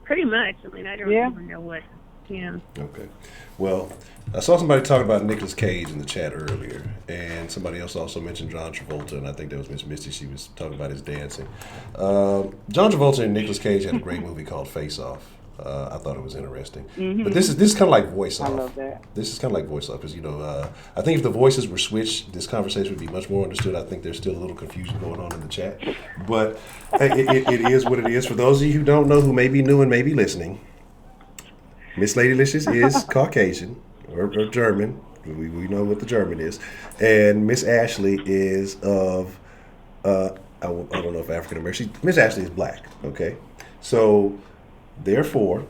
Pretty much. I mean, I don't even know what. Yeah. Okay. Well, I saw somebody talk about Nicolas Cage in the chat earlier, and somebody else also mentioned John Travolta, and I think that was Miss Misty. She was talking about his dancing. John Travolta and Nicolas Cage had a great movie called Face Off. I thought it was interesting. Mm-hmm. But this is kind of like Voice Off. I love that. This is kind of like Voice Off because, I think if the voices were switched, this conversation would be much more understood. I think there's still a little confusion going on in the chat. But it is what it is. For those of you who don't know, who may be new and may be listening, Miss Ladylicious is Caucasian or German. We know what the German is. And Miss Ashley is of, I don't know if African American. Miss Ashley is black, okay? So, therefore,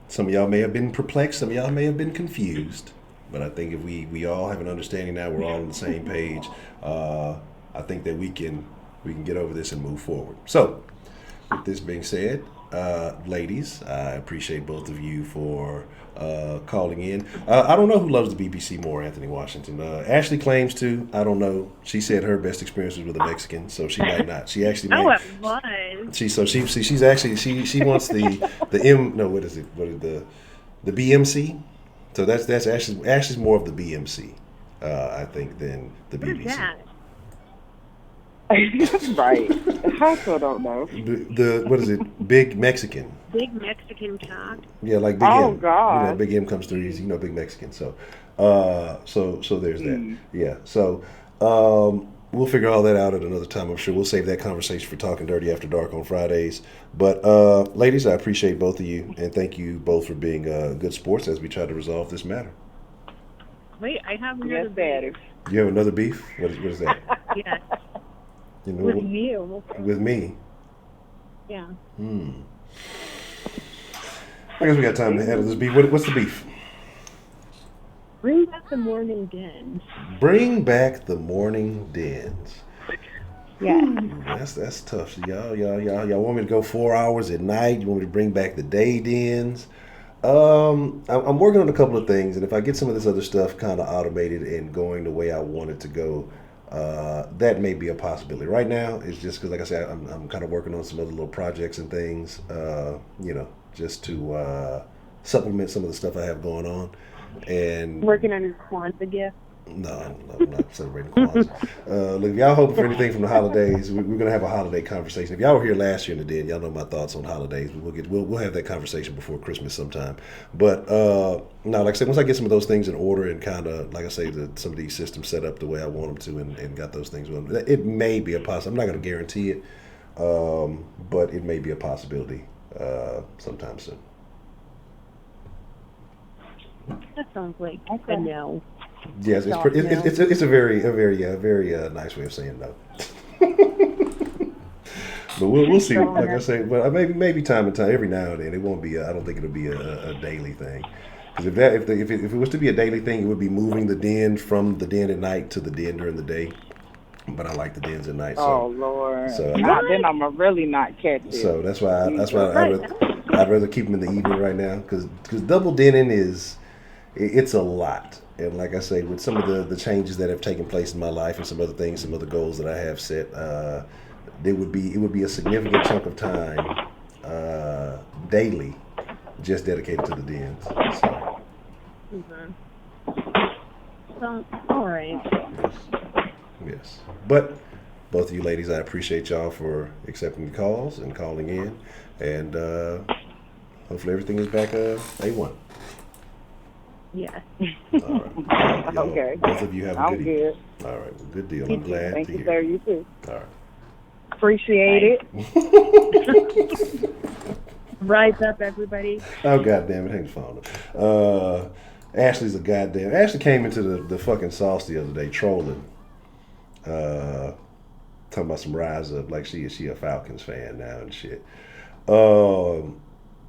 some of y'all may have been perplexed, some of y'all may have been confused. But I think if we all have an understanding now, we're all on the same page, I think that we can get over this and move forward. So, with this being said, ladies, I appreciate both of you for calling in. I don't know who loves the BBC more, Anthony Washington. Ashley claims to. I don't know. She said her best experience was with a Mexican, so she might not. She actually might. Oh, it was. She's actually she wants the BMC. So that's Ashley's more of the BMC, I think, than the BBC. What is that? Right. I still don't know. What is it? Big Mexican. Big Mexican cock. Yeah, like Big M. God. Big M comes through easy. Big Mexican. So there's that. Yeah. So we'll figure all that out at another time. I'm sure we'll save that conversation for Talking Dirty After Dark on Fridays. But ladies, I appreciate both of you, and thank you both for being good sports as we try to resolve this matter. Wait, I have another beef. You have another beef? What is that? Yes. With you. With me? Yeah. I guess we got time to handle this beef. What's the beef? Bring back the morning dens. Bring back the morning dens. Yeah. That's tough. So y'all want me to go 4 hours at night? You want me to bring back the day dens? I'm working on a couple of things, and if I get some of this other stuff kind of automated and going the way I want it to go, that may be a possibility. Right now, it's just because, like I said, I'm kind of working on some other little projects and things, just to supplement some of the stuff I have going on. And working on your Kwanzaa gift? No, I'm not celebrating Kwanzaa. Look, if y'all hoping for anything from the holidays, we're going to have a holiday conversation. If y'all were here last year in the den, y'all know my thoughts on holidays. We'll have that conversation before Christmas sometime. But no, like I said, once I get some of those things in order and kind of, like I say, some of these systems set up the way I want them to, and got those things with them, it may be a possibility. I'm not going to guarantee it, but it may be a possibility sometime soon. That sounds like a no. Yes, it's a very nice way of saying no. But we'll see. Like I say, but maybe time and time, every now and then, it won't be. I don't think it'll be a daily thing. Because if it was to be a daily thing, it would be moving the den from the den at night to the den during the day. But I like the dens at night. So, Lord! So then I'm really not catch it. So that's why I'd rather keep them in the evening right now. Because double denning it's a lot. And like I say, with some of the changes that have taken place in my life and some other things, some other goals that I have set, it would be a significant chunk of time daily just dedicated to the dens. So. So, all right. Yes. But both of you ladies, I appreciate y'all for accepting the calls and calling in. And hopefully everything is back A1. Yeah. All right. Okay. Both of you have a good evening. Good. All right. Well, good deal. I'm glad Thank to you, hear. sir. You too. All right. Appreciate it. Rise up, everybody. Oh, goddamn it. Hang the phone up. Ashley's a goddamn... Ashley came into the fucking sauce the other day trolling. Talking about some rise up. Like she a Falcons fan now and shit.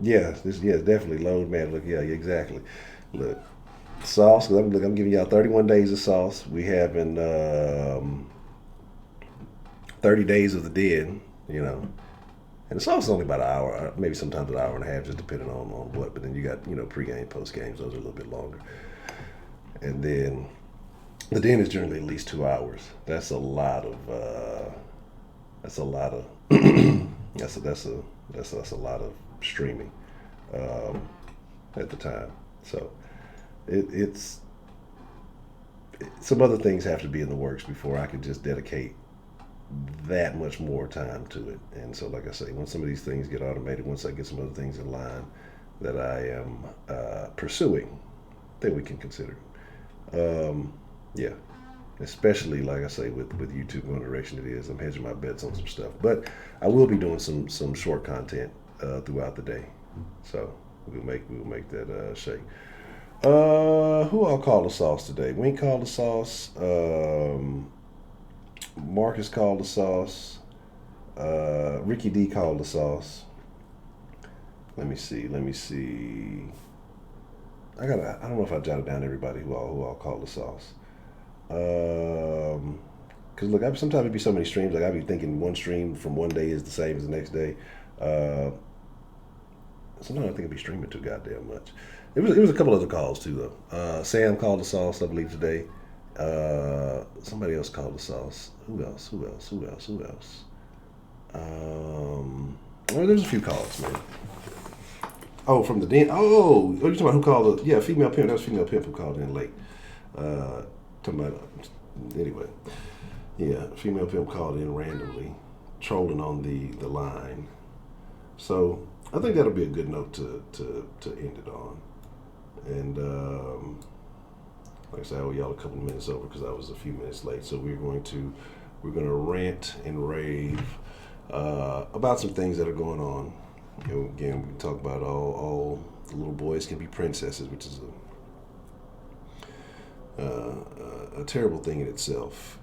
Yeah, definitely load man. Look, yeah, exactly. Look, sauce. I'm giving y'all 31 days of sauce. We having 30 days of the den. And the sauce is only about an hour, maybe sometimes an hour and a half, just depending on what. But then you got, pre-game, post-games, those are a little bit longer. And then the den is generally at least 2 hours. That's a lot of, that's a lot of, that's a lot of streaming at the time. So it's some other things have to be in the works before I could just dedicate that much more time to it. And so, like I say, once some of these things get automated, once I get some other things in line that I am pursuing, then we can consider it. Yeah, especially like I say with YouTube going the direction it is, I'm hedging my bets on some stuff. But I will be doing some short content throughout the day, so we'll make that shake. Who I'll call the sauce today? Wink called the sauce. Marcus called the sauce. Ricky D called the sauce. Let me see. I don't know if I jotted down everybody who I'll call the sauce. Cause look, sometimes it'd be so many streams. Like I'd be thinking one stream from one day is the same as the next day. Sometimes I think I'd be streaming too goddamn much. It was a couple other calls too though. Sam called the sauce, I believe, today. Somebody else called the sauce. Who else? Well, there's a few calls, man. Oh, from the den. Oh, you're talking about who called the? Yeah, female pimp. That was female pimp who called in late. Talking about anyway. Yeah, female pimp called in randomly, trolling on the line. So I think that'll be a good note to end it on. And like I said, I owe y'all a couple of minutes over because I was a few minutes late. So we're gonna rant and rave about some things that are going on. Again, we can talk about all the little boys can be princesses, which is a terrible thing in itself.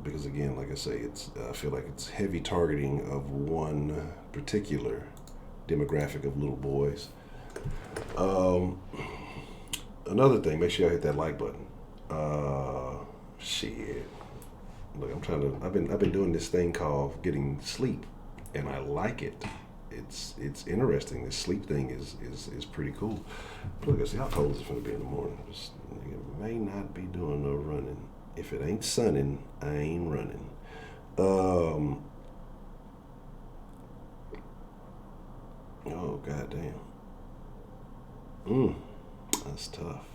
Because again, like I say, I feel like it's heavy targeting of one particular demographic of little boys. Another thing, make sure y'all hit that like button. Shit. Look, I've been doing this thing called getting sleep, and I like it. It's interesting. This sleep thing is pretty cool. But look, I see how cold it's gonna be in the morning. Just nigga may not be doing no running. If it ain't sunning, I ain't running. Oh goddamn. That's tough.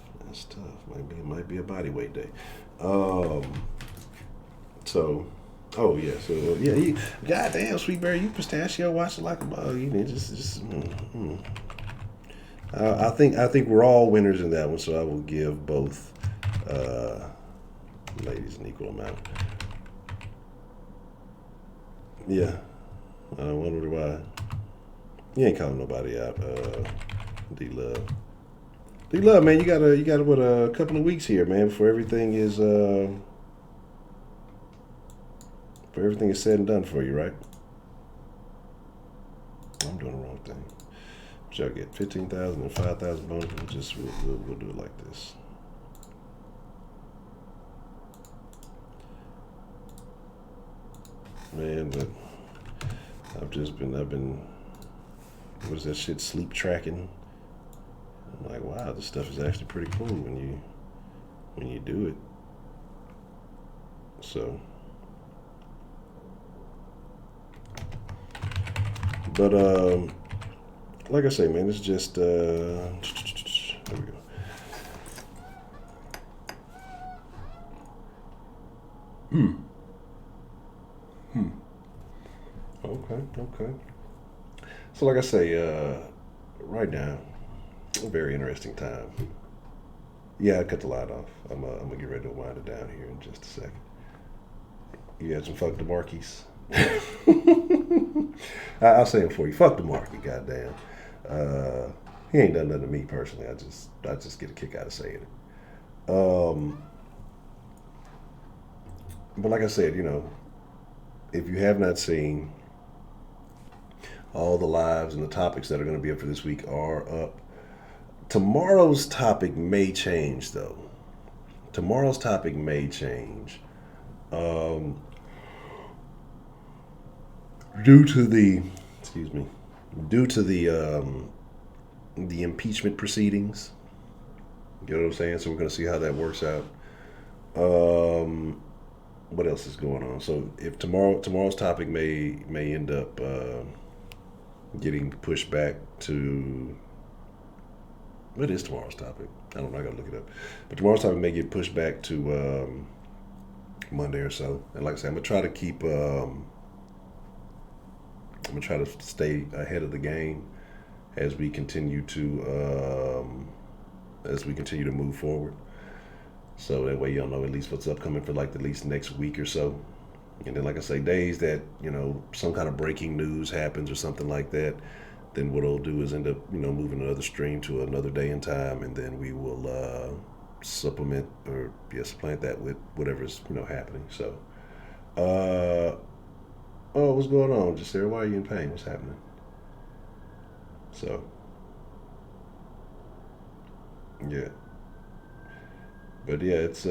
Might be a body weight day. Goddamn, Sweetberry, you pistachio watch it like a bug. You need just. I think we're all winners in that one. So I will give both ladies an equal amount. Yeah, I wonder why. You ain't calling nobody out, D-Love. D-Love, man, you got what, a couple of weeks here, man, before everything is said and done for you, right? I'm doing the wrong thing. What y'all get? 15,000 and 5,000 bonus. We'll do it like this. Man, but I've been. What is that shit? Sleep tracking. I'm like, wow, this stuff is actually pretty cool when you do it. So, but like I say, man, it's just there we go. Okay. So like I say, right now, a very interesting time. Yeah, I cut the light off. I'm gonna get ready to wind it down here in just a second. You had some fuck the Marquis. I'll say it for you. Fuck the Marquis, goddamn. He ain't done nothing to me personally. I just get a kick out of saying it. But like I said, if you have not seen, all the lives and the topics that are going to be up for this week are up. Tomorrow's topic may change, though. Tomorrow's topic may change. due to the impeachment proceedings. You know what I'm saying? So we're going to see how that works out. What else is going on? So if tomorrow's topic may end up getting pushed back to, what is tomorrow's topic? I don't know. I got to look it up. But tomorrow's topic may get pushed back to Monday or so. And like I said, I'm gonna try to keep. I'm gonna try to stay ahead of the game as we continue to move forward. So that way y'all know at least what's upcoming for like at least next week or so. And then, like I say, days that, some kind of breaking news happens or something like that, then what I'll do is end up, moving another stream to another day and time, and then we will supplant that with whatever's, happening. So, what's going on, Jasira? Why are you in pain? What's happening? So, yeah. But yeah, it's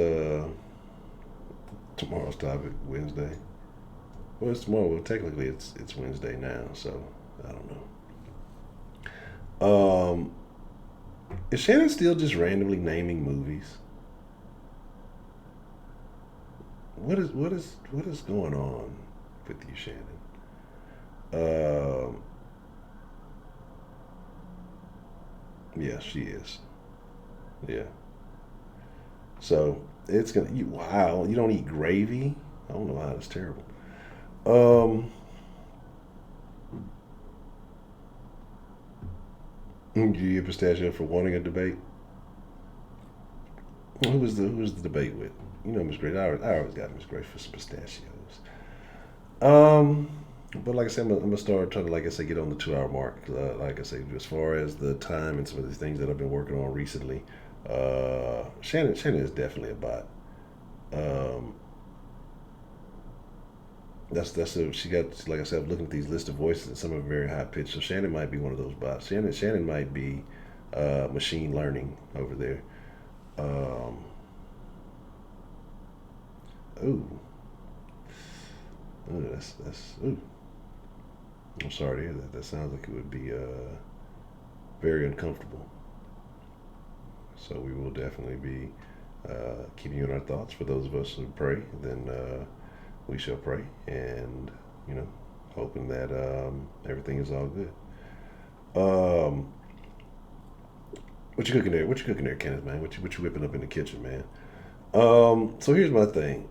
tomorrow's topic, Wednesday. Well, it's tomorrow. Well, technically, it's Wednesday now, so I don't know. Is Shannon still just randomly naming movies? What is going on with you, Shannon? Yeah, she is. Yeah. So it's gonna. Wow, you don't eat gravy? I don't know how that's terrible. Do you get pistachio for wanting a debate? Who was the debate with? Miss Grace. I always got Miss Grace for some pistachios. But like I said, I'm gonna start trying to, like I say, get on the 2 hour mark. Like I say, as far as the time and some of the things that I've been working on recently, Shannon is definitely a bot. She got, like I said, I'm looking at these list of voices and some of them are very high pitched. So Shannon might be one of those bots. Shannon might be machine learning over there. That's ooh. I'm sorry to hear that. That sounds like it would be very uncomfortable. So we will definitely be keeping you in our thoughts. For those of us who pray, then we shall pray, and hoping that everything is all good. What you cooking there? What you cooking there, Kenneth, man? What you whipping up in the kitchen, man? So here's my thing.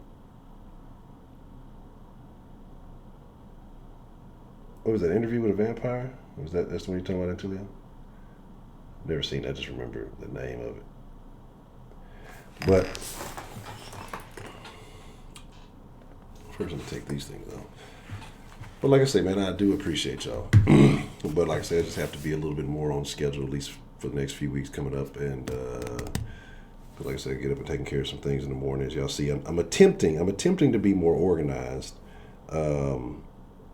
What was that, Interview with a Vampire? Was that's the one you're talking about, in Tulio? Never seen it. I just remember the name of it. But first, I'm gonna take these things out. But like I say, man, I do appreciate y'all. But like I said, I just have to be a little bit more on schedule, at least for the next few weeks coming up. And like I said, get up and taking care of some things in the morning. As y'all see, I'm attempting to be more organized.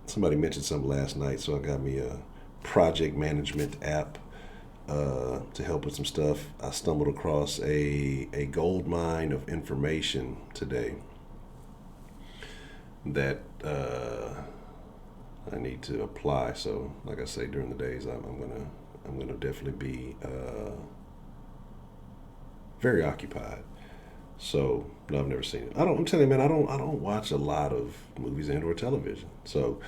Somebody mentioned something last night, so I got me a project management app to help with some stuff. I stumbled across a gold mine of information today that I need to apply. So, like I say, during the days, I'm gonna definitely be very occupied. So, no, I've never seen it. I'm telling you, man, I don't watch a lot of movies and or television. So,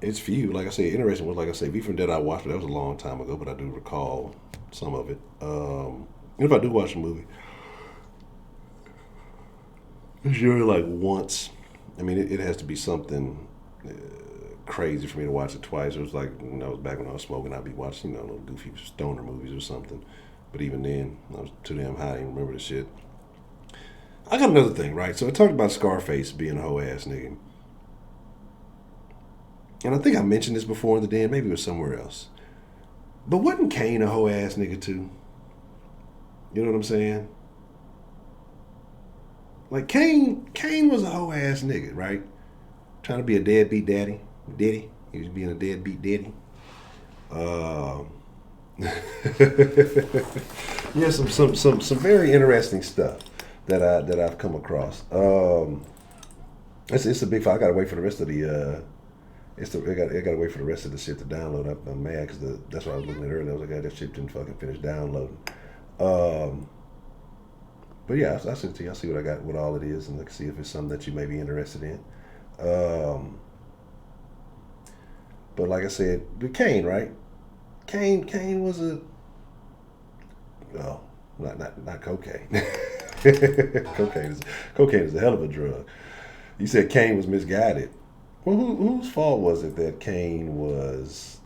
it's few. Like I say, interesting was, like I say, V from Dead I watched, but that was a long time ago, but I do recall some of it. If I do watch a movie, it's usually like once. I mean, it has to be something crazy for me to watch it twice. It was like when I was smoking, I'd be watching, little goofy stoner movies or something. But even then, I was too damn high, I didn't remember the shit. I got another thing, right? So I talked about Scarface being a hoe ass nigga. And I think I mentioned this before in the den, maybe it was somewhere else. But wasn't Kane a hoe ass nigga too? You know what I'm saying? Like Kane was a hoe ass nigga, right? Trying to be a deadbeat daddy. He was being a deadbeat daddy. Yeah, some very interesting stuff that I've come across. It's a big file. I gotta wait for the rest of the. I gotta wait for the rest of the shit to download. I'm mad because that's what I was looking at earlier. I was like, God, that shit didn't fucking finish downloading. But yeah, I sent it to you. I see what I got, what all it is, and see if it's something that you may be interested in. But like I said, the Kane, right? Kane was a not cocaine. Cocaine is a hell of a drug. You said Kane was misguided. Well, whose fault was it that Kane was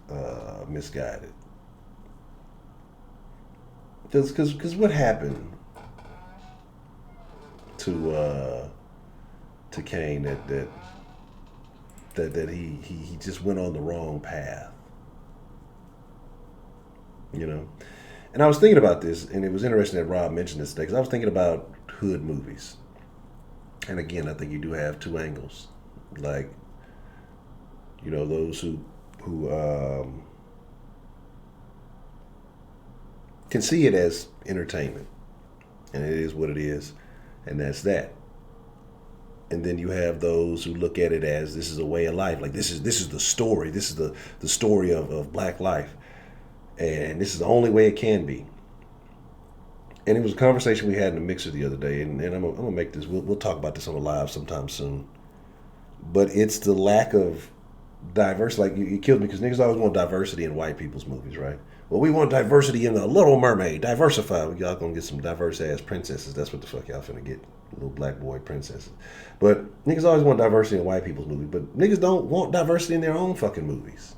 misguided? Because what happened to Kane that he just went on the wrong path, you know? And I was thinking about this, and it was interesting that Rob mentioned this today, because I was thinking about hood movies. And again, I think you do have two angles. Like, you know, those who can see it as entertainment, and it is what it is, and that's that. And then you have those who look at it as this is a way of life. Like this is the story. This is the story of black life. And this is the only way it can be. And it was a conversation we had in the mixer the other day, and I'm gonna make this. We'll talk about this on the live sometime soon. But it's the lack of diversity. Like it kills me because niggas always want diversity in white people's movies, right? Well, we want diversity in The Little Mermaid. Diversify. Y'all gonna get some diverse ass princesses. That's what the fuck y'all finna get. Little black boy princesses. But niggas always want diversity in white people's movies. But niggas don't want diversity in their own fucking movies.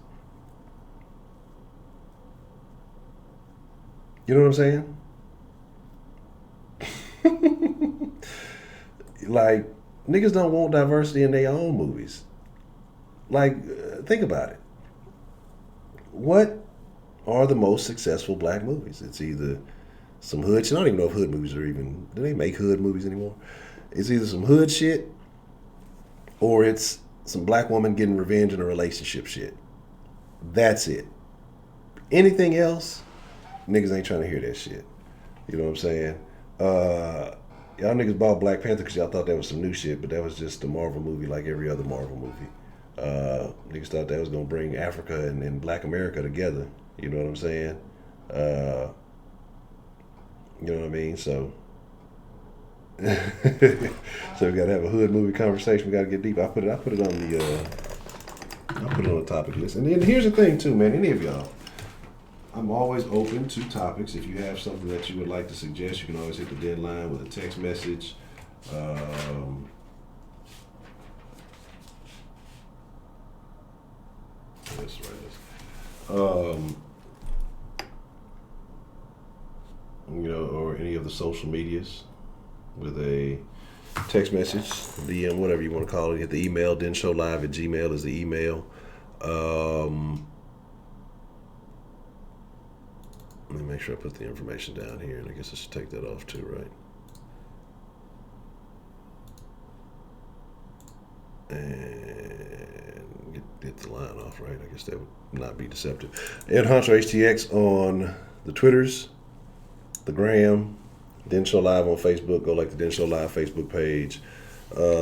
You know what I'm saying? Like, niggas don't want diversity in their own movies. Like, think about it. What are the most successful black movies? It's either some hood shit. I don't even know if hood movies are even... Do they make hood movies anymore? It's either some hood shit or it's some black woman getting revenge in a relationship shit. That's it. Anything else... Niggas ain't trying to hear that shit. You know what I'm saying? Y'all niggas bought Black Panther because y'all thought that was some new shit, but that was just a Marvel movie like every other Marvel movie. Niggas thought that was going to bring Africa and Black America together. You know what I'm saying? You know what I mean? So, so we got to have a hood movie conversation. We got to get deep. I put it on the topic list. And then here's the thing too, man. Any of y'all. I'm always open to topics. If you have something that you would like to suggest, you can always hit the deadline with a text message. Let's write this. You know, or any of the social medias with a text message, DM, whatever you want to call it. Hit the email, denshowlive@gmail is the email. Let me make sure I put the information down here, and I guess I should take that off too, right? And get the line off, right? I guess that would not be deceptive. Ed Honcho HTX on the Twitters, the Gram, Den Show Live on Facebook. Go like the Den Show Live Facebook page.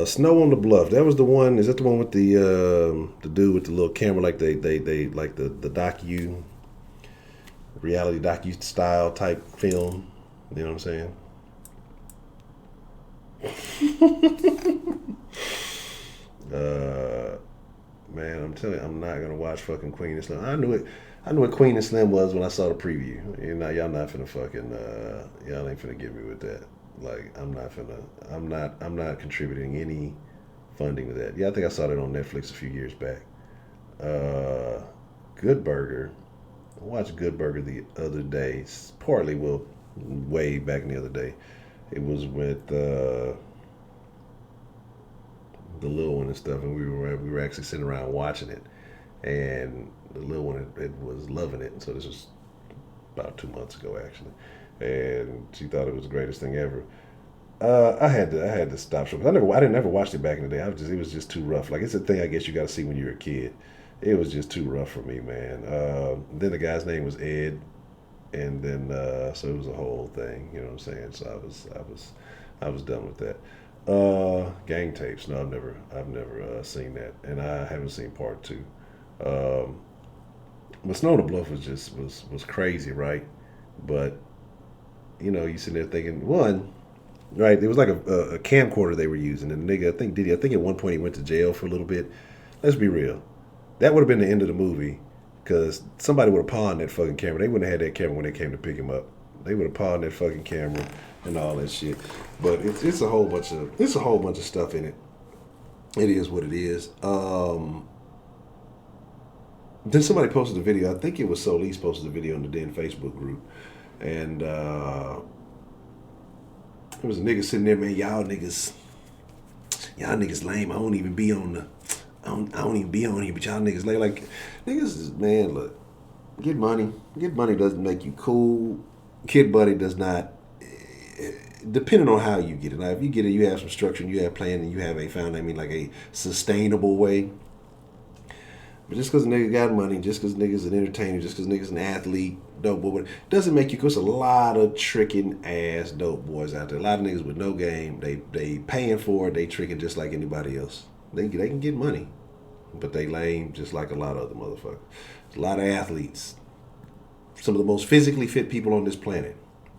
Snow on the Bluff. That was the one. Is that the one with the dude with the little camera, like they like the docu, reality docu style type film? You know what I'm saying? Man, I'm telling you, I'm not gonna watch fucking Queen and Slim. I knew what Queen and Slim was when I saw the preview. You know, y'all not finna fucking y'all ain't finna get me with that. Like, I'm not contributing any funding to that. Yeah, I think I saw that on Netflix a few years back. Good Burger. I watched Good Burger the other day. Partly, well, way back in the other day. It was with the little one and stuff, and we were actually sitting around watching it, and the little one it was loving it. So this was about 2 months ago actually, and she thought it was the greatest thing ever. I had to stop short. I didn't ever watch it back in the day. It was just too rough. Like, it's a thing I guess you got to see when you're a kid. It was just too rough for me, man. Then the guy's name was Ed, and then so it was a whole thing. You know what I'm saying? So I was done with that. Gang tapes. No, I've never seen that, and I haven't seen part 2. But Snow on the Bluff was crazy, right? But you sitting there thinking, one, right? It was like a camcorder they were using, and the nigga, I think at one point he went to jail for a little bit. Let's be real, that would have been the end of the movie, because somebody would have pawned that fucking camera. They wouldn't have had that camera when they came to pick him up. They would have pawned that fucking camera and all that shit. But it's a whole bunch of stuff in it. It is what it is. Then somebody posted a video. I think it was Solis posted a video in the Den Facebook group, and there was a nigga sitting there, man. Y'all niggas lame. I don't even be on here, but y'all niggas lame. Like niggas, man. Look, get money. Get money doesn't make you cool. Kid Buddy does not. Depending on how you get it. Now, if you get it, you have some structure, and you have plan, and you have like a sustainable way. But just because a nigga got money, just because nigga's an entertainer, just because nigga's an athlete, dope boy, doesn't make you cool. There's a lot of tricking ass dope boys out there. A lot of niggas with no game. They paying for it. They tricking just like anybody else. They can get money, but they lame just like a lot of other motherfuckers. There's a lot of athletes. Some of the most physically fit people on this planet.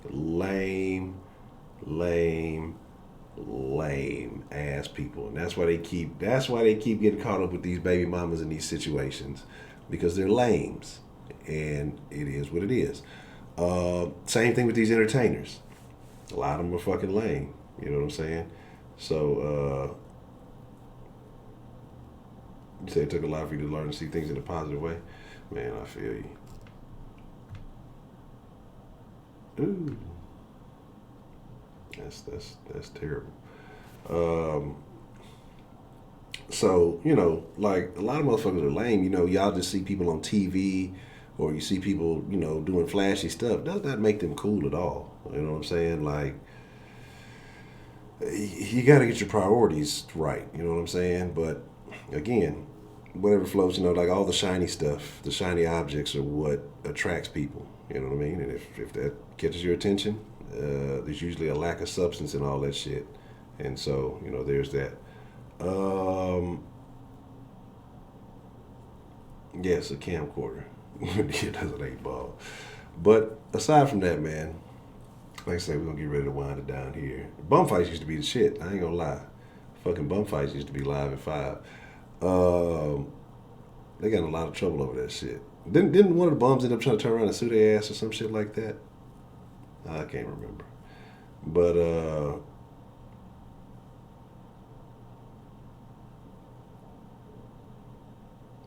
Lame ass people, and that's why they keep getting caught up with these baby mamas in these situations, because they're lames, and it is what it is. Same thing with these entertainers. A lot of them are fucking lame. You know what I'm saying? So you say it took a lot for you to learn to see things in a positive way. Man, I feel you. Ooh. That's terrible. So, like a lot of motherfuckers are lame. Y'all just see people on TV, or you see people, doing flashy stuff. Does not make them cool at all. You know what I'm saying? Like, you got to get your priorities right. You know what I'm saying? But again, whatever floats, like all the shiny stuff, the shiny objects are what attracts people. You know what I mean? And if that catches your attention, there's usually a lack of substance in all that shit. And so, there's that. Yes, a camcorder. It doesn't 8-ball. But aside from that, man, like I say, we're going to get ready to wind it down here. Bum fights used to be the shit. I ain't going to lie. Fucking bum fights used to be live at 5. They got in a lot of trouble over that shit. Didn't one of the bums end up trying to turn around and sue their ass or some shit like that? I can't remember. But,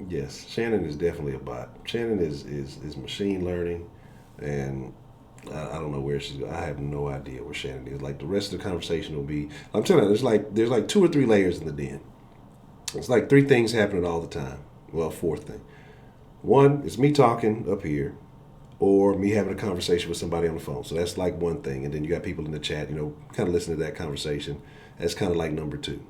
yes, Shannon is definitely a bot. Shannon is machine learning, and I don't know where she's going. I have no idea where Shannon is. Like, the rest of the conversation will be, I'm telling you, there's like 2 or 3 layers in the den. It's like 3 things happening all the time. Well, 4th thing. 1, it's me talking up here, or me having a conversation with somebody on the phone. So that's like one thing. And then you got people in the chat, kind of listening to that conversation. That's kind of like number 2.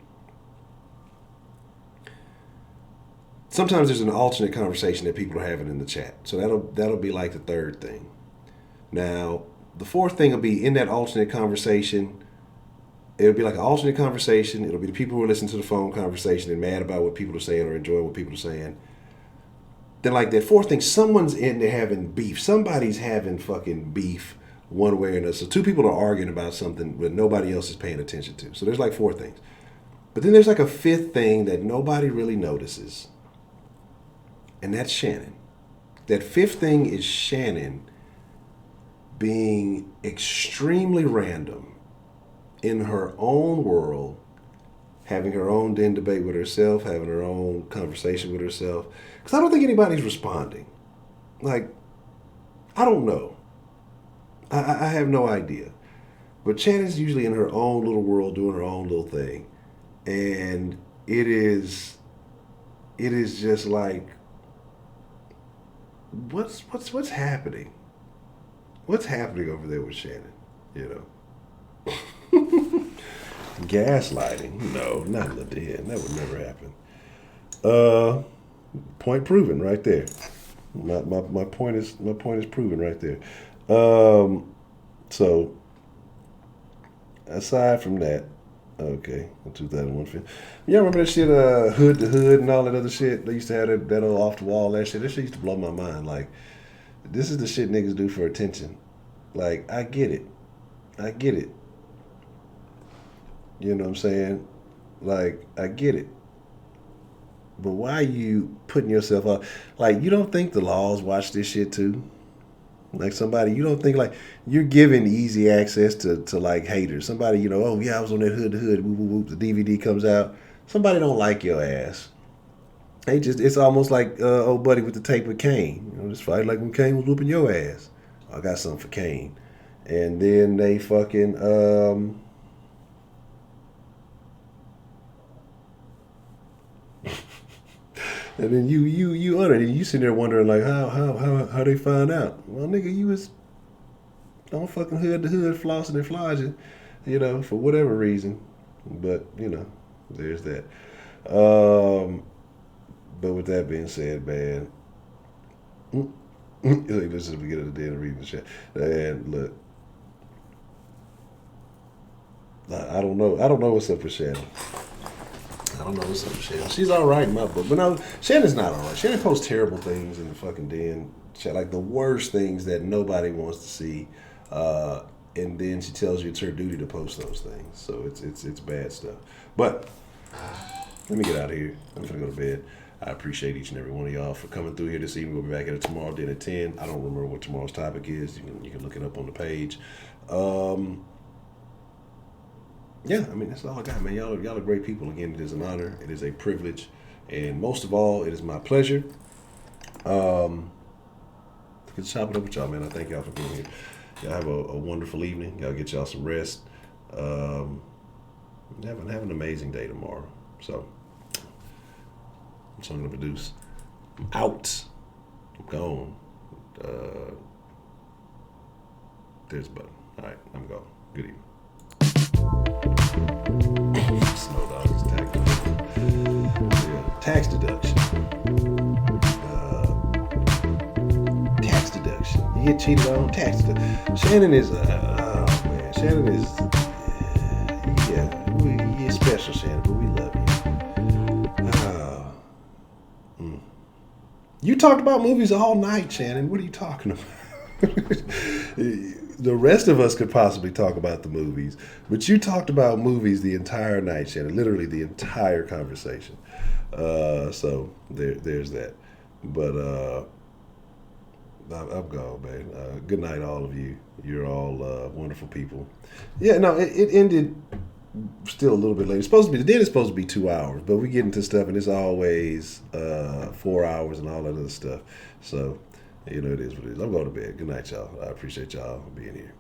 Sometimes there's an alternate conversation that people are having in the chat. So that'll be like the 3rd thing. Now, the 4th thing will be in that alternate conversation. It'll be like an alternate conversation. It'll be the people who are listening to the phone conversation and mad about what people are saying or enjoying what people are saying. Then like that 4th thing, someone's in there having beef. Somebody's having fucking beef one way or another. So 2 people are arguing about something that nobody else is paying attention to. So there's like 4 things. But then there's like a 5th thing that nobody really notices. And that's Shannon. That 5th thing is Shannon being extremely random in her own world, having her own den debate with herself, having her own conversation with herself. Because I don't think anybody's responding. Like, I don't know. I have no idea. But Shannon's usually in her own little world doing her own little thing. And it is just like, what's happening? What's happening over there with Shannon? Gaslighting? No, not in the den. That would never happen. Point proven right there. My point is proven right there. So aside from that, Okay, in 2001 film. Yeah, remember that shit, Hood to Hood and all that other shit? They used to have that old off the wall, that shit. That shit used to blow my mind. Like, this is the shit niggas do for attention. Like, I get it. I get it. You know what I'm saying? Like, I get it. But why are you putting yourself up? Like, you don't think the laws watch this shit too? Like somebody, you don't think like you're giving easy access to like haters. Somebody, you know, oh yeah, I was on that Hood to Hood, whoop, whoop, whoop, the DVD comes out. Somebody don't like your ass. They just, it's almost like old buddy with the tape with Kane. You know, just fight like when Kane was whooping your ass. I got something for Kane. And then they fucking, and then you utter it. You sitting there wondering like how they find out. Well, nigga, you was on fucking Hood to Hood flossing and flogging, you know, for whatever reason. But you know, there's that. But with that being said, man, this is the beginning of the day and reading the chat. And look, I don't know what's up with Shannon. I don't know what's up with Shannon. She's all right in my book, but no, Shannon's not all right. Shannon posts terrible things in the fucking den, like the worst things that nobody wants to see, and then she tells you it's her duty to post those things. So it's bad stuff. But let me get out of here. I'm gonna go to bed. I appreciate each and every one of y'all for coming through here this evening. We'll be back at it tomorrow, then at 10. I don't remember what tomorrow's topic is. You can look it up on the page. Yeah, I mean, that's all I got, man. Y'all are great people. Again, it is an honor. It is a privilege. And most of all, it is my pleasure. Good to chop it up with y'all, man. I thank y'all for being here. Y'all have a wonderful evening. Y'all get y'all some rest. Have an amazing day tomorrow. So, that's what I'm going to produce. I'm out. I'm gone. There's a button. All right, I'm gone. Good evening. Snow Dog is tax deduction. Tax deduction. You get cheated on, tax deduction. Shannon is, oh man, Shannon is, yeah, you're special, Shannon, but we love you. You talked about movies all night, Shannon. What are you talking about? The rest of us could possibly talk about the movies, but you talked about movies the entire night, Shannon. Literally the entire conversation. So there's that. But I'm gone, man. Good night, all of you. You're all wonderful people. Yeah, no, it ended still a little bit late. The day is supposed to be 2 hours, but we get into stuff and it's always 4 hours and all that other stuff. So, you know, it is what it is. I'm going to bed. Good night, y'all. I appreciate y'all being here.